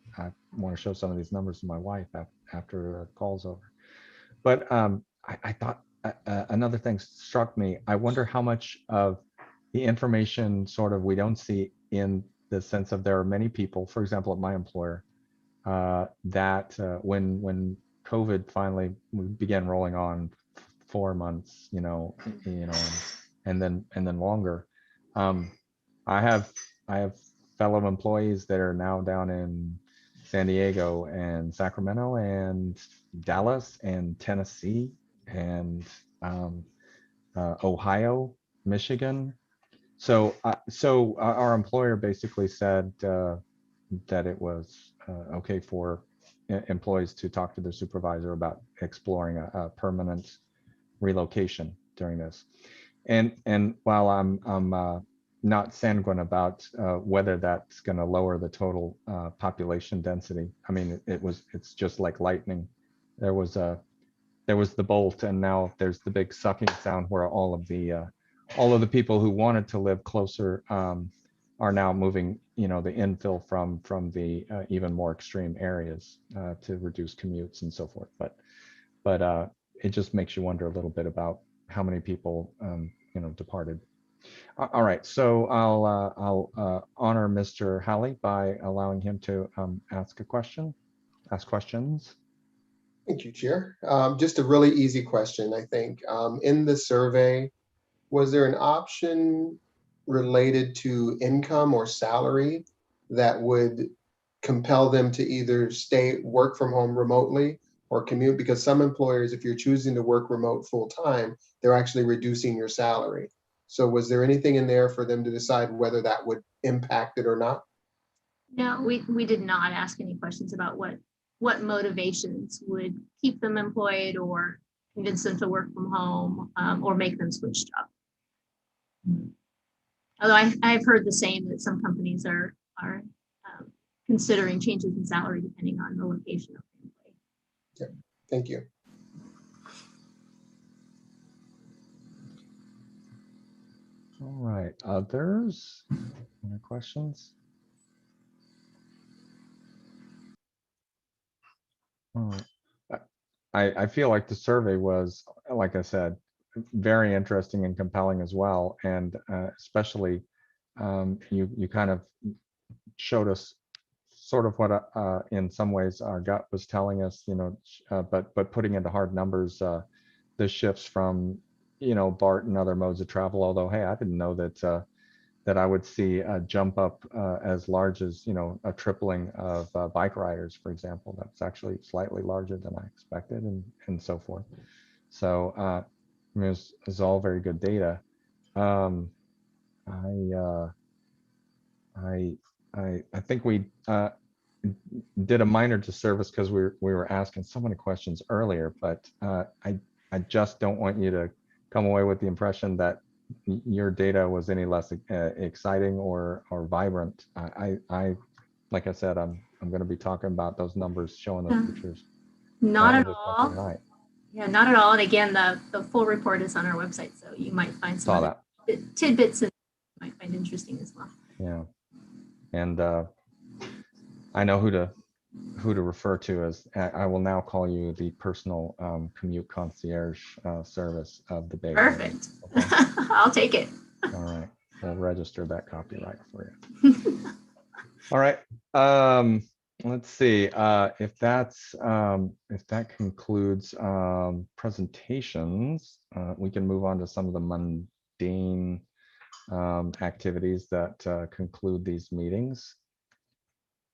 want to show some of these numbers to my wife after the call's over. But I thought another thing struck me. I wonder how much of the information sort of we don't see in the sense of there are many people, for example, at my employer, that when COVID finally began rolling on 4 months, and then longer. I have fellow employees that are now down in San Diego and Sacramento and Dallas and Tennessee and Ohio, Michigan. So our employer basically said that it was okay for employees to talk to their supervisor about exploring a permanent relocation during this. And while I'm not sanguine about whether that's going to lower the total population density, I mean, it's just like lightning. There was the bolt, and now there's the big sucking sound where all of the people who wanted to live closer are now moving, the infill from the even more extreme areas to reduce commutes and so forth. But it just makes you wonder a little bit about how many people departed. All right, so I'll honor Mr. Halley by allowing him to ask questions. Thank you, Chair. Just a really easy question, I think. In the survey, was there an option related to income or salary that would compel them to either work from home remotely or commute? Because some employers, if you're choosing to work remote full time, they're actually reducing your salary. So was there anything in there for them to decide whether that would impact it or not? No, we did not ask any questions about what motivations would keep them employed or convince them to work from home or make them switch jobs. Although I've heard the same, that some companies are considering changes in salary depending on the location of the employee. Okay, thank you. All right, others? Any questions? I feel like the survey was, like I said, very interesting and compelling as well, and especially you kind of showed us sort of what in some ways our gut was telling us, but putting into hard numbers the shifts from BART and other modes of travel. Although, hey, I didn't know that I would see a jump up as large as a tripling of bike riders, for example. That's actually slightly larger than I expected, and so forth. So I mean, it's all very good data. I think we did a minor disservice because we were asking so many questions earlier, but I just don't want you to come away with the impression that your data was any less exciting or vibrant. I like I said, I'm going to be talking about those numbers, showing those pictures. Not at all. Yeah, not at all. And again, the full report is on our website, so you might find some tidbits that you might find interesting as well. Yeah, and I know who to refer to as. I will now call you the personal commute concierge service of the Bay. Perfect. Okay. I'll take it. All right, we'll register that copyright for you. All right. Let's see if that concludes presentations. We can move on to some of the mundane activities that conclude these meetings.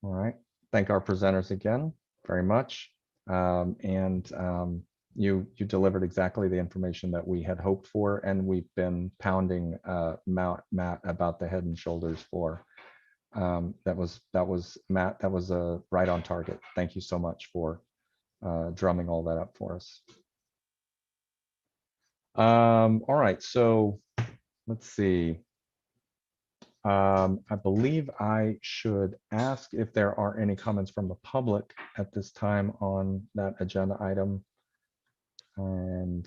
All right. Thank our presenters again very much. You delivered exactly the information that we had hoped for, and we've been pounding Matt about the Head and Shoulders for. That was Matt. That was right on target. Thank you so much for drumming all that up for us. All right, so let's see. I believe I should ask if there are any comments from the public at this time on that agenda item. And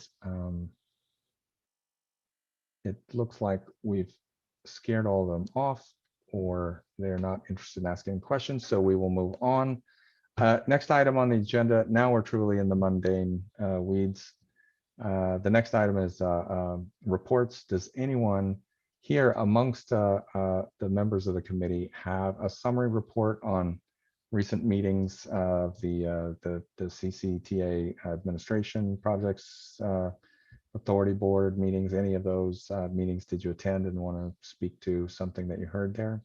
it looks like we've scared all of them off, or they're not interested in asking questions, so we will move on. Next item on the agenda, now we're truly in the mundane weeds. The next item is reports. Does anyone here amongst the members of the committee have a summary report on recent meetings of the CCTA administration projects authority board meetings, any of those meetings did you attend and want to speak to something that you heard there?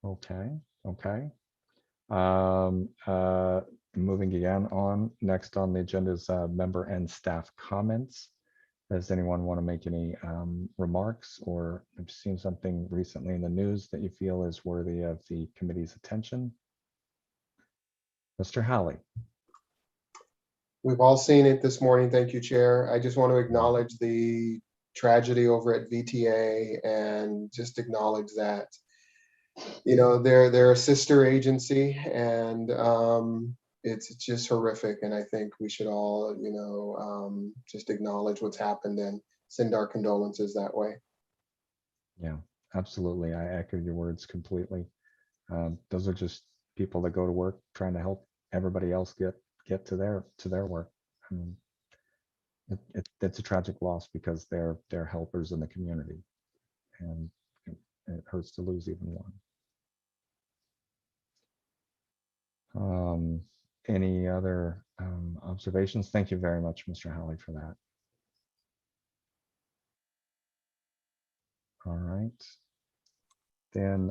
Okay, okay. Moving again on, next on the agenda is member and staff comments. Does anyone want to make any remarks, or have seen something recently in the news that you feel is worthy of the committee's attention? Mr. Halley. We've all seen it this morning. Thank you, Chair. I just want to acknowledge the tragedy over at VTA and just acknowledge that, you know, they're a sister agency, and it's just horrific. And I think we should all, you know, just acknowledge what's happened and send our condolences that way. Yeah, absolutely. I echo your words completely. Those are just people that go to work trying to help everybody else get to their work. I mean, it's a tragic loss because they're helpers in the community, and it hurts to lose even one. Any other observations? Thank you very much, Mr. Halley, for that. All right. Then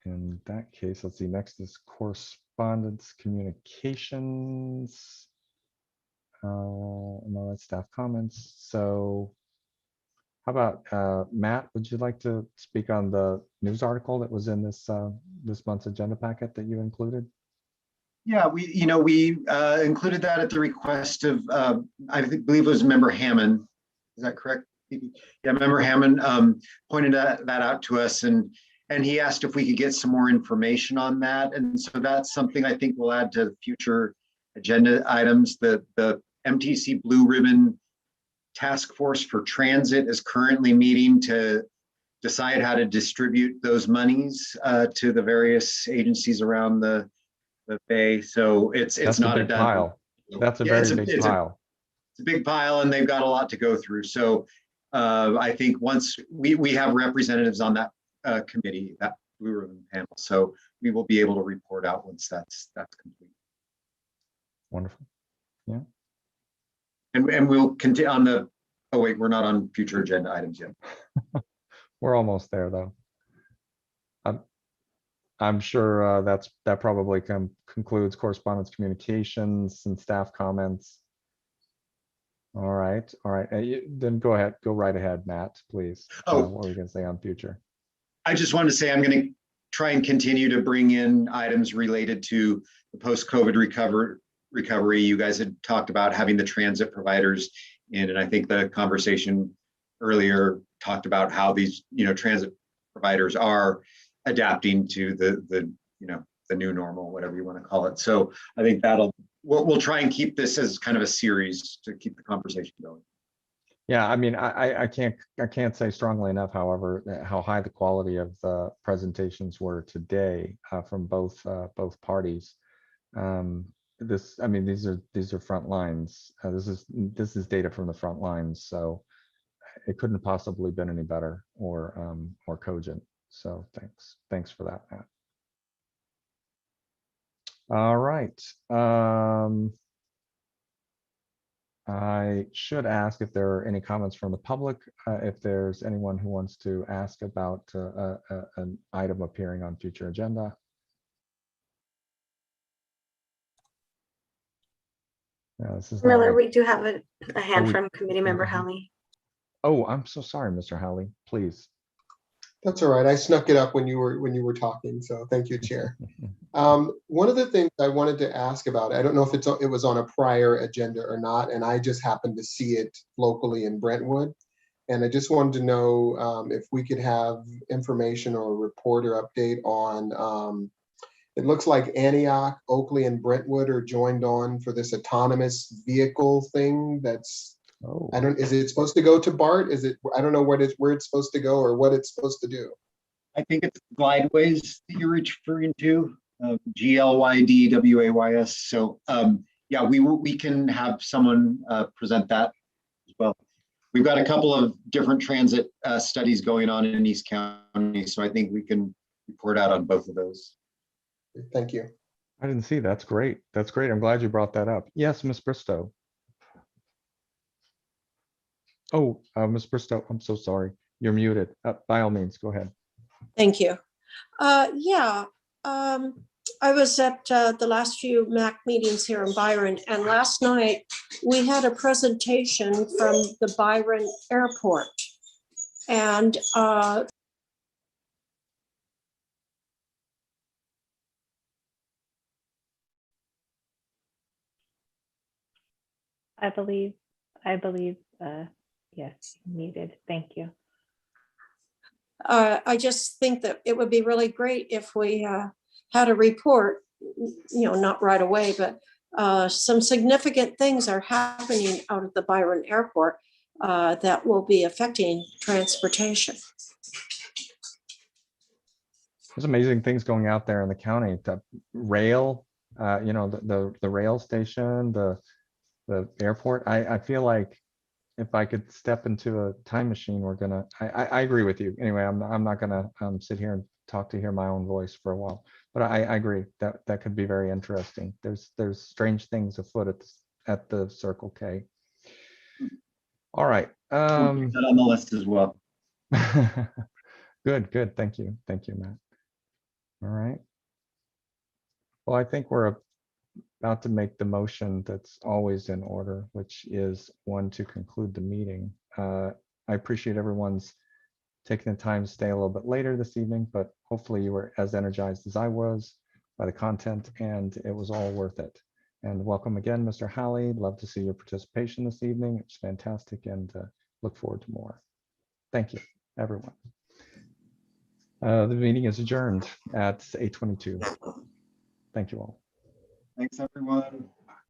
in that case, let's see, next is correspondence communications. No, that's staff comments. So how about Matt, would you like to speak on the news article that was in this this month's agenda packet that you included? Yeah, we included that at the request of, I believe it was Member Hammond. Is that correct? Yeah, Member Hammond pointed that out to us, and he asked if we could get some more information on that. And so that's something I think we'll add to future agenda items. The MTC Blue Ribbon Task Force for Transit is currently meeting to decide how to distribute those monies to the various agencies around the Bay. So it's not a done pile. That's a very big pile. It's a big pile, and they've got a lot to go through. So I think once we have representatives on that committee, that Blue Ribbon panel, so we will be able to report out once that's complete. Wonderful. Yeah. And we'll continue on the. Oh wait, we're not on future agenda items yet. We're almost there, though. I'm sure that probably concludes correspondence, communications, and staff comments. All right, all right. Then go ahead, go right ahead, Matt, please. What were you going to say on future? I just wanted to say I'm going to try and continue to bring in items related to the post-COVID recovery. You guys had talked about having the transit providers in, and I think the conversation earlier talked about how these transit providers are adapting to the new normal, whatever you want to call it. So I think we'll try and keep this as kind of a series to keep the conversation going. Yeah, I mean, I can't say strongly enough, however, how high the quality of the presentations were today from both parties. I mean, these are front lines. This is data from the front lines, so it couldn't have possibly been any better or more cogent. So thanks for that, Matt. All right. I should ask if there are any comments from the public, if there's anyone who wants to ask about an item appearing on future agenda. Miller, we do have a hand from committee member Halley. Oh, I'm so sorry, Mr. Halley, please. That's all right. I snuck it up when you were talking. So thank you, Chair. One of the things I wanted to ask about, I don't know if it was on a prior agenda or not, and I just happened to see it locally in Brentwood. And I just wanted to know if we could have information or a report or update on, it looks like Antioch, Oakley, and Brentwood are joined on for this autonomous vehicle thing that's, is it supposed to go to BART? I don't know where it's supposed to go or what it's supposed to do. I think it's Glideways that you're referring to, GLYDWAYS. So yeah, we can have someone present that as well. We've got a couple of different transit studies going on in East County, so I think we can report out on both of those. Thank you. I didn't see. That's great. That's great. I'm glad you brought that up. Yes, Miss Bristow. Oh, Miss Bristow, I'm so sorry. You're muted. By all means, go ahead. Thank you. Yeah, I was at the last few MAC meetings here in Byron, and last night we had a presentation from the Byron Airport. And I believe, yes, muted. Thank you. I just think that it would be really great if we had a report, not right away, but some significant things are happening out of the Byron Airport that will be affecting transportation. There's amazing things going out there in the county. The rail, the rail station, the airport. I feel like if I could step into a time machine, I agree with you. Anyway, I'm not gonna sit here and talk to hear my own voice for a while, but I agree that could be very interesting. There's strange things afoot at the Circle K. All right. We'll put that on the list as well. Good. Thank you, Matt. All right. Well, I think we're about to make the motion that's always in order, which is one to conclude the meeting. I appreciate everyone's taking the time to stay a little bit later this evening, but hopefully you were as energized as I was by the content, and it was all worth it. And welcome again, Mr. Halley. Love to see your participation this evening. It's fantastic, and look forward to more. Thank you, everyone. The meeting is adjourned at 8:22. Thank you all. Thanks, everyone.